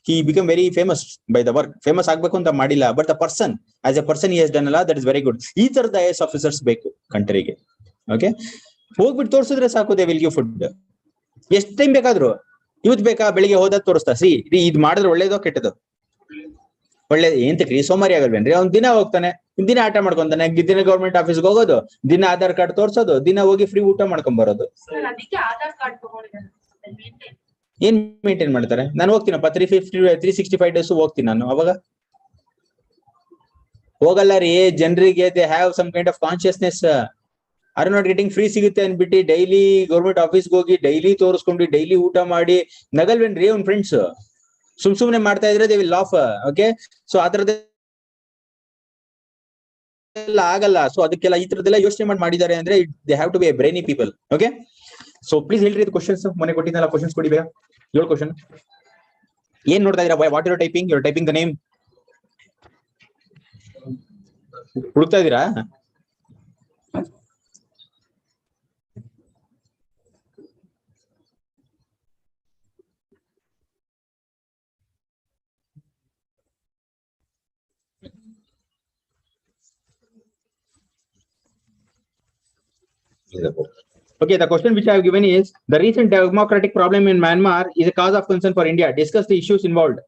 he become very famous by the work. Famous ಆಗ್ಬೇಕು ಅಂತ ಮಾಡಿಲ್ಲ, but the person as A person he has done ಅಲ್ಲ, ದಟ್ ಇಸ್ ವೆರಿ ಗುಡ್. ಈ ತರದ IAS officers ಬೇಕು ಕಂಟ್ರಿಗೆ. Okay, ಹೋಗ್ಬಿಟ್ಟು ತೋರಿಸಿದ್ರೆ ಸಾಕು, ದೇ ವಿಲ್ ಗಿವ್ ಫುಡ್. ಎಷ್ಟ್ ಟೈಮ್ ಬೇಕಾದ್ರು, ಇವತ್ತು ಬೇಕಾ, ಬೆಳಿಗ್ಗೆ ಹೋದ ತೋರಿಸ್ತಾ, ಸಿ ಇದ್ ಮಾಡಿದ್ರೆ ಒಳ್ಳೇದೋ ಕೆಟ್ಟದೋ? ಒಳ್ಳೇದು. ಏಂತಕ್ರಿ ಸೋಮಾರಿ ಆಗಲ್ವೇನ್ರಿ? ಅವ್ನ್ ದಿನ ಹೋಗ್ತಾನೆ, ದಿನ ಆಟ ಮಾಡ್ಕೊಂತಾನೆ, ದಿನ ಗೌರ್ಮೆಂಟ್ ಆಫೀಸ್ಗೆ ಹೋಗೋದು, ದಿನ ಆಧಾರ್ ಕಾರ್ಡ್ ತೋರ್ಸೋದು, ದಿನ ಹೋಗಿ ಫ್ರೀ ಊಟ ಮಾಡ್ಕೊಂಡ್ ಬರೋದು. ಏನ್ ಮೇಂಟೈನ್ ಮಾಡ್ತಾರೆ? ನಾನು ಹೋಗ್ತೀನಪ್ಪ 365 ಡೇಸ್ ಹೋಗ್ತೀನಿ ನಾನು. ಅವಾಗ ಹೋಗಲ್ಲ ರೀ. ಜನರಿಗೆ they have some kind of consciousness. Are not getting free ಸಿಗುತ್ತೆ ಅನ್ಬಿಟ್ಟು ಡೈಲಿ ಗೌರ್ಮೆಂಟ್ ಆಫೀಸ್ಗೆ ಹೋಗಿ ಡೈಲಿ ತೋರಿಸ್ಕೊಂಡು ಡೈಲಿ ಊಟ ಮಾಡಿ ನಗಲ್ವೇನ್ರಿ ಅವ್ನ್ ಫ್ರೆಂಡ್ಸ್? ಸುಮ್ನೆ ಮಾಡ್ತಾ ಇದ್ರೆ they will laugh. Okay, so ಆ ತರದ್ದು ಆಗಲ್ಲ. ಸೊ ಅದಕ್ಕೆಲ್ಲ ಈ ತರದೆಲ್ಲ ಯೋಚನೆ ಮಾಡಿದ್ದಾರೆ ಅಂದ್ರೆ they have to be a brainy people. Okay, so please ಹೇಳ್ರಿ ಇದು ಕ್ವಶನ್ಸ್. ಮೊನ್ನೆ ಕೊಟ್ಟಿದ್ದಲ್ಲ ಕ್ವಶನ್ಸ್ ಕೊಡಿ ಬೇಗ. 7 ಕ್ವಶನ್. ಏನ್ ನೋಡ್ತಾ ಇದೀರಾ? What your typing? Your typing the name. ಹುಡುಕ್ತಾ ಇದೀರಾ? Okay, the question which I have given is, the recent democratic problem in Myanmar is a cause of concern for India. Discuss the issues involved.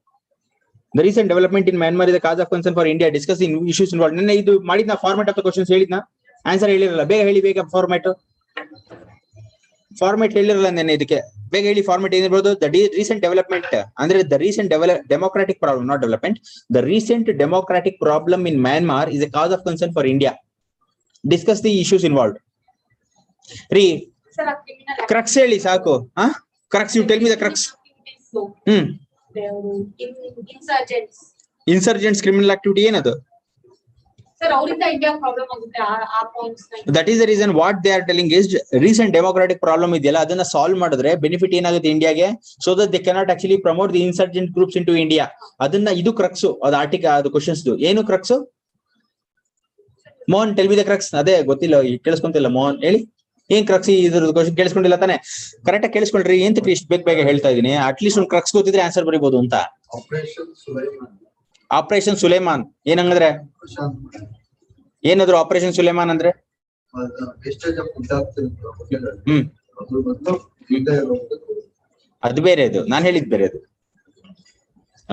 The recent development in Myanmar is a cause of concern for India. Discuss the issues involved. Nanne idu madidna format of the questions helidna, answer heliralla. Bega heli, bega format heliralla nanne idakke bega heli. Format ಏನು ಇರಬಹುದು? The recent development ಅಂದ್ರೆ the recent democratic problem, not development. The recent democratic problem in Myanmar is a cause of concern for India. Discuss the issues involved. Re crux ಹೇಳಿ ಸಾಕು. Crux, you tell me the crux. Insurgents criminal activity ಏನದು? Sir ಅವರಿಂದ India problem ಆಗುತ್ತೆ ಆ points. That is the reason what they are telling is recent democratic problem ಇದೆಯಲ್ಲ ಅದನ್ನ solve ಮಾಡಿದ್ರೆ benefit ಏನಾಗುತ್ತೆ ಇಂಡಿಯಾಗೆ, so that they cannot actually promote the insurgent groups into India. ಅದನ್ನ ಇದು crux. ಅದು ಆರ್ಟಿಕಲ್, ಅದು ಕ್ವಶನ್ಸ್ ಏನು crux? Mohan tell me the crux. ಅದೇ ಗೊತ್ತಿಲ್ಲ, ಕೇಳಿಸ್ಕೊಂತಿಲ್ಲ ಮೋಹನ್, ಹೇಳಿ ಏನ್ ಕ್ರಕ್ಸ್? ಇದ್ರದ್ದು ಕ್ವಶನ್ ಕೇಳಿಸ್ಕೊಂಡಿಲ್ಲ ತಾನೆ? ಕರೆಕ್ಟ್ ಆಗಿ ಕೇಳಿಸ್ಕೊಳ್ರಿ. ಏನ್ ಇಷ್ಟು ಬೇಗ ಹೇಳ್ತಾ ಇದೀನಿ? ಅಟ್ಲೀಸ್ಟ್ ಒಂದು ಕ್ರಕ್ಸ್ ಗೊತ್ತಿದ್ರೆ ಆನ್ಸರ್ ಬರೀಬಹುದು ಅಂತ. ಆಪರೇಷನ್ ಸುಲೇಮಾನ್ ಏನಂದ್ರೆ ಏನಾದ್ರು? ಆಪರೇಷನ್ ಸುಲೇಮಾನ್ ಅಂದ್ರೆ ಅದು ಬೇರೆ, ಅದು ನಾನು ಹೇಳಿದ್ ಬೇರೆ. ಅದು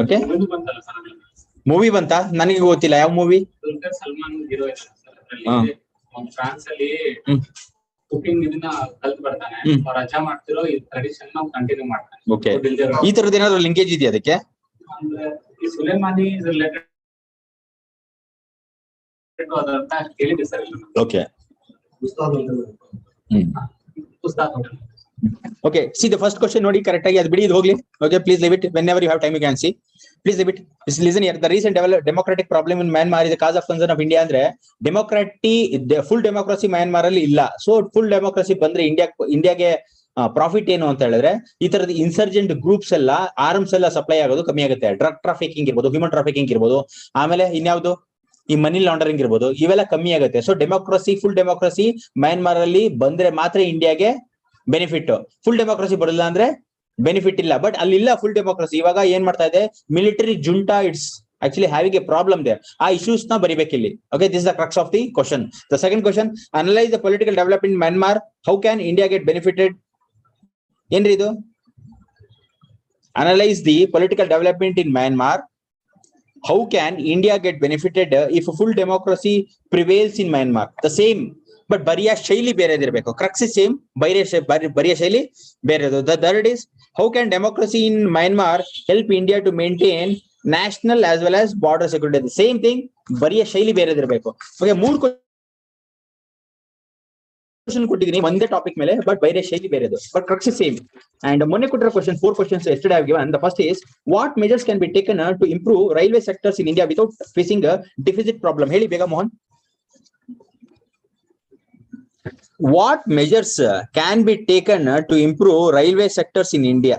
ಓಕೆ, ಮೂವಿ ಬಂತ? ನನಗೆ ಗೊತ್ತಿಲ್ಲ ಯಾವ ಮೂವಿ. ಸಲ್ಮಾನ್ ಹೀರೋ ಫ್ರಾನ್ಸ್ ಅಲ್ಲಿ ಕುಕಿಂಗ್ ಇದನ್ನ ಕಲ್ತ್ ಬರ್ತಾನೆ, ಅವ್ರು ರಜಾ ಮಾಡ್ತಿರೋ ಈ ಟ್ರೆಡಿಷನ್ ನಾವು ಕಂಟಿನ್ಯೂ ಮಾಡ್ತಾನೆ. ಓಕೆ, ಈ ತರದ್ ಏನಾದ್ರು ಲಿಂಕೇಜ್ ಇದೆಯಾ ಅದಕ್ಕೆ? ಅಂದ್ರೆ ಈ ಸುಲೇಮಾನಿ ಇಸ್ ರಿಲೇಟೆಡ್ ಟು ಅದಂತ ಕೇಳಿದ್ದೆ sir. Okay, okay, see the first question ನೋಡಿ ಕರೆಕ್ಟ್ ಆಗಿ. ಅದು ಬಿಡಿ, ಇದು ಹೋಗ್ಲಿ. Okay, please leave it. Whenever you have time you can see. Please leave it. Listen here. The recent democratic problem in Myanmar is a cause of concern of India. ಅಂದ್ರೆ full democracy Myanmar ಅಲ್ಲಿ ಇಲ್ಲ. So full democracy ಬಂದ್ರೆ ಇಂಡಿಯಾಗೆ profit ಏನು ಅಂತ ಹೇಳಿದ್ರೆ, ಈ ತರದ ಇನ್ಸರ್ಜೆಂಟ್ ಗ್ರೂಪ್ಸ್ ಎಲ್ಲ ಆರ್ಮ್ಸ್ ಎಲ್ಲ ಸಪ್ಲೈ ಆಗೋದು ಕಮ್ಮಿ ಆಗುತ್ತೆ. ಡ್ರಗ್ ಟ್ರಾಫಿಕಿಂಗ್ ಇರ್ಬೋದು, ಹ್ಯೂಮನ್ ಟ್ರಾಫಿಕಿಂಗ್ ಇರ್ಬೋದು, ಆಮೇಲೆ ಇನ್ಯಾವುದು ಈ ಮನಿ ಲಾಂಡರಿಂಗ್ ಇರ್ಬೋದು, ಇವೆಲ್ಲ ಕಮ್ಮಿ ಆಗುತ್ತೆ. So democracy, full democracy Myanmar ಅಲ್ಲಿ ಬಂದ್ರೆ ಮಾತ್ರ ಇಂಡಿಯಾಗೆ ಬೆನಿಫಿಟ್. ಫುಲ್ ಡೆಮೋಕ್ರಸಿ ಬರಲ್ಲ ಅಂದ್ರೆ ಬೆನಿಫಿಟ್ ಇಲ್ಲ. ಬಟ್ ಅಲ್ಲಿ ಇಲ್ಲ ಫುಲ್ ಡೆಮೋಕ್ರಸಿ. ಇವಾಗ ಏನ್ ಮಾಡ್ತಾ ಇದೆ? Military junta it's actually having a problem there. ಆ issues na ಬರಿಬೇಕಿಲ್ಲಿ. Okay, this is the crux of the question. The second question, analyze the political development in Myanmar. How can India get benefited? ಏನ್ರಿ ಇದು? Analyze the political development in Myanmar. How can India get benefited if full democracy prevails in Myanmar? The same, but ಬರಿಯ ಶೈಲಿ ಬೇರೆ ಇರಬೇಕು. Crux is same, ಬರಿಯ ಶೈಲಿ ಬೇರೆ. The third is, how can democracy in Myanmar help India to maintain national as well as border security? The same thing, ಬರಿಯ ಶೈಲಿ ಬೇರೆ ಇರಬೇಕು. Okay, 3 ಕ್ವಶನ್ ಕೊಟ್ಟಿದ್ದೀನಿ ಒಂದೇ ಟಾಪಿಕ್ ಮೇಲೆ, ಬಟ್ ಬೇರೆ ಶೈಲಿ ಬೇರೆದು, but crux is same. And ಮೊನ್ನೆ ಕೊಟ್ಟಿರೋ question 4 questions yesterday I have given. The first is, what measures can be taken to improve railway sectors in India without facing a deficit problem? ಹೇಳಿ ಬೇಗ Mohan. What measures can be taken to improve railway sectors in India?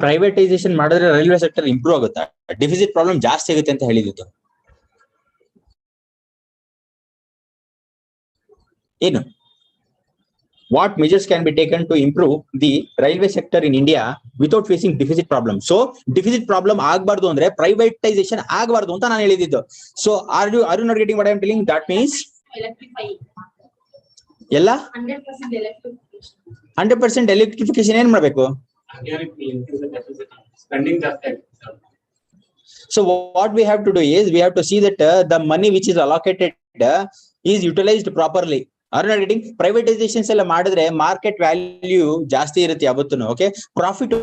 Privatisation ಮಾಡಿದ್ರೆ railway sector improve ಆಗುತ್ತಾ? Deficit problem ಜಾಸ್ತಿ ಆಗುತ್ತೆ ಅಂತ ಹೇಳಿದ್ದು ಏನು? What measures can be taken to improve the railway sector in India without facing deficit problem? So deficit problem ಆಗಬಾರ್ದು ಅಂದ್ರೆ privatisation ಆಗಬಾರ್ದು ಅಂತ ನಾನು ಹೇಳಿದ್ದು. So are you not getting what I am telling? That means ಎಲ್ಲ 100% electrification ಏನ್ ಮಾಡ್ಬೇಕು? So what we have to do is, we have to see that the money which is allocated is utilized properly. Are not getting? Privatizations ಎಲ್ಲ ಮಾಡಿದ್ರೆ market value ಜಾಸ್ತಿ ಇರುತ್ತೆ ಯಾವತ್ತೂ. Okay, profit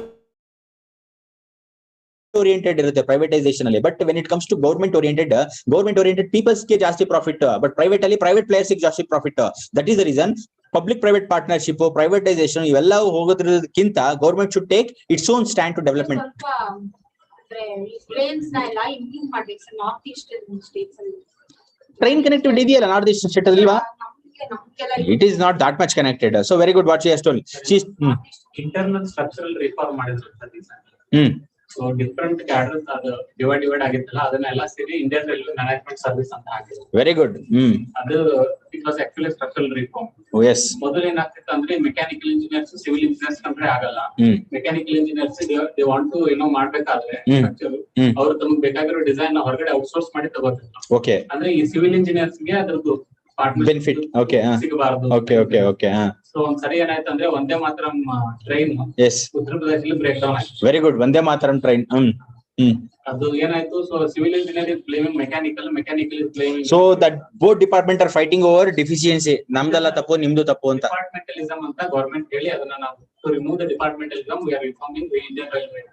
oriented ಇರುತ್ತೆ privatisation ಅಲ್ಲಿ. But when it comes to government oriented peoples ಗೆ ಜಾಸ್ತಿ profit, but private players ಗೆ ಜಾಸ್ತಿ profit. That is the reason public private partnership, privatisation ಇವೆಲ್ಲವೂ ಹೋಗೋದ್ರಕ್ಕಿಂತ government should take its own stand to development. Train connectivity ಇದೆಯಲ್ಲ north east state ಅಲ್ವಾ? It is not that much connected. So very good what she has told. She's internal structural reform ಮಾಡಿದ್ರು. So different cadres are divide ಆಗಿತ್ತಲ್ಲ, ಅದನ್ನೆಲ್ಲ ಸೇರಿ Indian railway management service ಅಂತ ಹಾಕಿದ್ರು. Very good. ಅದು it was actually structural reform. Oh yes. ಮೊದಲು ಏನಾಗ್ತಿತ್ತು ಅಂದ್ರೆ ಮೆಕ್ಯಾನಿಕಲ್ ಇಂಜಿನಿಯರ್ಸ್ ಸಿವಿಲ್ ಇಂಜಿನಿಯರ್ಸ್ ಕಂಡ್ರೆ ಆಗಲ್ಲ. Mechanical engineers they want to ಮಾಡ್ಬೇಕಾದ್ರೆ ಸ್ಟ್ರಕ್ಚರ್ ಅವರು ತಮಗೆ ಬೇಕಾಗಿರೋ ಡಿಸೈನ್ ಹೊರಗಡೆ ಔಟ್ಸೋರ್ಸ್ ಮಾಡಿ ತಗೋತಿದ್ರು. Okay. ಅಂದ್ರೆ ಈ ಸಿವಿಲ್ ಇಂಜಿನಿಯರ್ಸ್ ಗೆ ಅದರದ್ದು ಬೆನಿಫಿಟ್ ಸಿಗಬಾರದು. ಓಕೆ. ಸೊ ಒಂದ್ಸರಿ ಏನಾಯ್ತು ಅಂದ್ರೆ ಒಂದೇ ಮಾತ್ರ ಟ್ರೈನ್ ಉತ್ತರ ಪ್ರದೇಶದಲ್ಲಿ ಬ್ರೇಕ್ ಡೌನ್ ಆಯ್ತು. Very good. ಒಂದೇ ಮಾತ್ರ ಟ್ರೈನ್. ಅದು ಏನಾಯ್ತು, so civil engineer is blaming mechanical is blaming. So that both department are fighting over deficiency. ನಮ್ದೆಲ್ಲ ತಪ್ಪು ನಿಮ್ದು ತಪ್ಪು ಅಂತ ಡಿಪಾರ್ಟ್ಮೆಂಟಲಿಸಮ್ ಅಂತ ಗವರ್ಮೆಂಟ್ ಹೇಳಿ ಅದನ್ನ ನಾವು to remove the departmentalism we are reforming the Indian railway.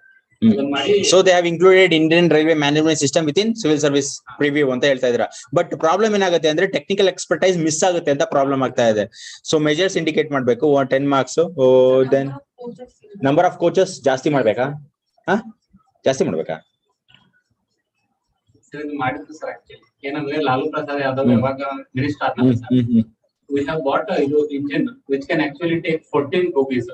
So they have included Indian railway management system within civil service preview ಅಂತ ಹೇಳ್ತಾ ಇದ್ರ. ಬಟ್ ಪ್ರಾಬ್ಲಮ್ ಏನಾಗುತ್ತೆ ಅಂದ್ರೆ ಟೆಕ್ನಿಕಲ್ ಎಕ್ಸ್ಪರ್ಟೈಸ್ ಮಿಸ್ ಆಗುತ್ತೆ ಅಂತ ಪ್ರಾಬ್ಲಮ್ ಆಗ್ತಾ ಇದೆ. ಸೊ ಮೆಜರ್ಸ್ ಇಂಡಿಕೇಟ್ ಮಾಡ್ಬೇಕು. 10 marks. Then number of coaches ಜಾಸ್ತಿ ಮಾಡ್ಬೇಕಾ? ಜಾಸ್ತಿ ಮಾಡ್ಬೇಕಾ? ಮಾಡಿದ್ರು ಸರ್. ಆಕ್ಚುಲಿ ಏನಂದ್ರೆ ಲಾಲು ಪ್ರಸಾದ್ ಯಾದವ್ ಯಾವಾಗ ಮಿನಿಸ್ಟರ್ ಆದ್ಮೇಲೆ we have bought a engine which can actually take 14 bogies.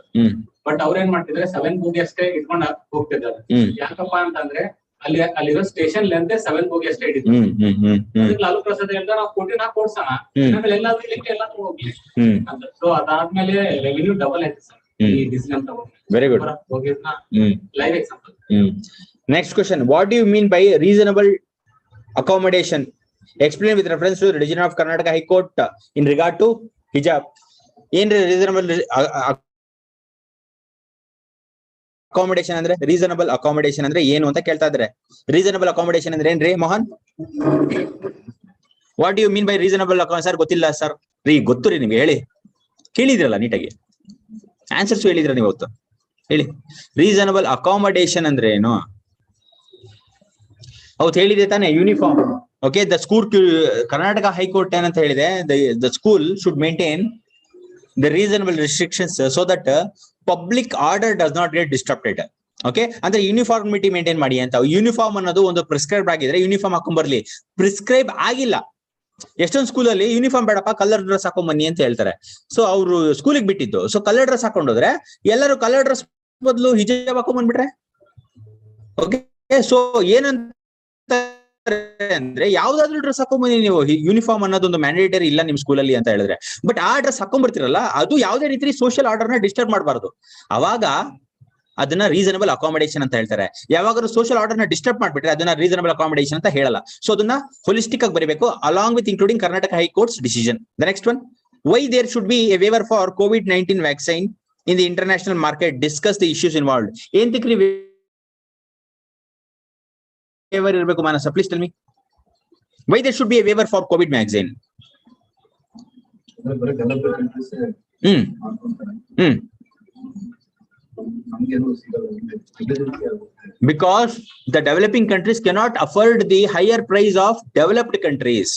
But ಅವ್ರ ಏನ್ ಮಾಡ್ತಿದ್ರೆ 7 bogie ಅಷ್ಟೇ ಇಟ್ಕೊಂಡು ಹೋಗ್ತಿದ್ದಾರೆ. ಯಾಕಪ್ಪ ಅಂತಂದ್ರೆ ಅಲ್ಲಿರೋ ಸ್ಟೇಷನ್ ಲೆಂತ್ 7 bogie ಅಷ್ಟೇ ಇಟ್ಟಿದ್ರು. ಲಾಲು ಪ್ರಸಾದ್ ಹೇಳ್ದ ನಾವು 14 ಹಾಕಿ ಓಡ್ಸೋಣ, ಆಮೇಲೆ ಎಲ್ಲಾದ್ರೂ ಇಲ್ಲಿಗೆ ಎಲ್ಲಾದ್ರೂ ಹೋಗ್ಲಿ ಅಂತ. ಸೊ ಅದಾದ್ಮೇಲೆ ರೆವಿನ್ಯೂ ಡಬಲ್ ಆಯ್ತು ಸರ್ ಈ ಡಿಸಿಷನ್ ತಗೊಂಡು. Very good. Live example. Next question, what do you mean by reasonable accommodation? Explain with reference to the decision of Karnataka High Court in regard to hijab. In reasonable accommodation andre reasonable accommodation andre ಏನು ಅಂತ ಕೇಳ್ತಾ ಇದ್ದಾರೆ. reasonable accommodation ಅಂದ್ರೆ ಏನ್ರಿ Mohan? what do you mean by reasonable accommodation? Sir ಗೊತ್ತಿಲ್ಲ sir. ಗೊತ್ತು ರೀ ನಿಮ್ಗೆ, ಹೇಳಿ. ಕೇಳಿದ್ರಲ್ಲ ನೀಟಾಗಿ, ಆನ್ಸರ್ಸ್ ಹೇಳಿದ್ರ ನೀವು ಅವತ್ತು, ಹೇಳಿ. reasonable accommodation ಅಂದ್ರೆ ಏನು ಅವತ್ತು ಹೇಳಿದೆ ತಾನೆ? Uniform. Okay, the school Karnataka high court ಏನಂತ ಹೇಳಿದೆ, the school should maintain the reasonable restrictions so that public order does not get disturbed. Okay, ಅಂದ್ರೆ ಯೂನಿಫಾರ್ಮಿಟಿ ಮೇಂಟೈನ್ ಮಾಡಿ ಅಂತ. ಯೂನಿಫಾರ್ಮ್ ಅನ್ನೋದು ಒಂದು ಪ್ರಿಸ್ಕ್ರೈಬ್ ಆಗಿದ್ರೆ ಯೂನಿಫಾರ್ಮ್ ಹಾಕೊಂಡ್ ಬರ್ಲಿ. ಪ್ರಿಸ್ಕ್ರೈಬ್ ಆಗಿಲ್ಲ. ಎಷ್ಟೊಂದು ಸ್ಕೂಲಲ್ಲಿ ಯೂನಿಫಾರ್ಮ್ ಬೇಡಪ್ಪ ಕಲರ್ ಡ್ರೆಸ್ ಹಾಕೊಂಡ್ ಬನ್ನಿ ಅಂತ ಹೇಳ್ತಾರೆ. ಸೊ ಅವ್ರು ಸ್ಕೂಲಿಗೆ ಬಿಟ್ಟಿದ್ದು. ಸೊ ಕಲರ್ ಡ್ರೆಸ್ ಹಾಕೊಂಡೋದ್ರೆ ಎಲ್ಲರೂ ಕಲರ್ ಡ್ರೆಸ್ ಬದಲು ಹಿಜಾಬ್ ಹಾಕೊಂಡ್ ಬಂದ್ಬಿಟ್ರೆ. ಓಕೆ, ಸೊ ಏನಂತ ಅಂದ್ರೆ ಯಾವ್ದಾದ್ರು ಡ್ರೆಸ್ ಹಾಕೊಂಡ್ ಬನ್ನಿ ನೀವು, ಯೂನಿಫಾರ್ಮ್ ಅನ್ನೋದೊಂದು ಮ್ಯಾಂಡೇಟರಿ ಇಲ್ಲ ನಿಮ್ ಸ್ಕೂಲಲ್ಲಿ ಅಂತ ಹೇಳಿದ್ರೆ. ಬಟ್ ಆ ಡ್ರೆಸ್ ಹಾಕೊಂಡ್ ಬರ್ತಿರಲ್ಲ, ಅದು ಯಾವುದೇ ರೀತಿ ಸೋಷಿಯಲ್ ಆರ್ಡರ್ ನ ಡಿಸ್ಟರ್ಬ್ ಮಾಡಬಾರ್ದು. ಅವಾಗ ಅದನ್ನ ರೀಸನಬಲ್ ಅಕಾಮಿಡೇಷನ್ ಅಂತ ಹೇಳ್ತಾರೆ. ಯಾವಾಗಾದ್ರೂ ಸೋಷಿಯಲ್ ಆರ್ಡರ್ ನ ಡಿಸ್ಟರ್ಬ್ ಮಾಡ್ಬಿಟ್ರೆ ಅದನ್ನ ರೀಸನಬಲ್ ಅಕಾಮಿಡೇಷನ್ ಅಂತ ಹೇಳಲ್ಲ. ಸೊ ಅದನ್ನ ಹೋಲಿಸ್ಟಿಕ್ ಆಗಿ ಬರೀಬೇಕು, along with including Karnataka high court's decision. The next one, why there should be a waiver for COVID-19 vaccine in the international market, discuss the issues involved. ಏನ್ ತಿಕ್ರಿ waiver ಇರಬೇಕು Manasa? Please tell me why there should be a waiver for COVID vaccine. Because the developing countries cannot afford the higher price of developed countries,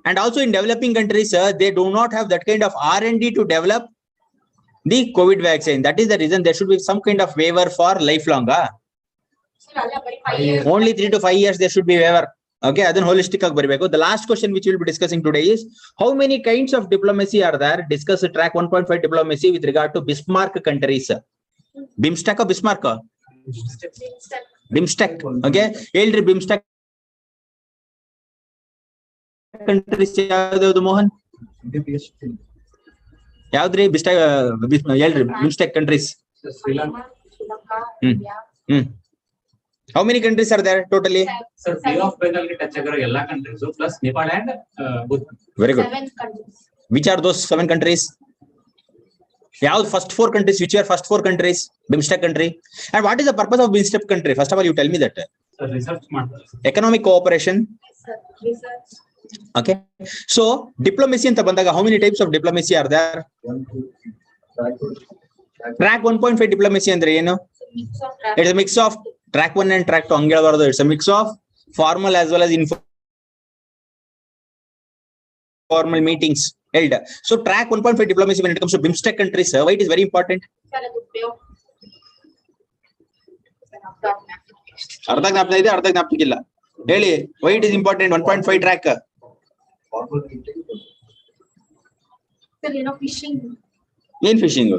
and also in developing countries they do not have that kind of R&D to develop the COVID vaccine. That is the reason there should be some kind of waiver for lifelong. Only 3 to 5 years there should be waiver. Okay, adhan holistic ag baribeko. The last question which we will be discussing today is, how many kinds of diplomacy are there? Discuss track 1.5 diplomacy with regard to Bismarck countries. BIMSTEC or Bismarck? BIMSTEC. Okay, ಹೇಳ್ರಿ BIMSTEC countries ಯಾವ್ದು Mohan? ಯಾವ್ದ್ರಿ BIMSTEC? ಹೇಳ್ರಿ BIMSTEC countries. Sri Lanka. How many countries are there totally? Sir, Bay of Bengal ke touch agaro ella countries plus Nepal and Bhutan. Very good. 7 countries. Which are those 7 countries? Yav first 4 countries? Which are first 4 countries? BIMSTEC country. And what is the purpose of BIMSTEC country? First of all, you tell me that. Sir, research ಮಾಡ್ತಾರೆ. Economic cooperation. Sir, research. Okay. So diplomacy anta bandaga, how many types of diplomacy are there? Track 1.5 diplomacy andre ಏನು? It's a mix of Track 1 and track 2 ಹಂಗೆ ಹೇಳ್ಬಾರ್ದು. It's a mix of formal as well as informal meetings held. So track 1.5 diplomacy when it comes to BIMSTEC countries, why it is very important? ಅರ್ಧ ಜ್ಞಾಪಕ ಇದೆ, ಅರ್ಧ ಜ್ಞಾಪಕ ಇಲ್ಲ. ಹೇಳಿ, why it is important? 1.5 track. Formal meeting. Sir, fishing. ಏನ್ fishing?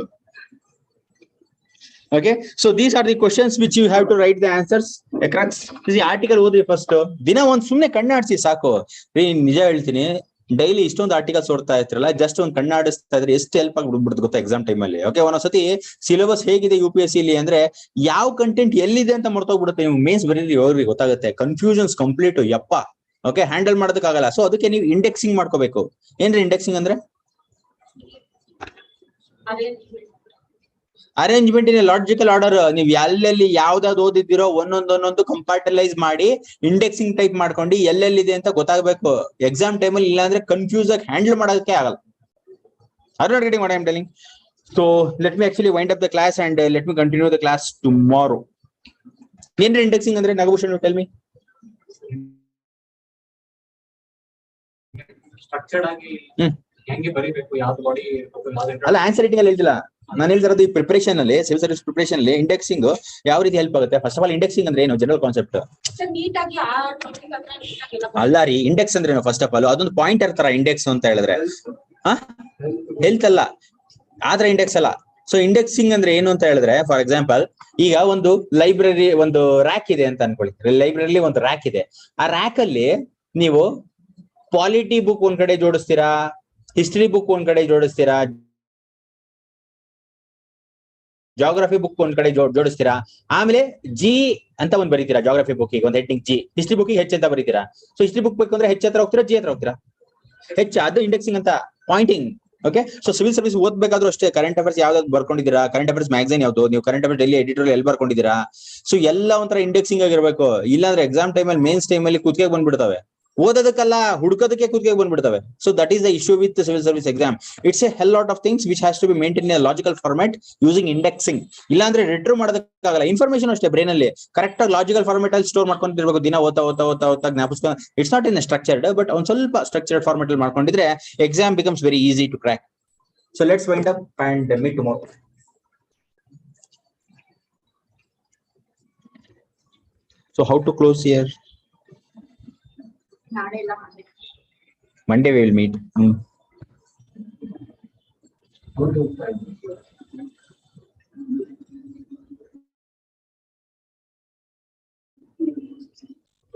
Okay, so these are the questions which you have to write the answers across. This article ಓದಿ first. ದಿನ ಒಂದ್ ಸುಮ್ನೆ ಕಣ್ಣಾಡ್ಸಿ ಸಾಕು. ನಿಜ ಹೇಳ್ತೀನಿ, ಡೈಲಿ ಇಷ್ಟೊಂದು ಆರ್ಟಿಕಲ್ಸ್ ಓಡ್ತಾ ಇರ್ತಿರಲ್ಲ, ಜಸ್ಟ್ ಒಂದ್ ಕಣ್ಣಾಡಿಸ್ತಾ ಇದ್ರೆ ಎಷ್ಟು ಹೆಲ್ಪ್ ಆಗಿ ಬಿಡ್ಬಿಡುತ್ತೆ ಗೊತ್ತಾ ಎಕ್ಸಾಮ್ ಟೈಮ್ ಅಲ್ಲಿ. ಓಕೆ, ಒಂದೊಂದ್ಸತಿ ಸಿಲೆಬಸ್ ಹೇಗಿದೆ UPSC ಇಲ್ಲಿ ಅಂದ್ರೆ ಯಾವ ಕಂಟೆಂಟ್ ಎಲ್ಲಿದೆ ಅಂತ ಮರ್ತೋಗ್ಬಿಡುತ್ತೆ. ನೀವು ಮೇನ್ಸ್ ಬರೀರಿ ಹೋಗ್ರಿ, ಗೊತ್ತಾಗುತ್ತೆ. ಕನ್ಫ್ಯೂಷನ್ಸ್ ಕಂಪ್ಲೀಟ್ ಯಪ್ಪ. ಓಕೆ, ಹ್ಯಾಂಡಲ್ ಮಾಡೋದಕ್ಕಾಗಲ್ಲ. ಸೊ ಅದಕ್ಕೆ ನೀವು ಇಂಡೆಕ್ಸಿಂಗ್ ಮಾಡ್ಕೋಬೇಕು. ಏನ್ರಿ ಇಂಡೆಕ್ಸಿಂಗ್ ಅಂದ್ರೆ? Arrangement in logical order. ನೀವು ಎಲ್ಲೆಲ್ಲಿ ಯಾವ್ದಾವ್ದು ಓದಿದ್ದೀರೋ ಒಂದೊಂದೊಂದೊಂದು ಕಂಪಾರ್ಟಲೈಸ್ ಮಾಡಿ ಇಂಡೆಕ್ಸಿಂಗ್ ಟೈಪ್ ಮಾಡ್ಕೊಂಡು ಎಲ್ಲೆಲ್ಲಿದೆ ಅಂತ ಗೊತ್ತಾಗಬೇಕು ಎಕ್ಸಾಮ್ ಟೈಮಲ್ಲಿ. ಇಲ್ಲಾಂದ್ರೆ ಕನ್ಫ್ಯೂಸ್ ಆಗಿ ಹ್ಯಾಂಡಲ್ ಮಾಡೋದಕ್ಕೆ ಆಗಲ್ಲ. Are you not getting what I am telling? So let me actually wind up the class and let me continue the class tomorrow. ಏನ್ರಿ ಇಂಡೆಕ್ಸಿಂಗ್ ಅಂದ್ರೆ? Nagabhushan, tell me. ಸ್ಟ್ರಕ್ಚರ್ಡ್ ಆಗಿ ಹೆಂಗೆ ಬರಿಬೇಕು, ಯಾವ್ದು ಬಾಡಿ ಅಲ್ಲ, ಆನ್ಸರ್ ರೈಟಿಂಗ್ ಅಲ್ಲಿ ಹೇಳ್ತಿಲ್ಲ ನಾನು. ಹೇಳ್ತಿರೋದು ಈ ಪ್ರಿಪರೇಷನ್ ಅಲ್ಲಿ, ಸಿವಿಲ್ ಸರ್ವಿಸ್ ಪ್ರಿಪರೇಷನ್ ಅಲ್ಲಿ ಇಂಡೆಕ್ಸಿಂಗ್ ಯಾವ ರೀತಿ ಹೆಲ್ಪ್ ಆಗುತ್ತೆ. ಫಸ್ಟ್ ಆಫ್ ಆಲ್ ಇಂಡೆಕ್ಸಿಂಗ್ ಅಂದ್ರೆ ಏನು? ಜನರಲ್ ಕಾನ್ಸೆಪ್ಟ್ ಅಲ್ಲ ರೀ. ಇಂಡೆಕ್ಸ್ ಅಂದ್ರೆ ಏನು? ಫಸ್ಟ್ ಆಫ್ ಆಲ್ ಅದೊಂದು ಪಾಯಿಂಟ್ ಇರ್ತಾರ ಇಂಡೆಕ್ಸ್ ಅಂತ ಹೇಳಿದ್ರೆ. ಹೆಲ್ತ್ ಅಲ್ಲ, ಆದ್ರೆ ಇಂಡೆಕ್ಸ್ ಅಲ್ಲ. ಸೊ ಇಂಡೆಕ್ಸಿಂಗ್ ಅಂದ್ರೆ ಏನು ಅಂತ ಹೇಳಿದ್ರೆ, ಫಾರ್ ಎಕ್ಸಾಂಪಲ್ ಈಗ ಒಂದು ಲೈಬ್ರರಿ ಒಂದು ರ್ಯಾಕ್ ಇದೆ ಅಂತ ಅನ್ಕೊಳ್ಳಿ. ಲೈಬ್ರರಿ ಒಂದು ರ್ಯಾಕ್ ಇದೆ. ಆ ರ್ಯಾಕ್ ಅಲ್ಲಿ ನೀವು ಪಾಲಿಟಿ ಬುಕ್ ಒಂದ್ ಕಡೆ ಜೋಡಿಸ್ತೀರಾ, ಹಿಸ್ಟ್ರಿ ಬುಕ್ ಒಂದ್ ಕಡೆ ಜೋಡಿಸ್ತೀರಾ, ಜಾಗ್ರಫಿ ಬುಕ್ ಒಂದ್ ಕಡೆ ಜೋಡಿಸ್ತೀರಾ. ಆಮೇಲೆ ಜಿ ಅಂತ ಒಂದ್ ಬರೀತೀರಾ ಜಾಗ್ರಫಿ ಬುಕ್ ಒಂದು ಹೆಡ್ಡಿಂಗ್ ಜಿ. ಹಿಸ್ಟ್ರಿ ಬುಕ್ ಹೆಚ್ ಅಂತ ಬರೀತೀರಾ. ಸೊ ಹಿಸ್ಟ್ರಿ ಬುಕ್ ಬೇಕಂದ್ರೆ ಹೆಚ್ ಹತ್ರ ಹೋಗ್ತೀರಾ, ಜಿ ಹತ್ರ ಹೋಗ್ತೀರಾ? ಹೆಚ್. ಅದು ಇಂಡೆಕ್ಸಿಂಗ್ ಅಂತ pointing. Okay, so civil service ಓದ್ಬೇಕಾದ್ರೂ ಅಷ್ಟೇ ಕರೆಂಟ್ ಅಫೇರ್ಸ್ ಯಾವ್ದಾದ್ರು ಬರ್ಕೊಂಡಿದ್ದೀರಾ, ಕರೆಂಟ್ ಅಫೇರ್ಸ್ ಮ್ಯಾಗಝೈನ್ ಯಾವ್ದು, ನೀವು ಕರೆಂಟ್ ಅಫೇರ್ಸ್ ಡೈಲಿ ಎಡಿಟೋರಿಯಲ್ ಎಲ್ಲಿ ಬರ್ಕೊಂಡಿದ್ದೀರಾ. ಸೊ ಎಲ್ಲ ಒಂಥರ ಇಂಡೆಕ್ಸಿಂಗ್ ಆಗಿರ್ಬೇಕು. ಇಲ್ಲಾಂದ್ರೆ ಎಕ್ಸಾಮ್ ಟೈಮ್ ಅಲ್ಲಿ ಮೇನ್ಸ್ ಟೈಮ್ ಅಲ್ಲಿ ಕುತ್ತಿಗೆ ಬಂದ್ಬಿಡ್ತವೆ. ಓದೋದಕ್ಕಲ್ಲ, ಹುಡುಕೋದಕ್ಕೆ ಕುತ್ತಿಗೆ ಬಂದ್ಬಿಡ್ತವೆ. So that is the issue with civil service exam. It's a hell lot of things which has to be maintain in logical format using indexing. ಇಲ್ಲಾಂದ್ರೆ ರಿಟ್ರೀವ್ ಮಾಡೋದಕ್ಕಾಗಲ್ಲ. ಇನ್ಫಾರ್ಮೇಶನ್ ಅಷ್ಟೇ ಬ್ರೈನ್ ಅಲ್ಲಿ ಕರೆಕ್ಟ್ ಆಗಿ ಲಾಜಿಕಲ್ ಫಾರ್ಮ್ಯಾಟ್ ಅಲ್ಲಿ store ಮಾಡ್ಕೊಂಡಿರ್ಬೇಕು. ದಿನ ಓದ್ತಾ ಜ್ಞಾಪಿಸ್ಕೊಂಡು. It's not in structured, but ಒಂದ್ ಸ್ವಲ್ಪ ಸ್ಟ್ರಕ್ಚರ್ಡ್ ಫಾರ್ಮ್ಯಾಟ್ ಅಲ್ಲಿ ಮಾಡ್ಕೊಂಡಿದ್ರೆ exam becomes very easy to crack. So let's wind up and meet tomorrow. So how to close here? Monday we will meet. Good.